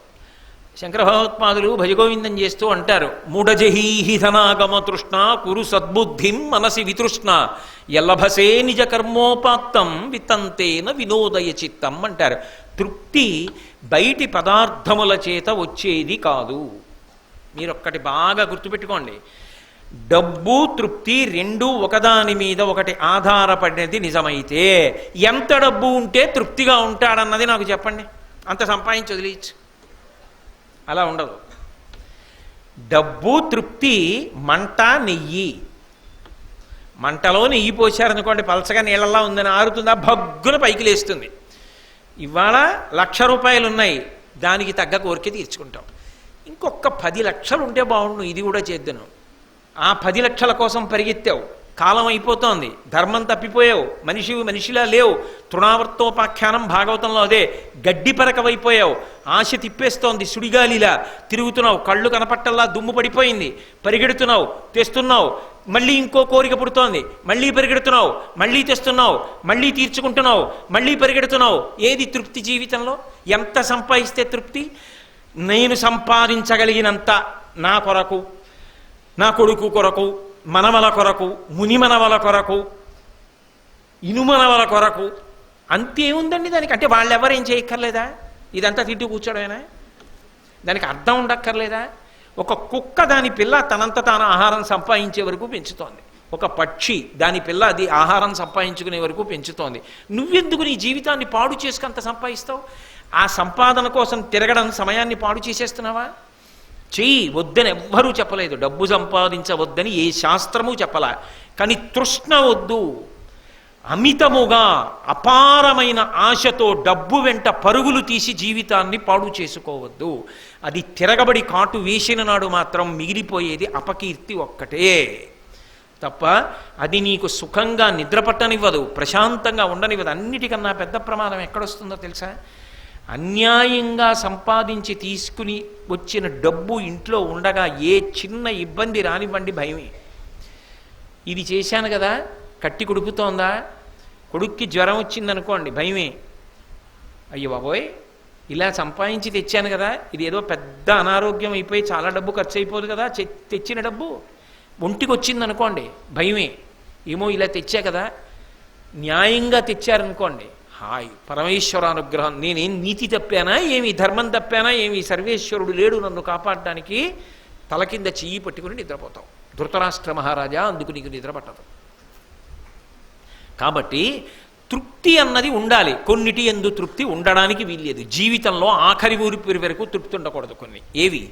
శంకర భగవత్పాదులు భజగోవిందం చేస్తూ అంటారు, మూఢజహీహి ధనాగమ తృష్ణ కురు సద్బుద్ధిం మనసి వితృష్ణ ఎల్లభసే నిజ కర్మోపాత్తం వితంతేన వినోదయ చిత్తం అంటారు. తృప్తి బయటి పదార్థముల చేత వచ్చేది కాదు. మీరొక్కటి బాగా గుర్తుపెట్టుకోండి. డబ్బు, తృప్తి రెండూ ఒకదాని మీద ఒకటి ఆధారపడినది నిజమైతే ఎంత డబ్బు ఉంటే తృప్తిగా ఉంటాడన్నది నాకు చెప్పండి. అంత సంపాదించి వదిలేయచ్చు. అలా ఉండదు. డబ్బు, తృప్తి మంట, నెయ్యి. మంటలో నెయ్యి పోశారనుకోండి, పలచగా నీళ్ళలా ఉందని ఆరుతుందా? భగ్గున పైకి లేస్తుంది. ఇవాళ 1,00,000 రూపాయలు ఉన్నాయి, దానికి తగ్గ కోరిక తీర్చుకుంటాం. ఇంకొక 10 లక్షలు ఉంటే బాగుండు, ఇది కూడా చేద్దాను. ఆ 10 లక్షల కోసం పరిగెత్తావు, కాలం అయిపోతోంది, ధర్మం తప్పిపోయావు, మనిషిలా లేవు. తృణావర్తోపాఖ్యానం భాగవతంలో అదే. గడ్డి పరకవైపోయావు, ఆశ తిప్పేస్తోంది, సుడిగాలిలా తిరుగుతున్నావు, కళ్ళు కనపట్టల్లా దుమ్ము పడిపోయింది, పరిగెడుతున్నావు, తెస్తున్నావు, మళ్ళీ ఇంకో కోరిక పుడుతోంది, మళ్ళీ పరిగెడుతున్నావు, మళ్ళీ తెస్తున్నావు, మళ్ళీ తీర్చుకుంటున్నావు, మళ్ళీ పరిగెడుతున్నావు. ఏది తృప్తి జీవితంలో? ఎంత సంపాదిస్తే తృప్తి? నేను సంపాదించగలిగినంత నా కొరకు, నా కొడుకు కొరకు, మనవల కొరకు, మునిమనవల కొరకు, ఇనుమనవల కొరకు, అంతేముందండి దానికి. అంటే వాళ్ళెవరేం చేయక్కర్లేదా? ఇదంతా తింటూ కూర్చోడమేనా? దానికి అర్థం ఉండక్కర్లేదా? ఒక కుక్క దాని పిల్ల తనంత తాను ఆహారం సంపాదించే వరకు పెంచుతోంది. ఒక పక్షి దాని పిల్ల అది ఆహారం సంపాదించుకునే వరకు పెంచుతోంది. నువ్వెందుకు నీ జీవితాన్ని పాడు చేసుకంత సంపాదిస్తావు? ఆ సంపాదన కోసం తిరగడం సమయాన్ని పాడు చేసేస్తున్నావా? చెయ్యి, వద్దని ఎవ్వరూ చెప్పలేదు. డబ్బు సంపాదించవద్దని ఏ శాస్త్రము చెప్పలా. కానీ తృష్ణ వద్దు. అమితముగా అపారమైన ఆశతో డబ్బు వెంట పరుగులు తీసి జీవితాన్ని పాడు చేసుకోవద్దు. అది తిరగబడి కాటు వేసిన నాడు మాత్రం మిగిలిపోయేది అపకీర్తి ఒక్కటే తప్ప అది నీకు సుఖంగా నిద్రపట్టనివ్వదు, ప్రశాంతంగా ఉండనివ్వదు. అన్నిటికన్నా పెద్ద ప్రమాదం ఎక్కడొస్తుందో తెలుసా? అన్యాయంగా సంపాదించి తీసుకుని వచ్చిన డబ్బు ఇంట్లో ఉండగా ఏ చిన్న ఇబ్బంది రానివ్వండి భయమే. ఇది చేశాను కదా, కట్టి కుడుపుతోందా, కొడుక్కి జ్వరం వచ్చిందనుకోండి భయమే. అయ్యో బాబోయ్, ఇలా సంపాదించి తెచ్చాను కదా, ఇది ఏదో పెద్ద అనారోగ్యం అయిపోయి చాలా డబ్బు ఖర్చు అయిపోదు కదా, తెచ్చిన డబ్బు ఒంటికి వచ్చిందనుకోండి భయమే. ఏమో ఇలా తెచ్చా కదా, న్యాయంగా తెచ్చారనుకోండి హాయ్, పరమేశ్వర అనుగ్రహం. నేనేం నీతి తప్పానా ఏమి, ధర్మం తప్పానా ఏమి, సర్వేశ్వరుడు లేడు నన్ను కాపాడడానికి, తల కింద చెయ్యి పట్టుకుని నిద్రపోతావు. ధృతరాష్ట్ర మహారాజా, అందుకు నీకు నిద్ర పట్టదు. కాబట్టి తృప్తి అన్నది ఉండాలి. కొన్నిటి యందు తృప్తి ఉండడానికి వీల్లేదు. జీవితంలో ఆఖరి ఊరి వరకు తృప్తి ఉండకూడదు. కొన్ని ఏవి?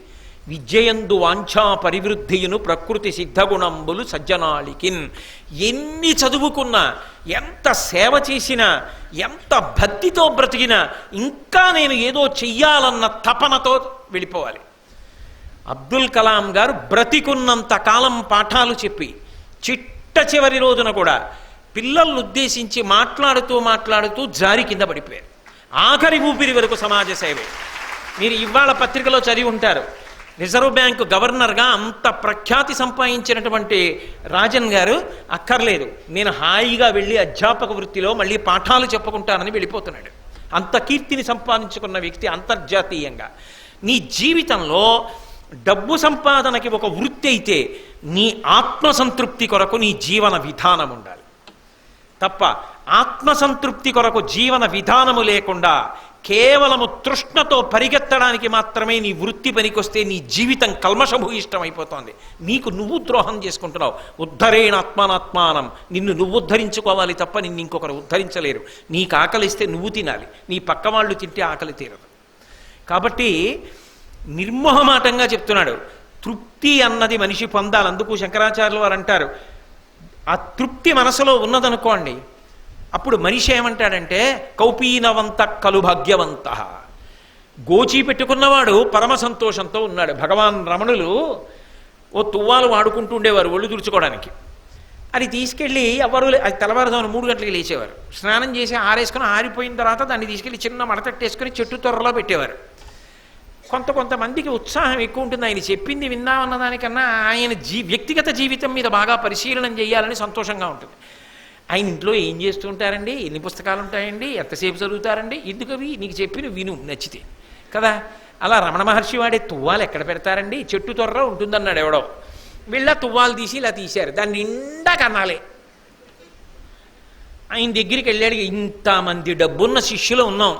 విద్యయందు వాంఛా పరివృద్ధియును ప్రకృతి సిద్ధగుణంబులు సజ్జనాళికిన్. ఎన్ని చదువుకున్నా, ఎంత సేవ చేసినా, ఎంత భక్తితో బ్రతికినా ఇంకా నేను ఏదో చెయ్యాలన్న తపనతో వెళ్ళిపోవాలి. అబ్దుల్ కలాం గారు బ్రతికున్నంత కాలం పాఠాలు చెప్పి చిట్ట చివరి రోజున కూడా పిల్లలను ఉద్దేశించి మాట్లాడుతూ జారి కింద పడిపోయారు. ఆఖరి ఊపిరి వరకు సమాజ సేవే. మీరు ఇవాళ పత్రికలో చదివి ఉంటారు, రిజర్వ్ బ్యాంకు గవర్నర్గా అంత ప్రఖ్యాతి సంపాదించినటువంటి రాజన్ గారు అక్కర్లేదు, నేను హాయిగా వెళ్ళి అధ్యాపక వృత్తిలో మళ్ళీ పాఠాలు చెప్పుకుంటానని వెళ్ళిపోతున్నాడు. అంత కీర్తిని సంపాదించుకున్న వ్యక్తి అంతర్జాతీయంగా. నీ జీవితంలో డబ్బు సంపాదనకి ఒక వృత్తి అయితే నీ ఆత్మసంతృప్తి కొరకు నీ జీవన విధానం ఉండాలి తప్ప ఆత్మసంతృప్తి కొరకు జీవన విధానము లేకుండా కేవలము తృష్ణతో పరిగెత్తడానికి మాత్రమే నీ వృత్తి పనికొస్తే నీ జీవితం కల్మషభూయిష్టం అయిపోతోంది. నీకు నువ్వు ద్రోహం చేసుకుంటున్నావు. ఉద్ధరేణ ఆత్మానాత్మానం, నిన్ను నువ్వు ఉద్ధరించుకోవాలి తప్ప నిన్ను ఇంకొకరు ఉద్ధరించలేరు. నీకు ఆకలిస్తే నువ్వు తినాలి, నీ పక్క వాళ్ళు తింటే ఆకలి తీరదు. కాబట్టి నిర్మోహమాటంగా చెప్తున్నాడు, తృప్తి అన్నది మనిషి పొందాలి. అందుకు శంకరాచార్యులు వారు అంటారు, ఆ తృప్తి మనసులో ఉన్నదనుకోండి, అప్పుడు మనిషి ఏమంటాడంటే కౌపీనవంత కలు భాగ్యవంత. గోచి పెట్టుకున్నవాడు పరమ సంతోషంతో ఉన్నాడు. భగవాన్ రమణులు ఓ తువ్వాలు వాడుకుంటూ ఉండేవారు ఒళ్ళు తుడుచుకోవడానికి. అది తీసుకెళ్ళి ఎవరు అది తెల్లవారుజామున 3 గంటలకి లేచేవారు. స్నానం చేసి ఆరేసుకుని ఆరిపోయిన తర్వాత దాన్ని తీసుకెళ్ళి చిన్న మడతట్టేసుకుని చెట్టు తొర్రలో పెట్టేవారు. కొంతమందికి ఉత్సాహం ఎక్కువ ఉంటుంది. ఆయన చెప్పింది విన్నామన్న దానికన్నా ఆయన వ్యక్తిగత జీవితం మీద బాగా పరిశీలనం చేయాలని సంతోషంగా ఉంటుంది. ఆయన ఇంట్లో ఏం చేస్తూ ఉంటారండి, ఎన్ని పుస్తకాలు ఉంటాయండి, ఎంతసేపు చదువుతారండి, ఎందుకవి నీకు చెప్పిన విను నచ్చితే కదా. అలా రమణ మహర్షి వాడే తువ్వాలు ఎక్కడ పెడతారండి, చెట్టు తొర్ర ఉంటుందన్నాడు ఎవడో. వీళ్ళ తువ్వాలు తీసి ఇలా తీశారు, దాన్ని నిండా కన్నాలే. ఆయన దగ్గరికి వెళ్ళాడు, ఇంతమంది డబ్బున్న శిష్యులు ఉన్నాం,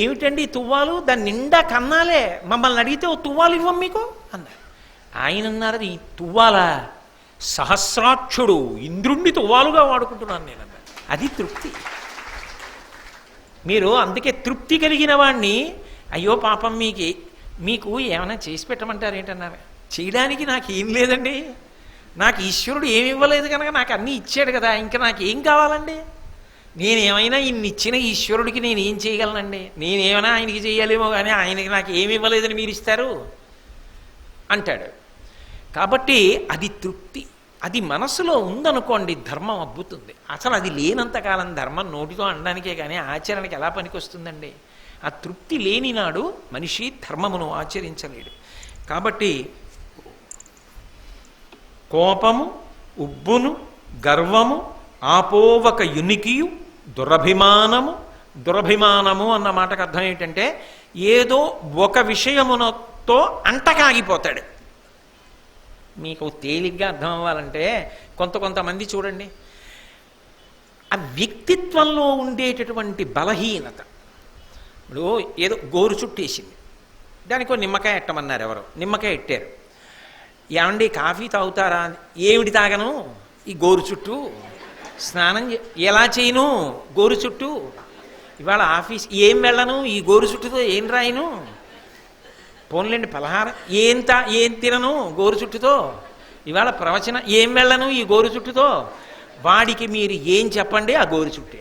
ఏమిటండి తువ్వాలు, దాన్ని నిండా కన్నాలే, మమ్మల్ని అడిగితే ఓ తువ్వాలు ఇవ్వం మీకు అన్నారు. ఆయన అన్నారు, ఈ తువ్వాల సహస్రాక్షుడు ఇంద్రుణ్ణి తువ్వాలుగా వాడుకుంటున్నాను నేను అన్నారు. అది తృప్తి. మీరు అందుకే తృప్తి కలిగిన వాణ్ణి, అయ్యో పాపం మీకు ఏమైనా చేసి పెట్టమంటారు ఏంటన్నారు. చేయడానికి నాకు ఏం లేదండి, నాకు ఈశ్వరుడు ఏమి ఇవ్వలేదు కనుక నాకు అన్నీ ఇచ్చాడు కదా, ఇంకా నాకు ఏం కావాలండి, నేనేమైనా ఇన్ని ఇచ్చిన ఈశ్వరుడికి నేను ఏం చేయగలనండి, నేనేమైనా ఆయనకి చేయాలేమో కానీ ఆయనకి నాకు ఏమి ఇవ్వలేదని మీరు ఇస్తారు అంటాడు. కాబట్టి అది తృప్తి. అది మనసులో ఉందనుకోండి ధర్మం అబ్బుతుంది. అసలు అది లేనంతకాలం ధర్మం నోటితో అనడానికే కానీ ఆచరణకి ఎలా పనికొస్తుందండి. ఆ తృప్తి లేని నాడు మనిషి ధర్మమును ఆచరించలేడు. కాబట్టి కోపము, ఉబ్బును, గర్వము, ఆపోవక యునికియు, దురభిమానము అన్న మాటకు అర్థం ఏంటంటే ఏదో ఒక విషయమునతో అంటకాగిపోతాడు. మీకు తేలిగ్గా అర్థం అవ్వాలంటే కొంతమంది చూడండి, ఆ వ్యక్తిత్వంలో ఉండేటటువంటి బలహీనత. ఇప్పుడు ఏదో గోరు చుట్టేసింది, దానికో నిమ్మకాయ ఎట్టమన్నారు ఎవరో, నిమ్మకాయ ఎట్టారు. ఏమండి కాఫీ తాగుతారా, ఏమిటి తాగను, ఈ గోరు చుట్టూ స్నానం ఎలా చేయను, గోరు చుట్టూ ఇవాళ ఆఫీస్ ఏం వెళ్ళను, ఈ గోరు చుట్టుతో ఏం రాయను, పోన్లేండి పలహారం ఏం తినను గోరు చుట్టుతో, ఇవాళ ప్రవచనం ఏం వెళ్ళను ఈ గోరు చుట్టుతో. వాడికి మీరు ఏం చెప్పండి ఆ గోరు చుట్టే.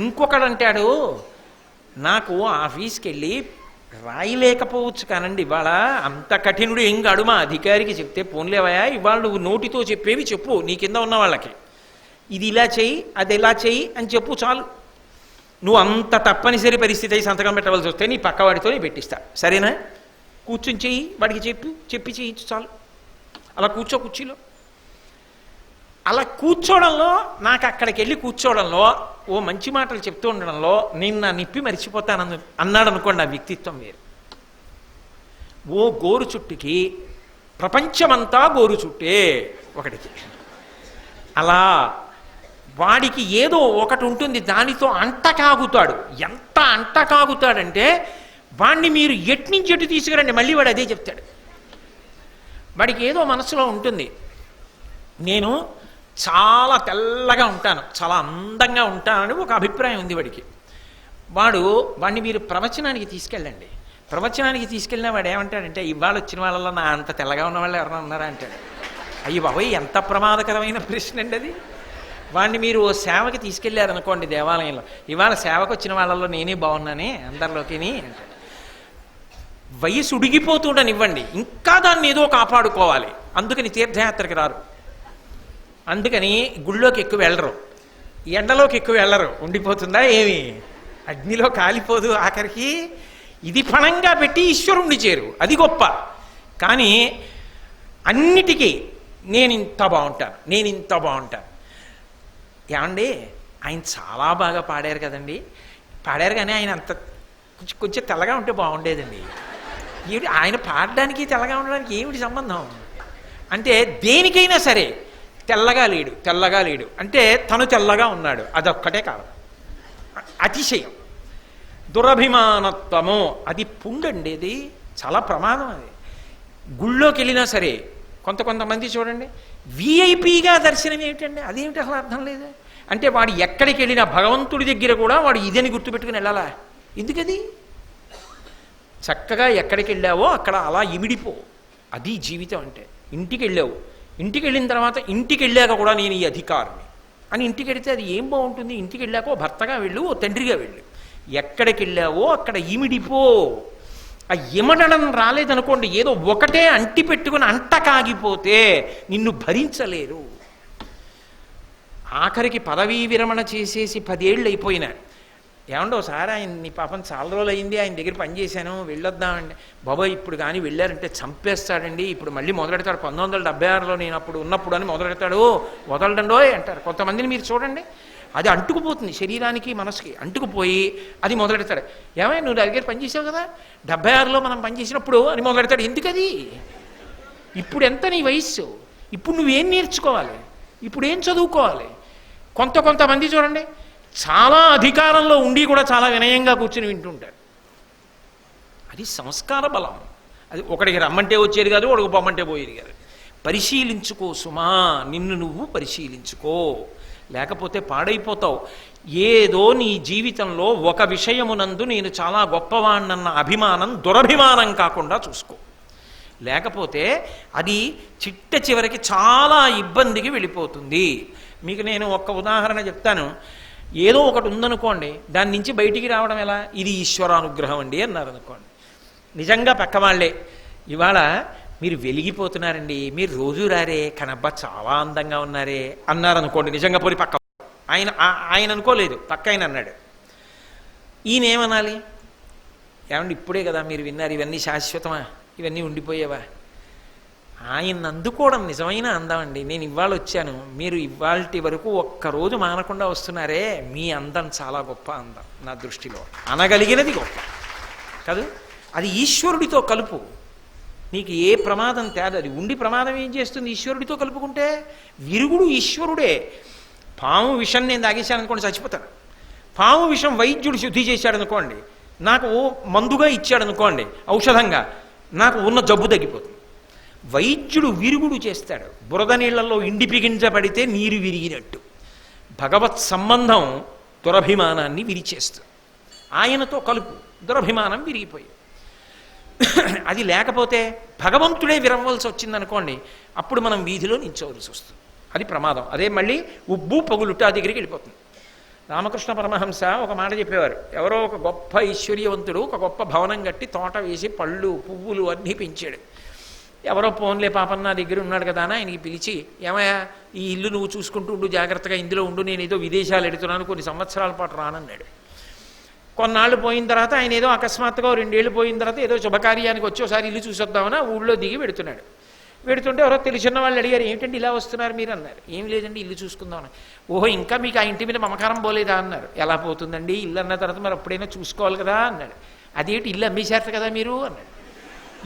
ఇంకొకడు అంటాడు, నాకు ఆఫీస్కి వెళ్ళి రాయలేకపోవచ్చు కానండి, ఇవాళ అంత కఠినుడు ఏం కాడు, మా అధికారికి చెప్తే పోన్లేవయా, ఇవాళ నువ్వు నోటితో చెప్పేవి చెప్పు నీ కింద ఉన్న వాళ్ళకి, ఇది ఇలా చెయ్యి అది ఇలా చెయ్యి అని చెప్పు చాలు. నువ్వు అంత తప్పనిసరి పరిస్థితి అయి సంతకం పెట్టవలసి వస్తే నీ పక్కవాడితో నీ పెట్టిస్తా, సరేనా, కూర్చుని చెయ్యి, వాడికి చెప్పి చేయించు చాలు. అలా కుర్చీలో అలా కూర్చోవడంలో, నాకు అక్కడికి వెళ్ళి కూర్చోవడంలో, ఓ మంచి మాటలు చెప్తూ ఉండడంలో నేను నా నిప్పి మరిచిపోతాను అన్నాడు అనుకోండి, ఆ వ్యక్తిత్వం వేరు. ఓ గోరు చుట్టుకి ప్రపంచమంతా గోరు చుట్టే ఒకటికి. అలా వాడికి ఏదో ఒకటి ఉంటుంది, దానితో అంటకాగుతాడు. ఎంత అంటకాగుతాడంటే వాడిని మీరు ఎట్నుంచి ఎటు తీసుకురండి మళ్ళీ వాడు అదే చెప్తాడు. వాడికి ఏదో మనసులో ఉంటుంది, నేను చాలా తెల్లగా ఉంటాను, చాలా అందంగా ఉంటానని ఒక అభిప్రాయం ఉంది వాడికి. వాడిని మీరు ప్రవచనానికి తీసుకెళ్ళండి, ప్రవచనానికి తీసుకెళ్ళిన వాడు ఏమంటాడంటే, ఇవాళ వచ్చిన వాళ్ళలో నా అంత తెల్లగా ఉన్న వాళ్ళు ఎవరైనా ఉన్నారా అంటాడు. అయ్యి బాబోయ్ ఎంత ప్రమాదకరమైన ప్రశ్న అండి అది. వాడిని మీరు ఓ సేవకి తీసుకెళ్ళారనుకోండి దేవాలయంలో, ఇవాళ సేవకు వచ్చిన వాళ్ళలో నేనే బాగున్నానే అందరిలోకిని అంటాడు. వయసు ఉడిగిపోతుండనివ్వండి, ఇంకా దాన్ని ఏదో కాపాడుకోవాలి. అందుకని తీర్థయాత్రకి రారు, అందుకని గుళ్ళోకి ఎక్కువ వెళ్ళరు, ఎండలోకి ఎక్కువ వెళ్ళరు. ఉండిపోతుందా ఏమి, అగ్నిలో కాలిపోదు ఆఖరికి. ఇది పణంగా పెట్టి ఈశ్వరుణ్ణి చేరు, అది గొప్ప. కానీ అన్నిటికీ నేను ఇంత బాగుంటాను. ఏమండి ఆయన చాలా బాగా పాడారు కదండి, పాడారు కానీ ఆయన అంత కొంచెం తెల్లగా ఉంటే బాగుండేదండి. ఏమిటి ఆయన పాడడానికి తెల్లగా ఉండడానికి ఏమిటి సంబంధం అంటే, దేనికైనా సరే తెల్లగా లేడు అంటే తను తెల్లగా ఉన్నాడు, అదొక్కటే కారణం. అతిశయం. దురభిమానత్వము అది పుండండి, అది చాలా ప్రమాదం. అది గుళ్ళోకి వెళ్ళినా సరే కొంతమంది చూడండి విఐపిగా దర్శనం ఏమిటండి, అదేమిటి అసలు అర్థం లేదు. అంటే వాడు ఎక్కడికి వెళ్ళినా భగవంతుడి దగ్గర కూడా వాడు ఇదని గుర్తుపెట్టుకుని వెళ్ళాలా? ఎందుకది? చక్కగా ఎక్కడికి వెళ్ళావో అక్కడ అలా ఇమిడిపో, అది జీవితం అంటే. ఇంటికి వెళ్ళావు, ఇంటికి వెళ్ళిన తర్వాత ఇంటికి వెళ్ళాక కూడా నేను ఈ అధికారిని అని ఇంటికి వెళితే అది ఏం బాగుంటుంది? ఇంటికి వెళ్ళాక ఓ భర్తగా వెళ్ళు, ఓ తండ్రిగా వెళ్ళు. ఎక్కడికి వెళ్ళావో అక్కడ ఇమిడిపో. ఆ ఇమడడం రాలేదనుకోండి, ఏదో ఒకటే అంటి పెట్టుకుని అంట కాగిపోతే నిన్ను భరించలేరు. ఆఖరికి పదవీ విరమణ చేసేసి 10 ఏళ్ళు అయిపోయినా, ఏమండో సార్ ఆయన్ని పాపం చాలా రోజులు అయింది, ఆయన దగ్గర పనిచేశాను, వెళ్ళొద్దామండి. బాబా ఇప్పుడు కానీ వెళ్ళారంటే చంపేస్తాడండి, ఇప్పుడు మళ్ళీ మొదలెడతాడు, 1976లో నేను అప్పుడు ఉన్నప్పుడు అని మొదలెడతాడు, వదలడండోయ్ అంటారు. కొంతమందిని మీరు చూడండి, అది అంటుకుపోతుంది, శరీరానికి మనసుకి అంటుకుపోయి అది మొదలెడతాడు. ఏమైనా నువ్వు నా దగ్గర పనిచేసావు కదా 76లో మనం పనిచేసినప్పుడు అని మొదలెడతాడు. ఎందుకది? ఇప్పుడు ఎంత నీ వయస్సు, ఇప్పుడు నువ్వేం నేర్చుకోవాలి, ఇప్పుడు ఏం చదువుకోవాలి? కొంతమంది చూడండి చాలా అధికారంలో ఉండి కూడా చాలా వినయంగా కూర్చుని వింటుంటారు. అది సంస్కార బలం. అది ఒకడికి రమ్మంటే వచ్చేది కాదు, ఒకడికి పొమ్మంటే పోయేది కాదు. పరిశీలించుకో సుమా, నిన్ను నువ్వు పరిశీలించుకో, లేకపోతే పాడైపోతావు. ఏదో నీ జీవితంలో ఒక విషయమునందు నేను చాలా గొప్పవాణ్ణన్న అభిమానం దురభిమానం కాకుండా చూసుకో, లేకపోతే అది చిట్ట చివరికి చాలా ఇబ్బందికి వెళ్ళిపోతుంది. మీకు నేను ఒక్క ఉదాహరణ చెప్తాను. ఏదో ఒకటి ఉందనుకోండి, దాని నుంచి బయటికి రావడం ఎలా? ఇది ఈశ్వరానుగ్రహం అండి అన్నారు అనుకోండి. నిజంగా పక్క వాళ్ళే ఇవాళ మీరు వెలిగిపోతున్నారండి, మీరు రోజు రారే కనబ్బా చాలా అందంగా ఉన్నారే అన్నారనుకోండి. నిజంగా పోయి పక్క ఆయన అనుకోలేదు, పక్క ఆయన అన్నాడు. ఈయనేమనాలి? ఏమండి ఇప్పుడే కదా మీరు విన్నారు, ఇవన్నీ శాశ్వతమా, ఇవన్నీ ఉండిపోయేవా? ఆయన అందుకోవడం నిజమైన అందం అండి. నేను ఇవాళ వచ్చాను, మీరు ఇవాల్టి వరకు ఒక్కరోజు మానకుండా వస్తున్నారే, మీ అందం చాలా గొప్ప అందం నా దృష్టిలో, అనగలిగినది గొప్ప కాదు. అది ఈశ్వరుడితో కలుపు, నీకు ఏ ప్రమాదం తేదు. అది ఉండి ప్రమాదం ఏం చేస్తుంది? ఈశ్వరుడితో కలుపుకుంటే. విరుగుడు ఈశ్వరుడే. పాము విషం నేను తాగేశాను అనుకోండి, చచ్చిపోతాను. పాము విషం వైద్యుడు శుద్ధి చేశాడు అనుకోండి, నాకు మందుగా ఇచ్చాడు అనుకోండి, ఔషధంగా, నాకు ఉన్న జబ్బు తగ్గిపోతుంది. వైద్యుడు విరుగుడు చేస్తాడు. బురద నీళ్లలో ఇండి పిగించబడితే నీరు విరిగినట్టు భగవత్ సంబంధం దురభిమానాన్ని విరిచేస్తుంది. ఆయనతో కలుపు, దురభిమానం విరిగిపోయి. అది లేకపోతే భగవంతుడే విరవలసి వచ్చిందనుకోండి, అప్పుడు మనం వీధిలో నిల్చోవలసి వస్తుంది. అది ప్రమాదం. అదే మళ్ళీ ఉబ్బు పగులుట దగ్గరికి వెళ్ళిపోతుంది. రామకృష్ణ పరమహంస ఒక మాట చెప్పేవారు. ఎవరో ఒక గొప్ప ఐశ్వర్యవంతుడు ఒక గొప్ప భవనం కట్టి తోట వేసి పళ్ళు పువ్వులు అన్నీ పెంచాడు. ఎవరో పోన్లే పాపం నా దగ్గర ఉన్నాడు కదా అని ఆయనకి పిలిచి, ఏమయ్యా ఈ ఇల్లు నువ్వు చూసుకుంటూ ఉండు, జాగ్రత్తగా ఇందులో ఉండు, నేను ఏదో విదేశాలు ఎడుతున్నాను, కొన్ని సంవత్సరాల పాటు రానన్నాడు. కొన్నాళ్ళు పోయిన తర్వాత ఆయన ఏదో అకస్మాత్తుగా 2 ఏళ్ళు పోయిన తర్వాత ఏదో శుభకార్యానికి వచ్చి ఒకసారి ఇల్లు చూసొద్దామని ఊళ్ళో దిగి పెడుతున్నాడు. పెడుతుంటే ఎవరో తెలిసిన వాళ్ళు అడిగారు, ఏంటంటే ఇలా వస్తున్నారు మీరు అన్నారు. ఏం లేదండి ఇల్లు చూసుకుందామని. ఓహో ఇంకా మీకు ఆ ఇంటి మీద మమకారం పోలేదా అన్నారు. ఎలా పోతుందండి, ఇల్లు అన్న తర్వాత మరి అప్పుడైనా చూసుకోవాలి కదా అన్నాడు. అదేంటి ఇల్లు అమ్మేశారు కదా మీరు అన్నాడు.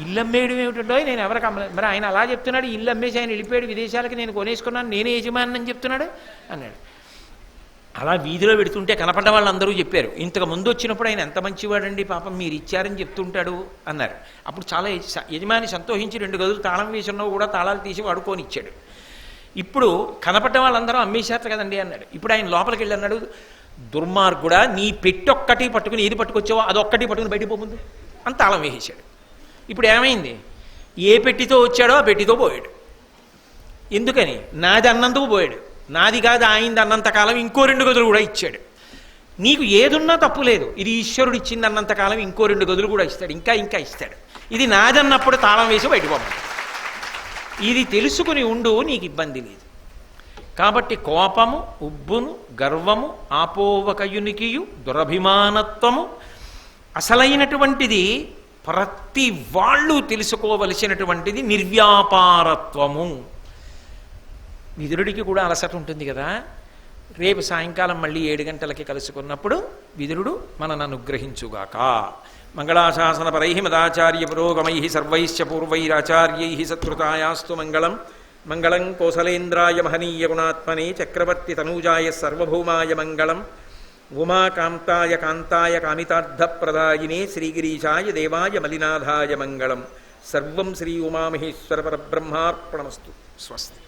ఇల్లు అమ్మేయడం ఏమిటండో, నేను ఎవరికి అమ్మలేదు. మరి ఆయన అలా చెప్తున్నాడు, ఇల్లు అమ్మేసి ఆయన వెళ్ళిపోయాడు విదేశాలకి, నేను కొనేసుకున్నాను, నేనే యజమాని అని చెప్తున్నాడు అన్నాడు. అలా వీధిలో పెడుతుంటే కనపడ్డ వాళ్ళందరూ చెప్పారు, ఇంతకు ముందు వచ్చినప్పుడు ఆయన ఎంత మంచివాడండి, పాపం మీరు ఇచ్చారని చెప్తుంటాడు అన్నారు. అప్పుడు చాలా యజమాని సంతోషించి 2 గదులు తాళం వేసి ఉన్నావు కూడా తాళాలు తీసి వాడుకొని ఇచ్చాడు. ఇప్పుడు కనపడ్డ వాళ్ళందరూ అమ్మేశారు కదండి అన్నాడు. ఇప్పుడు ఆయన లోపలికి వెళ్ళి అన్నాడు, దుర్మార్గుడా నీ పెట్టొక్కటి పట్టుకుని ఏది పట్టుకొచ్చావో అదొక్కటి పట్టుకుని బయటికి పోముందు అని తాళం వేసేశాడు. ఇప్పుడు ఏమైంది? ఏ పెట్టితో వచ్చాడో ఆ పెట్టితో పోయాడు. ఎందుకని? నాది అన్నందుకు పోయాడు. నాది కాదు ఆయనది అన్నంతకాలం ఇంకో 2 గదులు కూడా ఇచ్చాడు. నీకు ఏదున్నా తప్పు లేదు, ఇది ఈశ్వరుడు ఇచ్చింది అన్నంతకాలం ఇంకో 2 గదులు కూడా ఇస్తాడు, ఇంకా ఇస్తాడు. ఇది నాదన్నప్పుడు తాళం వేసి బయటకు పోమంటాడు. ఇది తెలుసుకుని ఉండు, నీకు ఇబ్బంది లేదు. కాబట్టి కోపము, ఉబ్బును, గర్వము, ఆపోవకయునికియు, దురభిమానత్వము అసలైనటువంటిది. ప్రతి వాళ్ళు తెలుసుకోవలసినటువంటిది నిర్వ్యాపారత్వము. విదురుడికి కూడా అలసట ఉంటుంది కదా. రేపు సాయంకాలం మళ్ళీ 7 గంటలకి కలుసుకున్నప్పుడు విదురుడు మనను అనుగ్రహించుగాక. మంగళాశాసన పరై మదాచార్య పురోగమై సర్వైశ్చ పూర్వైరాచార్యై సత్కృతాయాస్తు మంగళం. మంగళం కోసలేంద్రాయ మహనీయ గుణాత్మనే చక్రవర్తి తనూజాయ సర్వభౌమాయ మంగళం. ఉమాకాంతాయ కాంతాయ కామితార్థప్రదాయినే శ్రీగిరీశాయ దేవాయ మలినాథాయ మంగళం. సర్వం శ్రీ ఉమామహేశ్వర పరబ్రహ్మార్పణమస్తు. స్వస్తి.